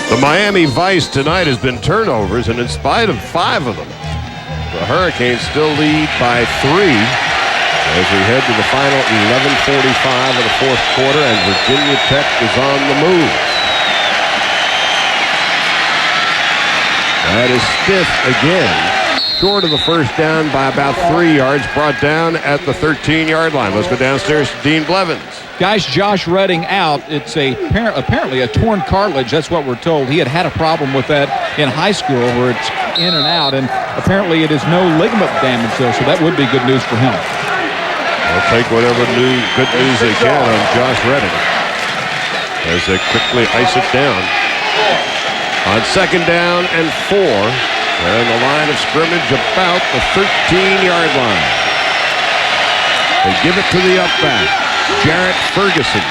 The Miami vice tonight has been turnovers, and in spite of 5 of them, the Hurricanes still lead by 3 as we head to the final 11:45 of the 4th quarter, and Virginia Tech is on the move. That is Stiff again, short of the 1st down by about 3 yards, brought down at the 13-yard line. Let's go downstairs to Dean Blevins. Guys, Josh Redding out. It's apparently a torn cartilage. That's what we're told. He had a problem with that in high school where it's in and out, and apparently it is no ligament damage, though, so that would be good news for him. They'll take whatever good news they can on Josh Redding as they quickly ice it down. On 2nd down and 4, they're in the line of scrimmage about the 13-yard line. They give it to the up back, Jarrett Ferguson.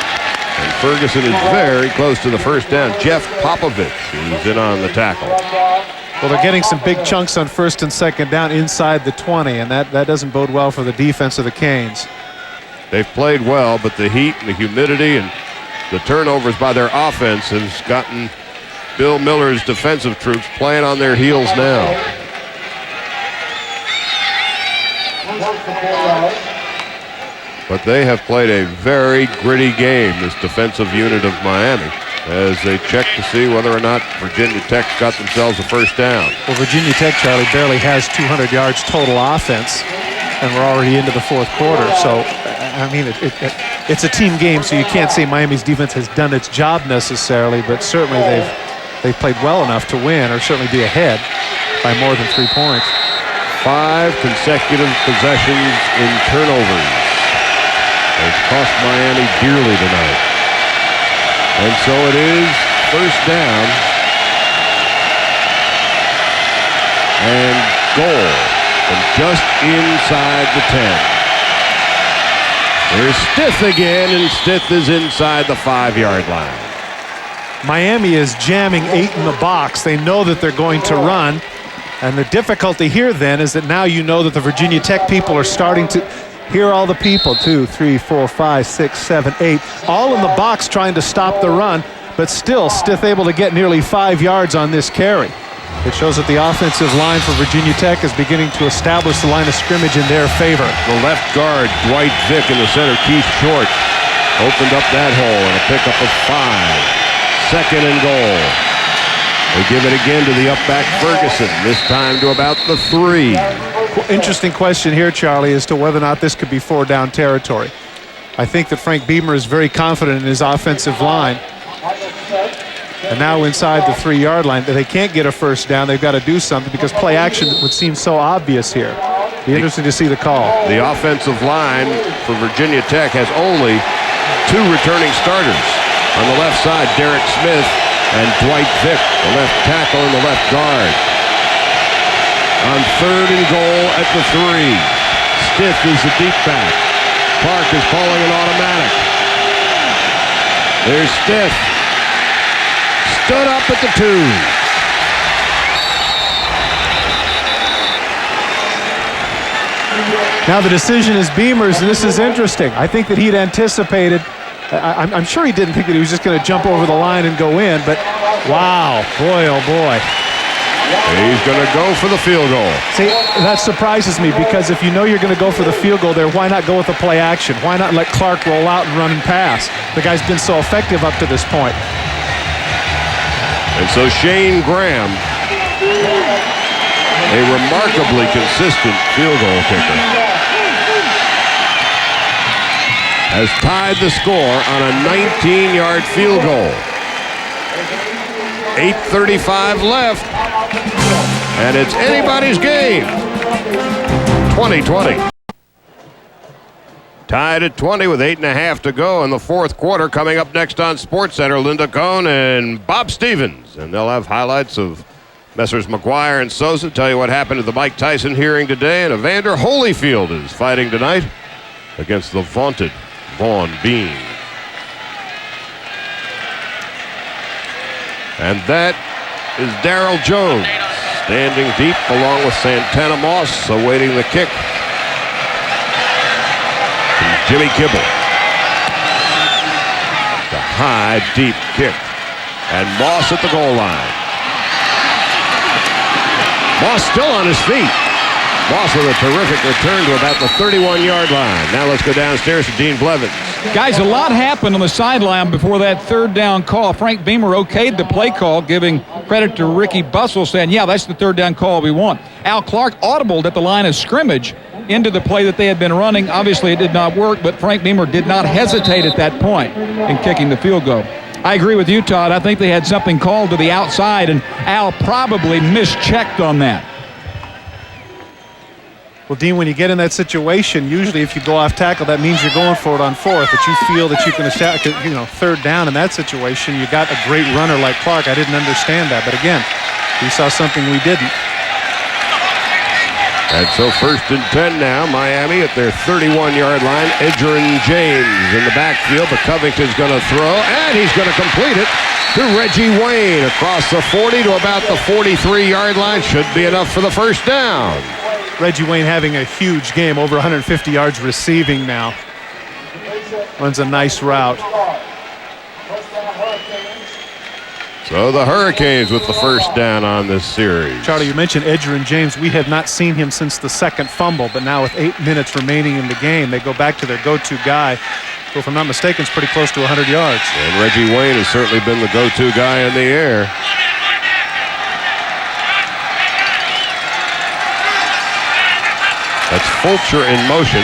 And Ferguson is very close to the first down. Jeff Popovich is in on the tackle. Well, they're getting some big chunks on 1st and 2nd down inside the 20, and that doesn't bode well for the defense of the Canes. They've played well, but the heat and the humidity and the turnovers by their offense has gotten Bill Miller's defensive troops playing on their heels now. But they have played a very gritty game, this defensive unit of Miami, as they check to see whether or not Virginia Tech got themselves a first down. Well, Virginia Tech, Charlie, barely has 200 yards total offense, and we're already into the 4th quarter. So, I mean, it's a team game, so you can't say Miami's defense has done its job necessarily, but certainly they've played well enough to win or certainly be ahead by more than 3 points. 5 consecutive possessions in turnovers. It's cost Miami dearly tonight. And so it is 1st down and goal from just inside the 10. There's Stith again, and Stith is inside the 5-yard line. Miami is jamming 8 in the box. They know that they're going to run. And the difficulty here then is that now you know that the Virginia Tech people are starting to hear all the people, 2, 3, 4, 5, 6, 7, 8, all in the box trying to stop the run, but still Stith able to get nearly 5 yards on this carry. It shows that the offensive line for Virginia Tech is beginning to establish the line of scrimmage in their favor. The left guard, Dwight Vick, in the center, Keith Short, opened up that hole and a pickup of 5. 2nd and goal. They give it again to the up back Ferguson, this time to about the 3. Interesting question here, Charlie, as to whether or not this could be 4-down territory. I think that Frank Beamer is very confident in his offensive line. And now inside the 3-yard line, they can't get a first down. They've got to do something because play action would seem so obvious here. Be interesting to see the call. The offensive line for Virginia Tech has only 2 returning starters. On the left side, Derek Smith and Dwight Vick, the left tackle and the left guard. On 3rd and goal at the 3. Stith is the deep back. Clark is calling an automatic. There's Stith. Stood up at the 2. Now the decision is Beamer's, and this is interesting. I think that he'd anticipated, I'm sure he didn't think that he was just going to jump over the line and go in, but wow, boy, oh boy. He's going to go for the field goal. See, that surprises me because if you know you're going to go for the field goal there, why not go with the play action? Why not let Clark roll out and run and pass? The guy's been so effective up to this point. And so Shane Graham, a remarkably consistent field goal kicker, has tied the score on a 19-yard field goal. 8:35 left, and it's anybody's game. 20-20. Tied at 20 with 8.5 to go in the 4th quarter. Coming up next on SportsCenter, Linda Cohn and Bob Stevens. And they'll have highlights of Messrs. McGuire and Sosa, tell you what happened at the Mike Tyson hearing today. And Evander Holyfield is fighting tonight against the vaunted Vaughn Bean. And that is Darryl Jones standing deep along with Santana Moss awaiting the kick. Jimmy Kibble. The high, deep kick. And Moss at the goal line. Moss still on his feet. Moss with a terrific return to about the 31-yard line. Now let's go downstairs to Dean Blevins. Guys, a lot happened on the sideline before that 3rd down call. Frank Beamer okayed the play call, giving credit to Ricky Bussell, saying, yeah, that's the 3rd down call we want. Al Clark audibled at the line of scrimmage into the play that they had been running. Obviously, it did not work, but Frank Beamer did not hesitate at that point in kicking the field goal. I agree with you, Todd. I think they had something called to the outside, and Al probably mischecked on that. Well, Dean, when you get in that situation, usually if you go off tackle, that means you're going for it on fourth, that you feel that you can attack, third down in that situation. You got a great runner like Clark. I didn't understand that, but again, we saw something we didn't. And so 1st and 10 now, Miami at their 31-yard line. Edgerrin James in the backfield, but Covington's going to throw, and he's going to complete it to Reggie Wayne across the 40 to about the 43-yard line. Should be enough for the first down. Reggie Wayne having a huge game, over 150 yards receiving now. Runs a nice route. So the Hurricanes with the first down on this series. Charlie, you mentioned Edgerrin James. We have not seen him since the second fumble, but now with 8 minutes remaining in the game, they go back to their go-to guy, who, if I'm not mistaken, is pretty close to 100 yards. And Reggie Wayne has certainly been the go-to guy in the air. That's Fulcher in motion,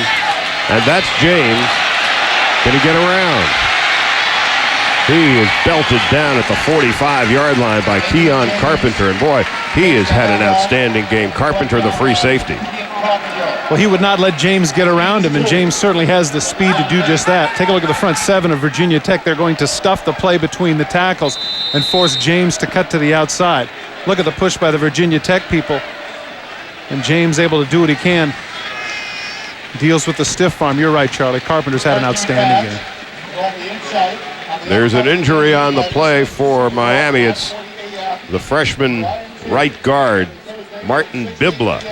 and that's James. Can he get around? He is belted down at the 45-yard line by Keon Carpenter, and boy, he has had an outstanding game. Carpenter, the free safety. Well, he would not let James get around him, and James certainly has the speed to do just that. Take a look at the front seven of Virginia Tech. They're going to stuff the play between the tackles and force James to cut to the outside. Look at the push by the Virginia Tech people, and James able to do what he can. Deals with the stiff arm. You're right, Charlie. Carpenter's had an outstanding game. There's an injury on the play for Miami. It's the freshman right guard, Martin Bibla.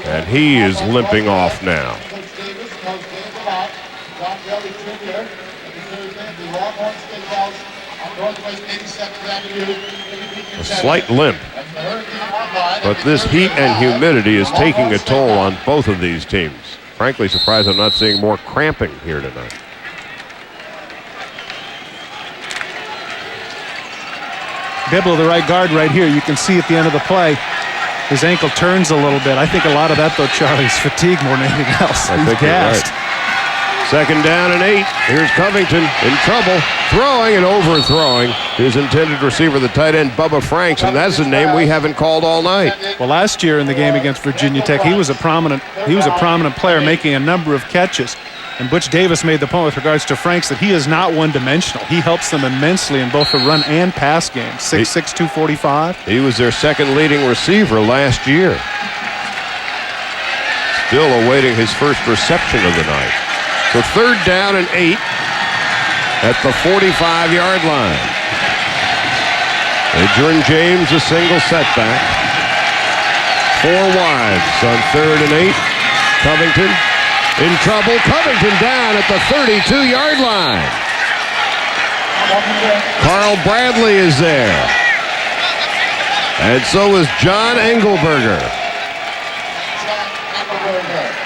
And he is limping off now. A slight limp. But this heat and humidity is taking a toll on both of these teams. Frankly, surprised I'm not seeing more cramping here tonight. Bibble, the right guard right here. You can see at the end of the play, his ankle turns a little bit. I think a lot of that, though, Charlie, is fatigue more than anything else. I think you're right. 2nd down and 8. Here's Covington in trouble, throwing and overthrowing his intended receiver, the tight end Bubba Franks, and that's a name we haven't called all night. Well, last year in the game against Virginia Tech, he was a prominent player, making a number of catches. And Butch Davis made the point with regards to Franks that he is not one-dimensional. He helps them immensely in both the run and pass game. 6'6", 245. He was their second leading receiver last year. Still awaiting his first reception of the night. So 3rd down and 8 at the 45-yard line. Edgerrin James a single setback. 4 wides on 3rd and 8. Covington in trouble. Covington down at the 32-yard line. Carl Bradley is there. And so is John Engelberger.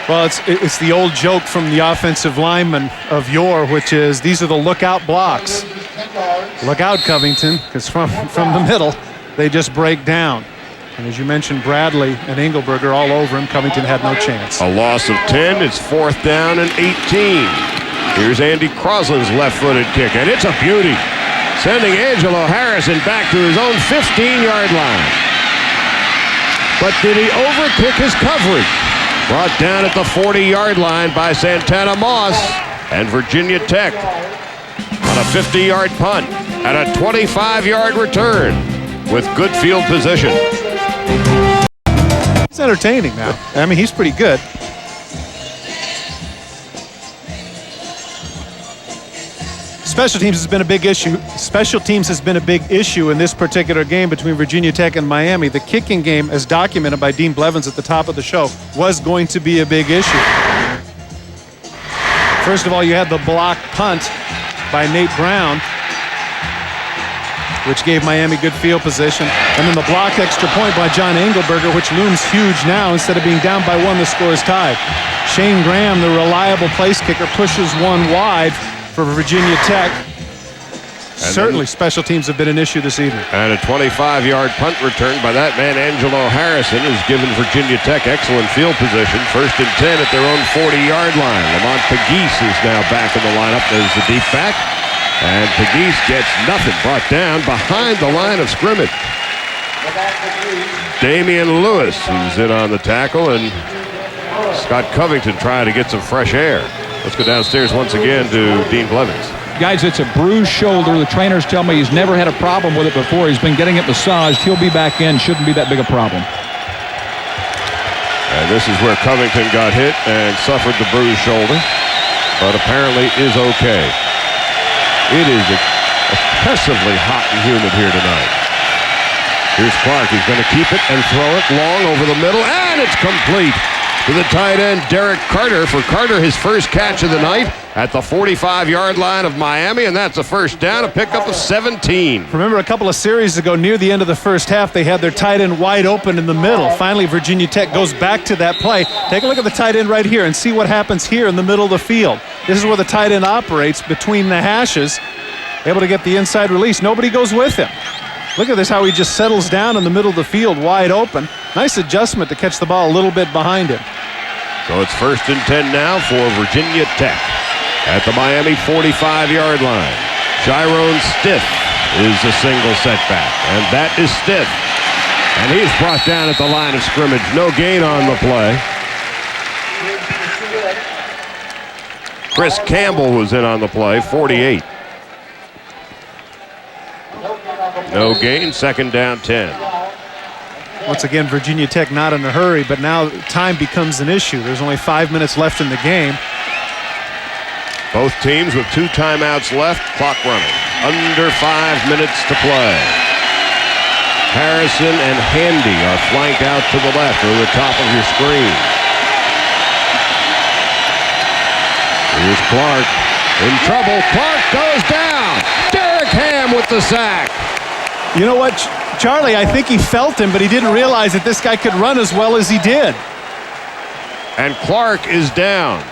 Well, it's the old joke from the offensive linemen of yore, which is these are the lookout blocks. Look out, Covington, because from the middle, they just break down. And as you mentioned, Bradley and Engelberger all over him. Covington had no chance. A loss of 10. It's 4th down and 18. Here's Andy Crosland's left-footed kick, and it's a beauty, sending Angelo Harrison back to his own 15-yard line. But did he overkick his coverage? Brought down at the 40-yard line by Santana Moss, and Virginia Tech on a 50-yard punt and a 25-yard return with good field position. He's entertaining now. I mean, he's pretty good. Special teams has been a big issue. Special teams has been a big issue in this particular game between Virginia Tech and Miami. The kicking game, as documented by Dean Blevins at the top of the show, was going to be a big issue. First of all, you had the block punt by Nate Brown, which gave Miami good field position. And then the block extra point by John Engelberger, which looms huge now. Instead of being down by 1, the score is tied. Shane Graham, the reliable place kicker, pushes one wide for Virginia Tech. Certainly special teams have been an issue this evening. And a 25-yard punt return by that man, Angelo Harrison, has given Virginia Tech excellent field position. 1st and 10 at their own 40-yard line. Lamont Pegues is now back in the lineup as the deep back. And Pegues gets nothing, brought down behind the line of scrimmage. Damian Lewis is in on the tackle, and Scott Covington trying to get some fresh air. Let's go downstairs once again to Dean Blevins. Guys, it's a bruised shoulder. The trainers tell me he's never had a problem with it before. He's been getting it massaged. He'll be back in. Shouldn't be that big a problem. And this is where Covington got hit and suffered the bruised shoulder, but apparently is okay. It is oppressively hot and humid here tonight. Here's Clark. He's going to keep it and throw it long over the middle, and it's complete to the tight end, Derek Carter. For Carter, his first catch of the night at the 45-yard line of Miami, and that's a first down, a pickup of 17. Remember a couple of series ago, near the end of the first half, they had their tight end wide open in the middle. Finally, Virginia Tech goes back to that play. Take a look at the tight end right here and see what happens here in the middle of the field. This is where the tight end operates between the hashes, able to get the inside release. Nobody goes with him. Look at this, how he just settles down in the middle of the field, wide open. Nice adjustment to catch the ball a little bit behind him. So it's 1st and 10 now for Virginia Tech at the Miami 45-yard line. Chiron Stiff is a single setback, and that is Stiff. And he's brought down at the line of scrimmage. No gain on the play. Chris Campbell was in on the play, 48. No gain, 2nd down, 10. Once again, Virginia Tech not in a hurry, but now time becomes an issue. There's only 5 minutes left in the game. Both teams with 2 timeouts left, clock running. Under 5 minutes to play. Harrison and Handy are flanked out to the left or the top of your screen. Here's Clark in trouble. Clark goes down. Derek Ham with the sack. You know what, Charlie, I think he felt him, but he didn't realize that this guy could run as well as he did. And Clark is down.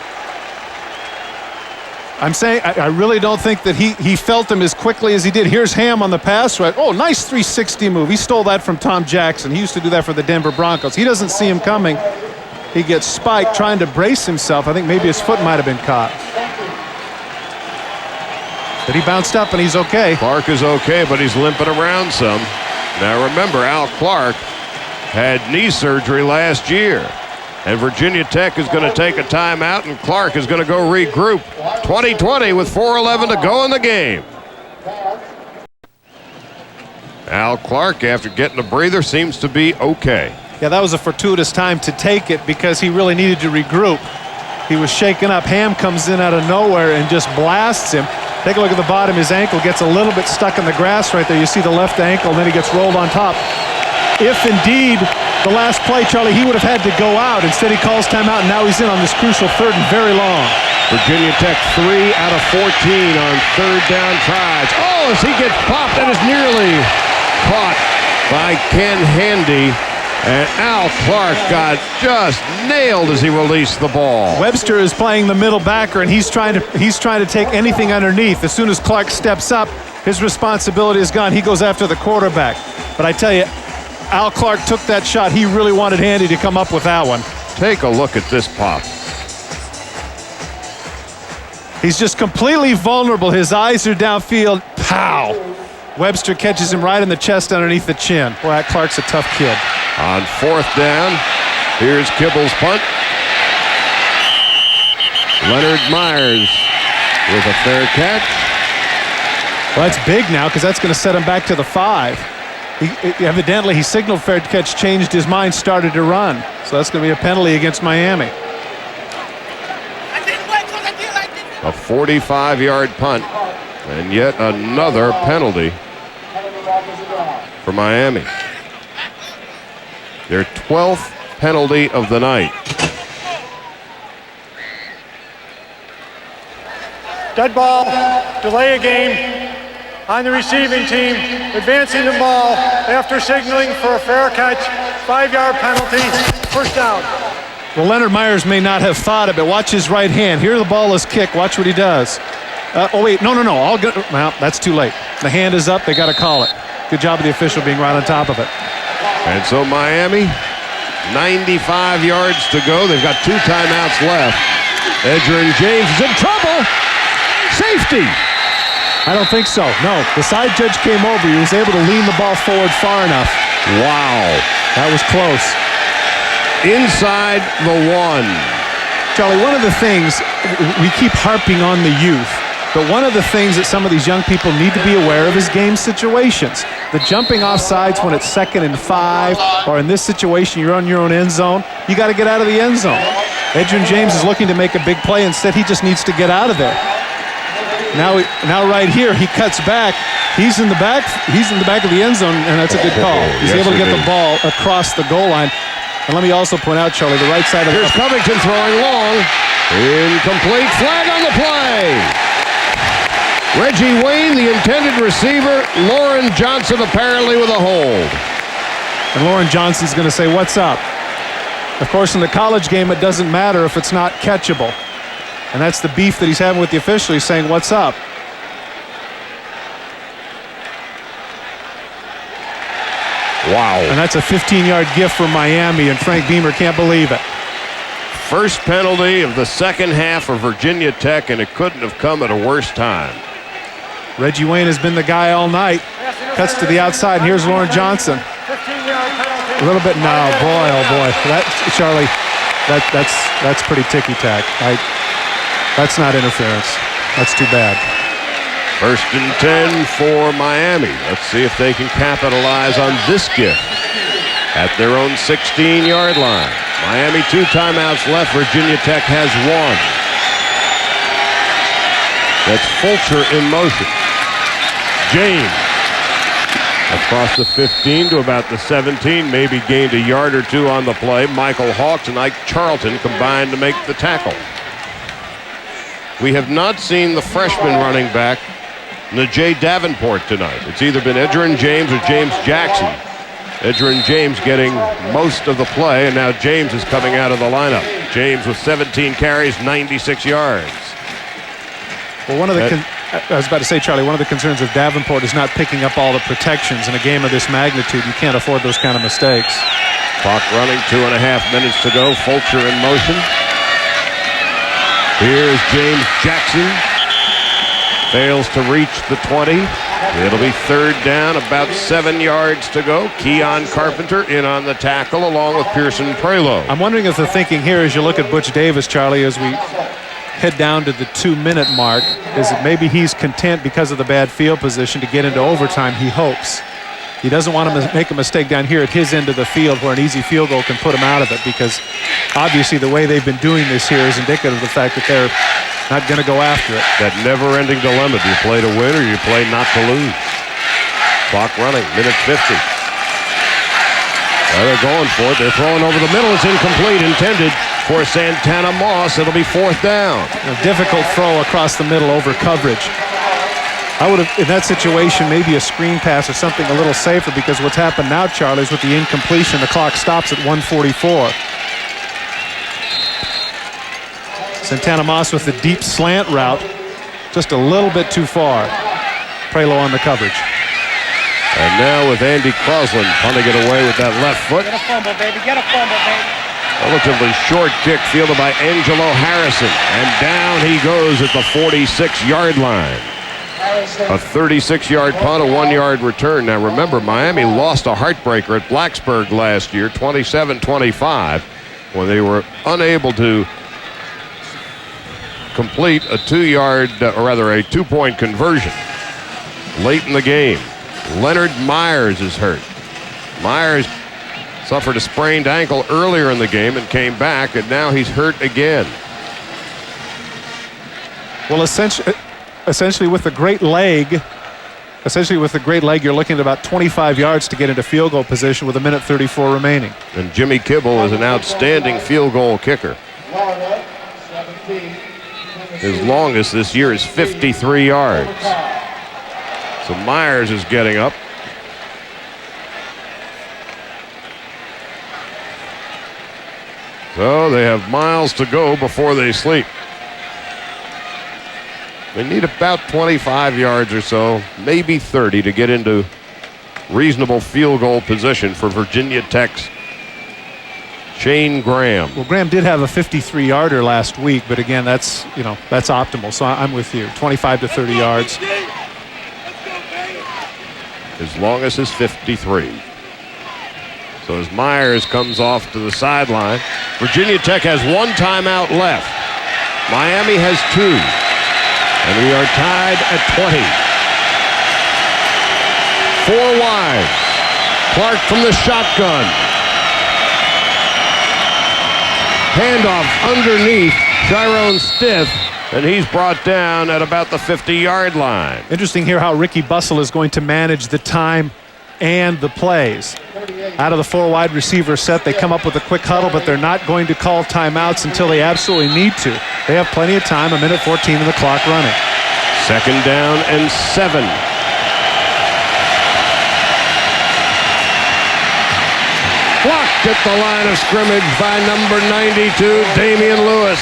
I'm saying I really don't think that he felt him as quickly as he did. Here's Ham on the pass right. Oh, nice 360 move. He stole that from Tom Jackson. He used to do that for the Denver Broncos. He doesn't see him coming. He gets spiked trying to brace himself. I think maybe his foot might have been caught. But he bounced up and he's okay. Clark is okay, but he's limping around some. Now remember, Al Clark had knee surgery last year. And Virginia Tech is going to take a timeout, and Clark is going to go regroup. 20-20 with 4:11 to go in the game. Al Clark, after getting a breather, seems to be okay. Yeah, that was a fortuitous time to take it because he really needed to regroup. He was shaken up. Ham comes in out of nowhere and just blasts him. Take a look at the bottom. His ankle gets a little bit stuck in the grass right there. You see the left ankle, and then he gets rolled on top. If indeed the last play, Charlie, he would have had to go out. Instead, he calls timeout, and now he's in on this crucial 3rd and very long. Virginia Tech 3 out of 14 on 3rd down tries. Oh, as he gets popped, and is nearly caught by Ken Handy. And Al Clark got just nailed as he released the ball. Webster is playing the middle backer, and he's trying to take anything underneath. As soon as Clark steps up, his responsibility is gone. He goes after the quarterback. But I tell you, Al Clark took that shot. He really wanted Handy to come up with that one. Take a look at this pop. He's just completely vulnerable. His eyes are downfield. Pow! Webster catches him right in the chest underneath the chin. Boy, Clark's a tough kid. On 4th down, here's Kibble's punt. Leonard Myers with a fair catch. Well, that's big now because that's going to set him back to the 5. Evidently, he signaled fair catch, changed his mind, started to run. So that's going to be a penalty against Miami. A 45-yard punt, and yet another penalty for Miami. Their 12th penalty of the night. Dead ball, delay a game on the receiving team, advancing the ball after signaling for a fair catch, 5-yard penalty, 1st down. Well, Leonard Myers may not have thought of it. Watch his right hand. Here the ball is kicked. Watch what he does. Oh, wait. No. All good. Well, that's too late. The hand is up. They got to call it. Good job of the official being right on top of it. And so Miami, 95 yards to go. They've got 2 timeouts left. Edgerrin James is in trouble. Safety. I don't think so. No. The side judge came over. He was able to lean the ball forward far enough. Wow. That was close. Inside the 1. Charlie, one of the things, we keep harping on the youth, but one of the things that some of these young people need to be aware of is game situations. The jumping off sides when it's 2nd and 5, or in this situation, you're on your own end zone, you got to get out of the end zone. Edgerrin James is looking to make a big play. Instead, he just needs to get out of there. Now right here, he cuts back. He's in the back of the end zone, and that's a good call. He's able to get the ball across the goal line. And let me also point out, Charlie, the right side of Here's Covington throwing long. Incomplete. Flag on the play. Reggie Wayne, the intended receiver. Lauren Johnson apparently with a hold. And Lauren Johnson's going to say, what's up? Of course, in the college game, it doesn't matter if it's not catchable. And that's the beef that he's having with the official. He's saying, what's up? Wow. And that's a 15-yard gift for Miami, and Frank Beamer can't believe it. First penalty of the second half for Virginia Tech, and it couldn't have come at a worse time. Reggie Wayne has been the guy all night. Cuts to the outside, and here's Lauren Johnson. A little bit now. Boy, oh boy. Charlie, that's pretty ticky-tack. That's not interference. That's too bad. 1st and 10 for Miami. Let's see if they can capitalize on this gift at their own 16-yard line. Miami 2 timeouts left. Virginia Tech has 1. That's Fulcher in motion. James across the 15 to about the 17. Maybe gained a yard or 2 on the play. Michael Hawks and Ike Charlton combined to make the tackle. We have not seen the freshman running back, Najee Davenport, tonight. It's either been Edgerrin James or James Jackson. Edgerrin James getting most of the play, and now James is coming out of the lineup. James with 17 carries, 96 yards. Well, I was about to say, Charlie, one of the concerns of Davenport is not picking up all the protections. In a game of this magnitude, you can't afford those kind of mistakes. Clock running, 2.5 minutes to go. Fulcher in motion. Here's James Jackson. Fails to reach the 20. It'll be 3rd down, about 7 yards to go. Keon Carpenter in on the tackle along with Pearson Prelo. I'm wondering if the thinking here, as you look at Butch Davis, Charlie, as we head down to the 2-minute mark, is that maybe he's content because of the bad field position to get into overtime, he hopes. He doesn't want to make a mistake down here at his end of the field where an easy field goal can put him out of it, because obviously the way they've been doing this here is indicative of the fact that they're not going to go after it. That never-ending dilemma. Do you play to win or you play not to lose? Clock running, minute 50. Well, they're going for it. They're throwing over the middle. It's incomplete, intended for Santana Moss. It'll be 4th down. A difficult throw across the middle over coverage. I would have, in that situation, maybe a screen pass or something a little safer, because what's happened now, Charlie, is with the incompletion, the clock stops at 1:44. Santana Moss with the deep slant route, just a little bit too far. Prelo on the coverage. And now with Andy Crosland punting it away with that left foot. Get a fumble, baby. Get a fumble, baby. Relatively short kick fielded by Angelo Harrison. And down he goes at the 46-yard line. A 36-yard punt, a 1-yard return. Now remember, Miami lost a heartbreaker at Blacksburg last year, 27-25, when they were unable to complete a 2-point conversion late in the game. Leonard Myers is hurt. Myers suffered a sprained ankle earlier in the game and came back, and now he's hurt again. Well, essentially with the great leg, you're looking at about 25 yards to get into field goal position with 1:34 remaining. And Jimmy Kibble is an outstanding field goal kicker. His longest this year is 53 yards. So Myers is getting up. So they have miles to go before they sleep. They need about 25 yards or so, maybe 30, to get into reasonable field goal position for Virginia Tech's Shane Graham. Well, Graham did have a 53-yarder last week, but again, that's optimal. So I'm with you. 25 to 30 yards. As long as his 53. So as Myers comes off to the sideline, Virginia Tech has one timeout left. Miami has 2. And we are tied at 20. 4 wide. Clark from the shotgun. Handoff underneath Chiron Stiff, and he's brought down at about the 50-yard line. Interesting here how Ricky Bussell is going to manage the time and the plays. Out of the 4 wide receiver set, they come up with a quick huddle, but they're not going to call timeouts until they absolutely need to. They have plenty of time, 1:14 and the clock running. 2nd down and 7. Blocked at the line of scrimmage by number 92, Damian Lewis.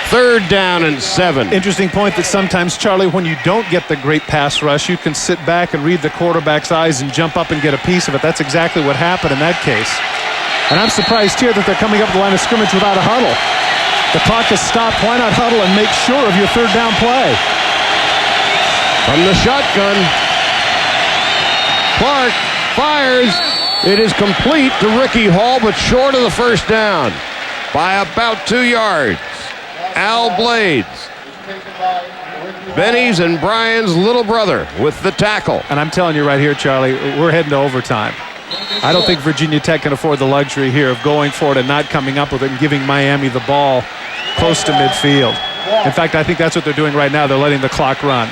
3rd down and 7. Interesting point that sometimes, Charlie, when you don't get the great pass rush, you can sit back and read the quarterback's eyes and jump up and get a piece of it. That's exactly what happened in that case. And I'm surprised here that they're coming up the line of scrimmage without a huddle. The clock is stopped. Why not huddle and make sure of your 3rd down play? From the shotgun, Clark fires. It is complete to Ricky Hall, but short of the 1st down by about 2 yards. Al Blades, Benny's and Brian's little brother, with the tackle. And I'm telling you right here, Charlie, we're heading to overtime. I don't think Virginia Tech can afford the luxury here of going for it and not coming up with it and giving Miami the ball close to midfield. In fact, I think that's what they're doing right now. They're letting the clock run.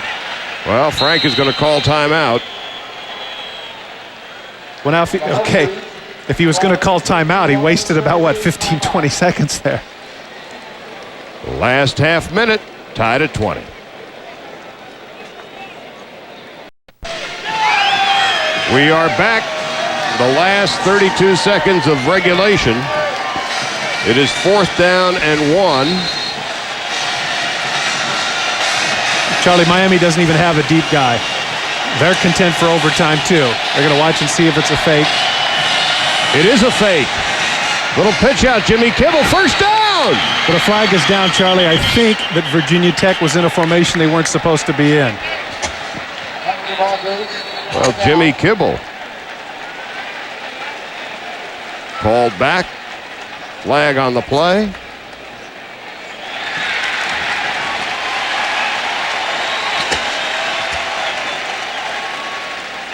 Well, Frank is going to call timeout. Well, now, if he was going to call timeout, he wasted about, 15, 20 seconds there. Last half minute, tied at 20. We are back. The last 32 seconds of regulation. It is 4th down and 1. Charlie, Miami doesn't even have a deep guy. They're content for overtime, too. They're going to watch and see if it's a fake. It is a fake. Little pitch out, Jimmy Kibble, 1st down! But a flag is down, Charlie. I think that Virginia Tech was in a formation they weren't supposed to be in. Well, Jimmy Kibble called back. Flag on the play.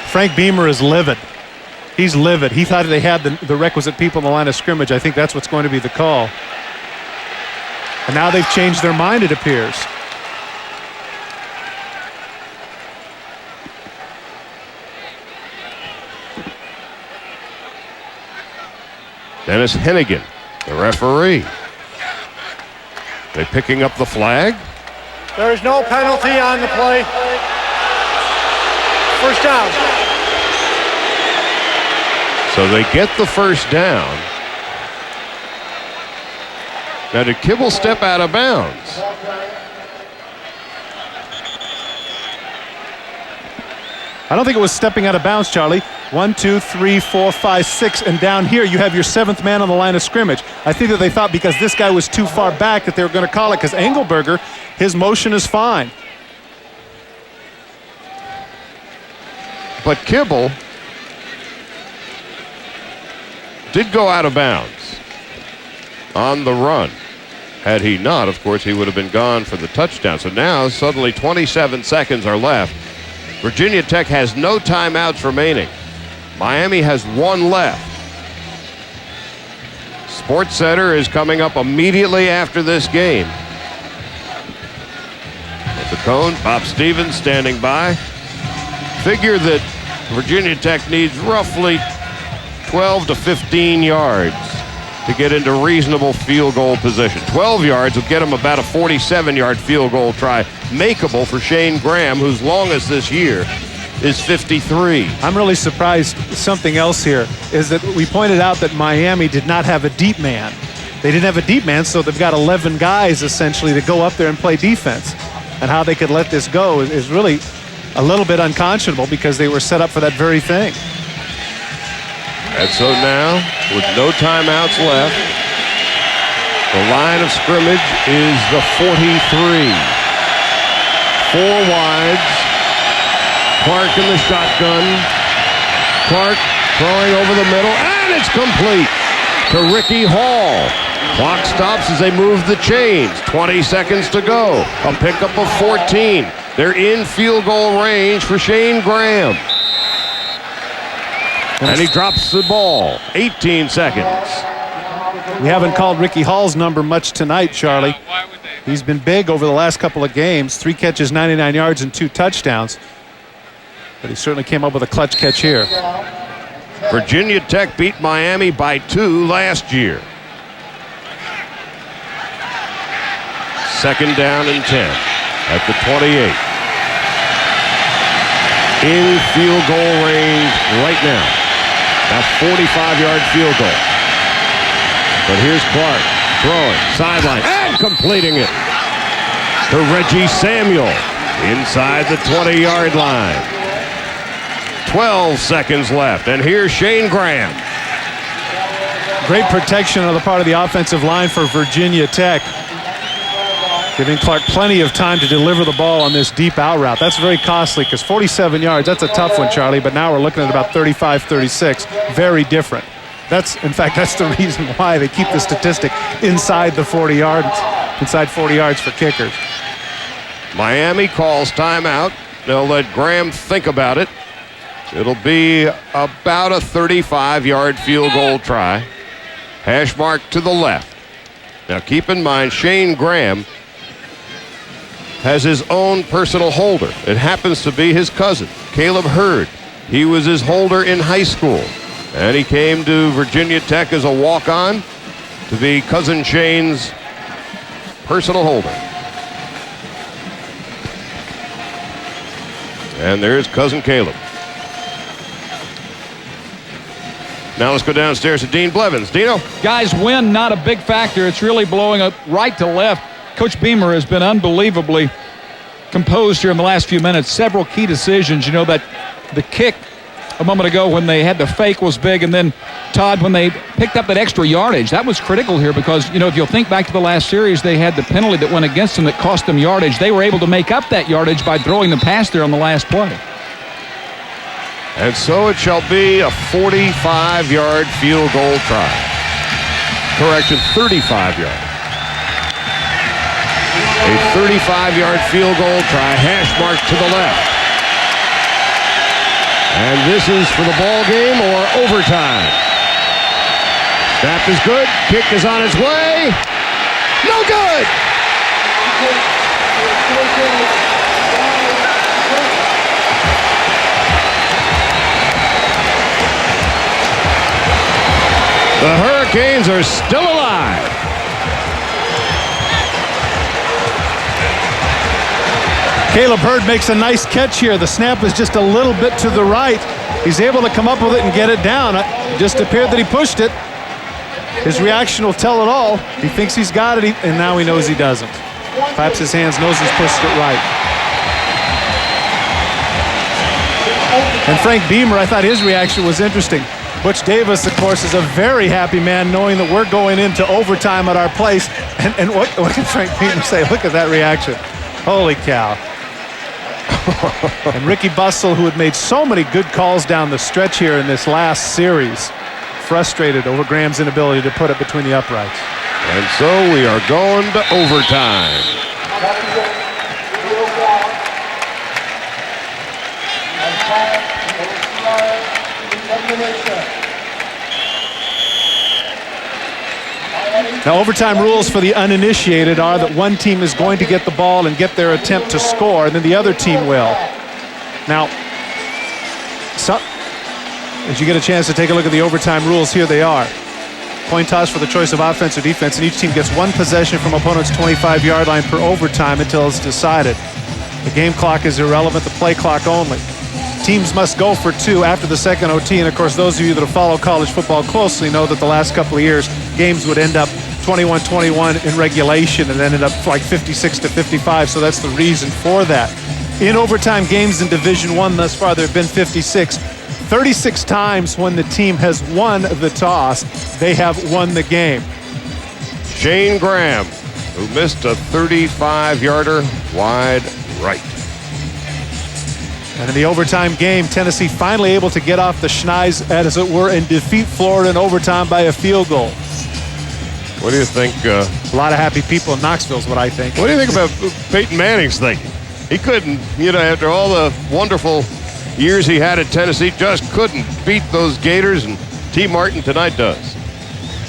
Frank Beamer is livid. He's livid. He thought they had the requisite people in the line of scrimmage. I think that's what's going to be the call. And now they've changed their mind, it appears. Dennis Hennigan, the referee. They picking up the flag. There is no penalty on the play. 1st down. So they get the 1st down. Now, did Kibble step out of bounds? I don't think it was stepping out of bounds, Charlie. 1, 2, 3, 4, 5, 6, and down here you have your 7th man on the line of scrimmage. I think that they thought because this guy was too far back that they were going to call it, because Engelberger, his motion is fine. But Kibble did go out of bounds on the run. Had he not, of course, he would have been gone for the touchdown. So now suddenly 27 seconds are left. Virginia Tech has no timeouts remaining. Miami has 1 left. Sports Center is coming up immediately after this game. At the cone, Bob Stevens standing by. Figure that Virginia Tech needs roughly 12 to 15 yards to get into reasonable field goal position. 12 yards will get them about a 47-yard field goal try, makeable for Shane Graham, whose longest this year is 53. I'm really surprised. Something else here is that we pointed out that Miami did not have a deep man. they didn't have a deep man, so they've got 11 guys essentially to go up there and play defense. And how they could let this go is really a little bit unconscionable because they were set up for that very thing. And so now, with no timeouts left, the line of scrimmage is the 43. 4 wides. Clark in the shotgun. Clark throwing over the middle, and it's complete to Ricky Hall. Clock stops as they move the chains. 20 seconds to go. A pickup of 14. They're in field goal range for Shane Graham. And he drops the ball. 18 seconds. We haven't called Ricky Hall's number much tonight, Charlie. He's been big over the last couple of games. 3 catches, 99 yards, and 2 touchdowns. But he certainly came up with a clutch catch here. Virginia Tech beat Miami by 2 last year. 2nd down and 10 at the 28. In field goal range right now. That 45-yard field goal. But here's Clark throwing, sideline, and completing it to Reggie Samuel inside the 20-yard line. 12 seconds left, and here's Shane Graham. Great protection on the part of the offensive line for Virginia Tech, giving Clark plenty of time to deliver the ball on this deep out route. That's very costly because 47 yards, that's a tough one, Charlie, but now we're looking at about 35, 36. Very different. In fact, that's the reason why they keep the statistic inside the 40 yards, inside 40 yards for kickers. Miami calls timeout. They'll let Graham think about it. It'll be about a 35-yard field goal try. Hash mark to the left. Now keep in mind, Shane Graham has his own personal holder. It happens to be his cousin, Caleb Hurd. He was his holder in high school. And he came to Virginia Tech as a walk-on to be Cousin Shane's personal holder. And there's Cousin Caleb. Now let's go downstairs to Dean Blevins. Dino? Guys, wind not a big factor. It's really blowing up right to left. Coach Beamer has been unbelievably composed here in the last few minutes. Several key decisions. You know, that the kick a moment ago when they had the fake was big, and then Todd, when they picked up that extra yardage, that was critical here because, you know, if you'll think back to the last series, they had the penalty that went against them that cost them yardage. They were able to make up that yardage by throwing the pass there on the last play. And so it shall be a 45-yard field goal try. Correction, 35-yard. A 35-yard field goal try, hash mark to the left. And this is for the ball game or overtime. Snap is good. Kick is on its way. No good. The Hurricanes are still alive. Caleb Hurd makes a nice catch here. The snap is just a little bit to the right. He's able to come up with it and get it down. It just appeared that he pushed it. His reaction will tell it all. He thinks he's got it, and now he knows he doesn't. Claps his hands, knows he's pushed it right. And Frank Beamer, I thought his reaction was interesting. Butch Davis, of course, is a very happy man knowing that we're going into overtime at our place. And what can Frank Beamer say? Look at that reaction. Holy cow. And Ricky Bussell, who had made so many good calls down the stretch here in this last series, frustrated over Graham's inability to put it between the uprights. And so we are going to overtime. Now, overtime rules for the uninitiated are that one team is going to get the ball and get their attempt to score, and then the other team will. Now, as you get a chance to take a look at the overtime rules, here they are. Coin toss for the choice of offense or defense, and each team gets one possession from opponent's 25-yard line per overtime until it's decided. The game clock is irrelevant, the play clock only. Teams must go for 2 after the second OT, and of course those of you that have followed college football closely know that the last couple of years games would end up 21-21 in regulation and ended up like 56-55, so that's the reason for that. In overtime games in Division I thus far, there have been 56. 36 times when the team has won the toss, they have won the game. Shane Graham, who missed a 35-yarder wide right. And in the overtime game, Tennessee finally able to get off the schneis, as it were, and defeat Florida in overtime by a field goal. What do you think? A lot of happy people in Knoxville is what I think. What do you think about Peyton Manning's thinking? He couldn't, after all the wonderful years he had at Tennessee, just couldn't beat those Gators, and T. Martin tonight does.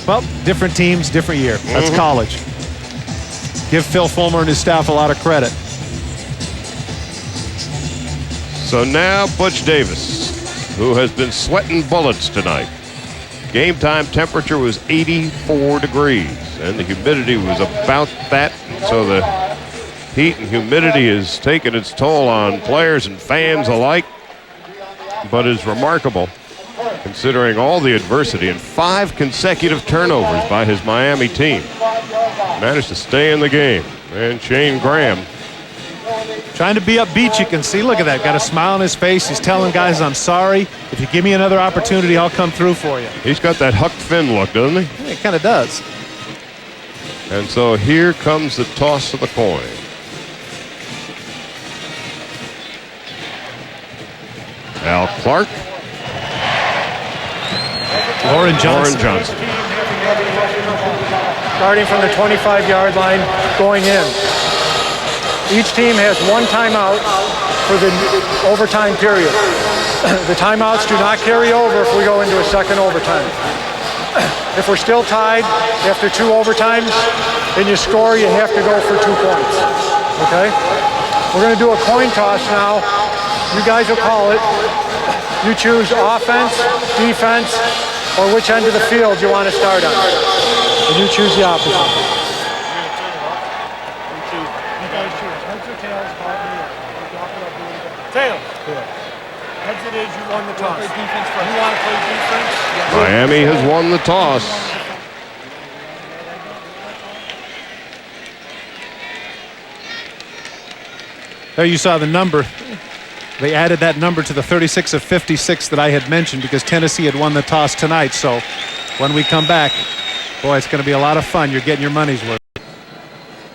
Well, different teams, different year. That's college. Give Phil Fulmer and his staff a lot of credit. So now Butch Davis, who has been sweating bullets tonight. Game time temperature was 84 degrees, and the humidity was about that. So the heat and humidity has taken its toll on players and fans alike, but is remarkable considering all the adversity and 5 consecutive turnovers by his Miami team. Managed to stay in the game. And Shane Graham, trying to be upbeat, you can see. Look at that. Got a smile on his face. He's telling guys, I'm sorry. If you give me another opportunity, I'll come through for you. he's got that Huck Finn look, doesn't he? Yeah, he kind of does. And so here comes the toss of the coin. Al Clark. Lauren Johnson. Starting from the 25-yard line, going in. Each team has 1 timeout for the overtime period. The timeouts do not carry over if we go into a second overtime. If we're still tied after 2 overtimes and you score, you have to go for 2 points. Okay? We're going to do a coin toss now. You guys will call it. You choose offense, defense, or which end of the field you want to start on. And you choose the opposite. Tails. Heads it is, you won the toss. You want to play defense? Miami has won the toss. There you saw the number. They added that number to the 36 of 56 that I had mentioned because Tennessee had won the toss tonight. So when we come back, boy, it's going to be a lot of fun. You're getting your money's worth.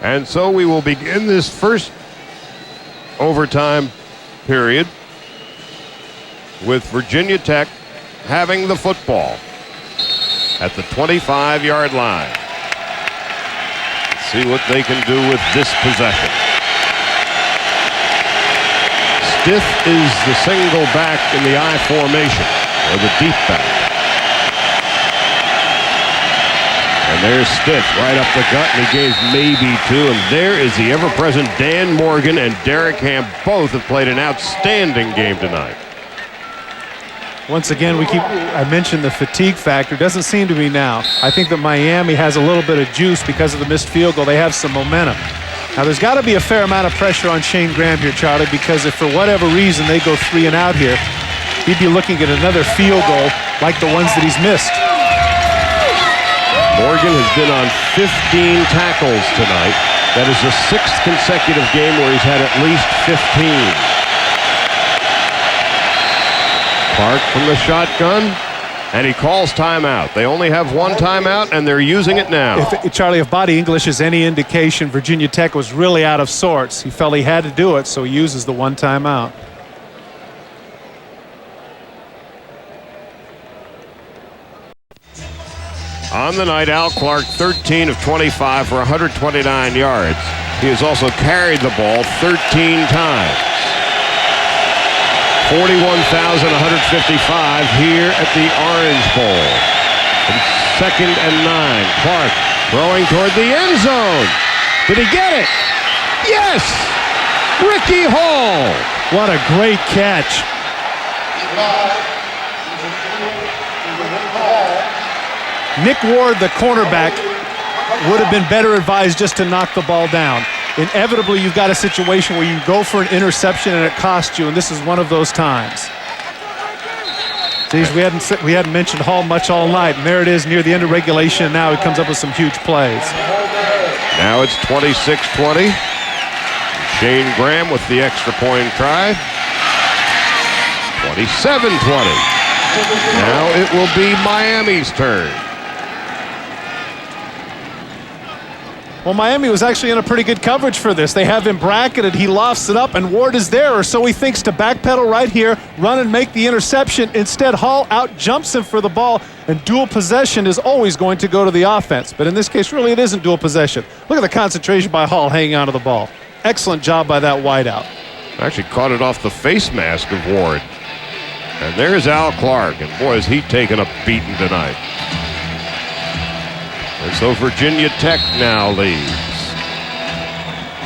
And so we will begin this first overtime period with Virginia Tech having the football at the 25-yard line. Let's see what they can do with this possession. Stiff is the single back in the I formation, or the deep back. And there's Stiff right up the gut, and he gave maybe 2. And there is the ever-present Dan Morgan and Derek Ham. Both have played an outstanding game tonight. Once again, I mentioned the fatigue factor. Doesn't seem to be now. I think that Miami has a little bit of juice because of the missed field goal. They have some momentum. Now, there's got to be a fair amount of pressure on Shane Graham here, Charlie, because if for whatever reason they go 3 and out here, he'd be looking at another field goal like the ones that he's missed. Morgan has been on 15 tackles tonight. That is the 6th consecutive game where he's had at least 15. Clark from the shotgun, and he calls timeout. They only have 1 timeout, and they're using it now. Charlie, if Body English is any indication, Virginia Tech was really out of sorts. He felt he had to do it, so he uses the 1 timeout. On the night, Al Clark, 13 of 25 for 129 yards. He has also carried the ball 13 times. 41,155 here at the Orange Bowl. And 2nd and 9. Clark throwing toward the end zone. Did he get it? Yes! Ricky Hall. What a great catch. Nick Ward, the cornerback, would have been better advised just to knock the ball down. Inevitably, you've got a situation where you go for an interception and it costs you, and this is one of those times. Geez, we hadn't mentioned Hall much all night, and there it is near the end of regulation, and now he comes up with some huge plays. Now it's 26-20. Shane Graham with the extra point try. 27-20. Now it will be Miami's turn. Well, Miami was actually in a pretty good coverage for this. They have him bracketed. He lofts it up, and Ward is there, or so he thinks, to backpedal right here, run and make the interception. Instead, Hall out jumps him for the ball, and dual possession is always going to go to the offense. But in this case, really, it isn't dual possession. Look at the concentration by Hall hanging onto the ball. Excellent job by that wideout. Actually caught it off the face mask of Ward. And there's Al Clark, and boy, has he taken a beating tonight. And so Virginia Tech now leads.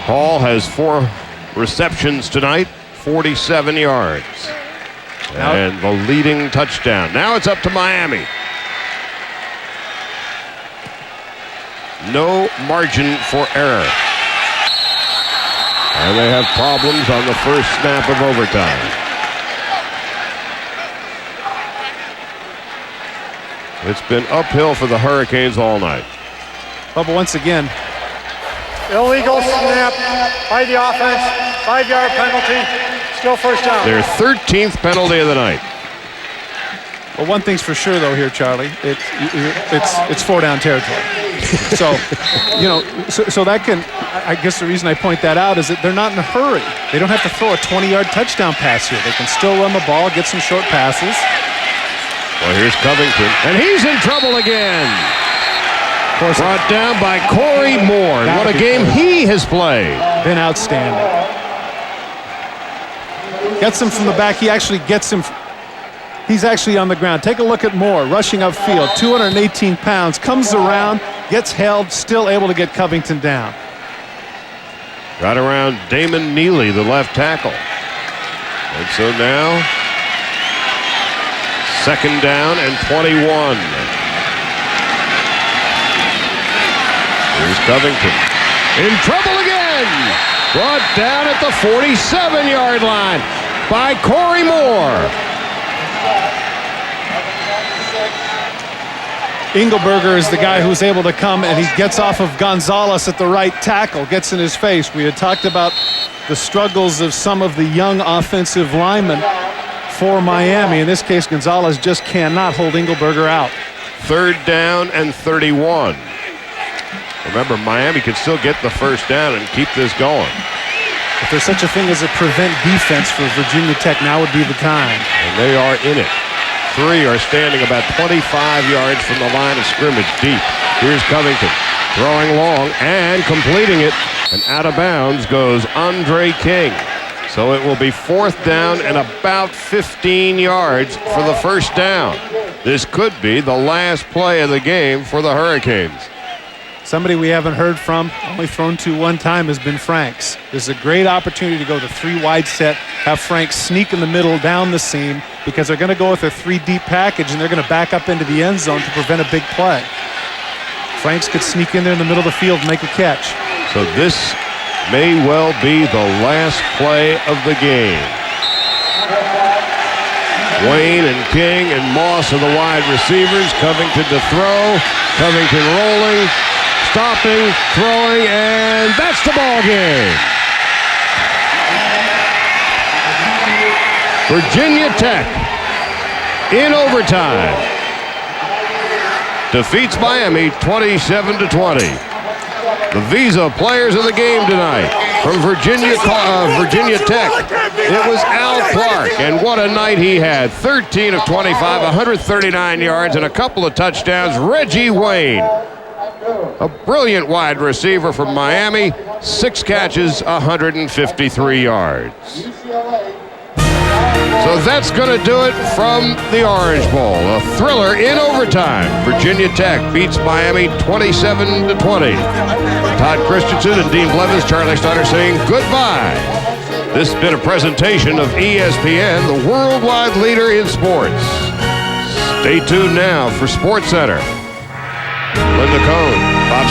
Hall has 4 receptions tonight, 47 yards. And the leading touchdown. Now it's up to Miami. No margin for error. And they have problems on the first snap of overtime. It's been uphill for the Hurricanes all night. Bubba, once again, Illegal snap by the offense, 5-yard penalty, still first down. Their 13th penalty of the night. well, one thing's for sure, though, here, Charlie. It's 4-down territory. So, you know, so that can, I guess the reason I point that out is that they're not in a hurry. They don't have to throw a 20-yard touchdown pass here. They can still run the ball, get some short passes. Well, here's Covington, and he's in trouble again. Brought down by Corey Moore. And what a game he has played. Been outstanding. Gets him from the back. He actually gets him. He's actually on the ground. Take a look at Moore, rushing upfield, 218 pounds, comes around, gets held, still able to get Covington down. Got around Damon Neely, the left tackle. And so now, 2nd down and 21. Here's Covington. In trouble again. Brought down at the 47-yard line by Corey Moore. Engelberger is the guy who's able to come, and he gets off of Gonzalez at the right tackle, gets in his face. We had talked about the struggles of some of the young offensive linemen for Miami. In this case, Gonzalez just cannot hold Engelberger out. 3rd down and 31. Remember, Miami can still get the first down and keep this going. If there's such a thing as a prevent defense for Virginia Tech, now would be the time. And they are in it. 3 are standing about 25 yards from the line of scrimmage deep. Here's Covington throwing long and completing it. And out of bounds goes Andre King. So it will be 4th down and about 15 yards for the first down. This could be the last play of the game for the Hurricanes. Somebody we haven't heard from, only thrown to one time, has been Franks. This is a great opportunity to go the 3-wide set, have Franks sneak in the middle down the seam, because they're going to go with a 3-deep package and they're going to back up into the end zone to prevent a big play. Franks could sneak in there in the middle of the field and make a catch. So this may well be the last play of the game. Wayne and King and Moss are the wide receivers. Covington to throw. Covington rolling. Stopping, throwing, and that's the ball game. Virginia Tech in overtime defeats Miami 27-20. The Visa players of the game tonight from Virginia Tech. It was Al Clark, and what a night he had. 13 of 25, 139 yards, and a couple of touchdowns. Reggie Wayne, a brilliant wide receiver from Miami, 6 catches, 153 yards. So that's going to do it from the Orange Bowl. A thriller in overtime. Virginia Tech beats Miami 27-20. Todd Christensen and Dean Blevins, Charlie Steiner saying goodbye. This has been a presentation of ESPN, the worldwide leader in sports. Stay tuned now for SportsCenter. Linda Cohn.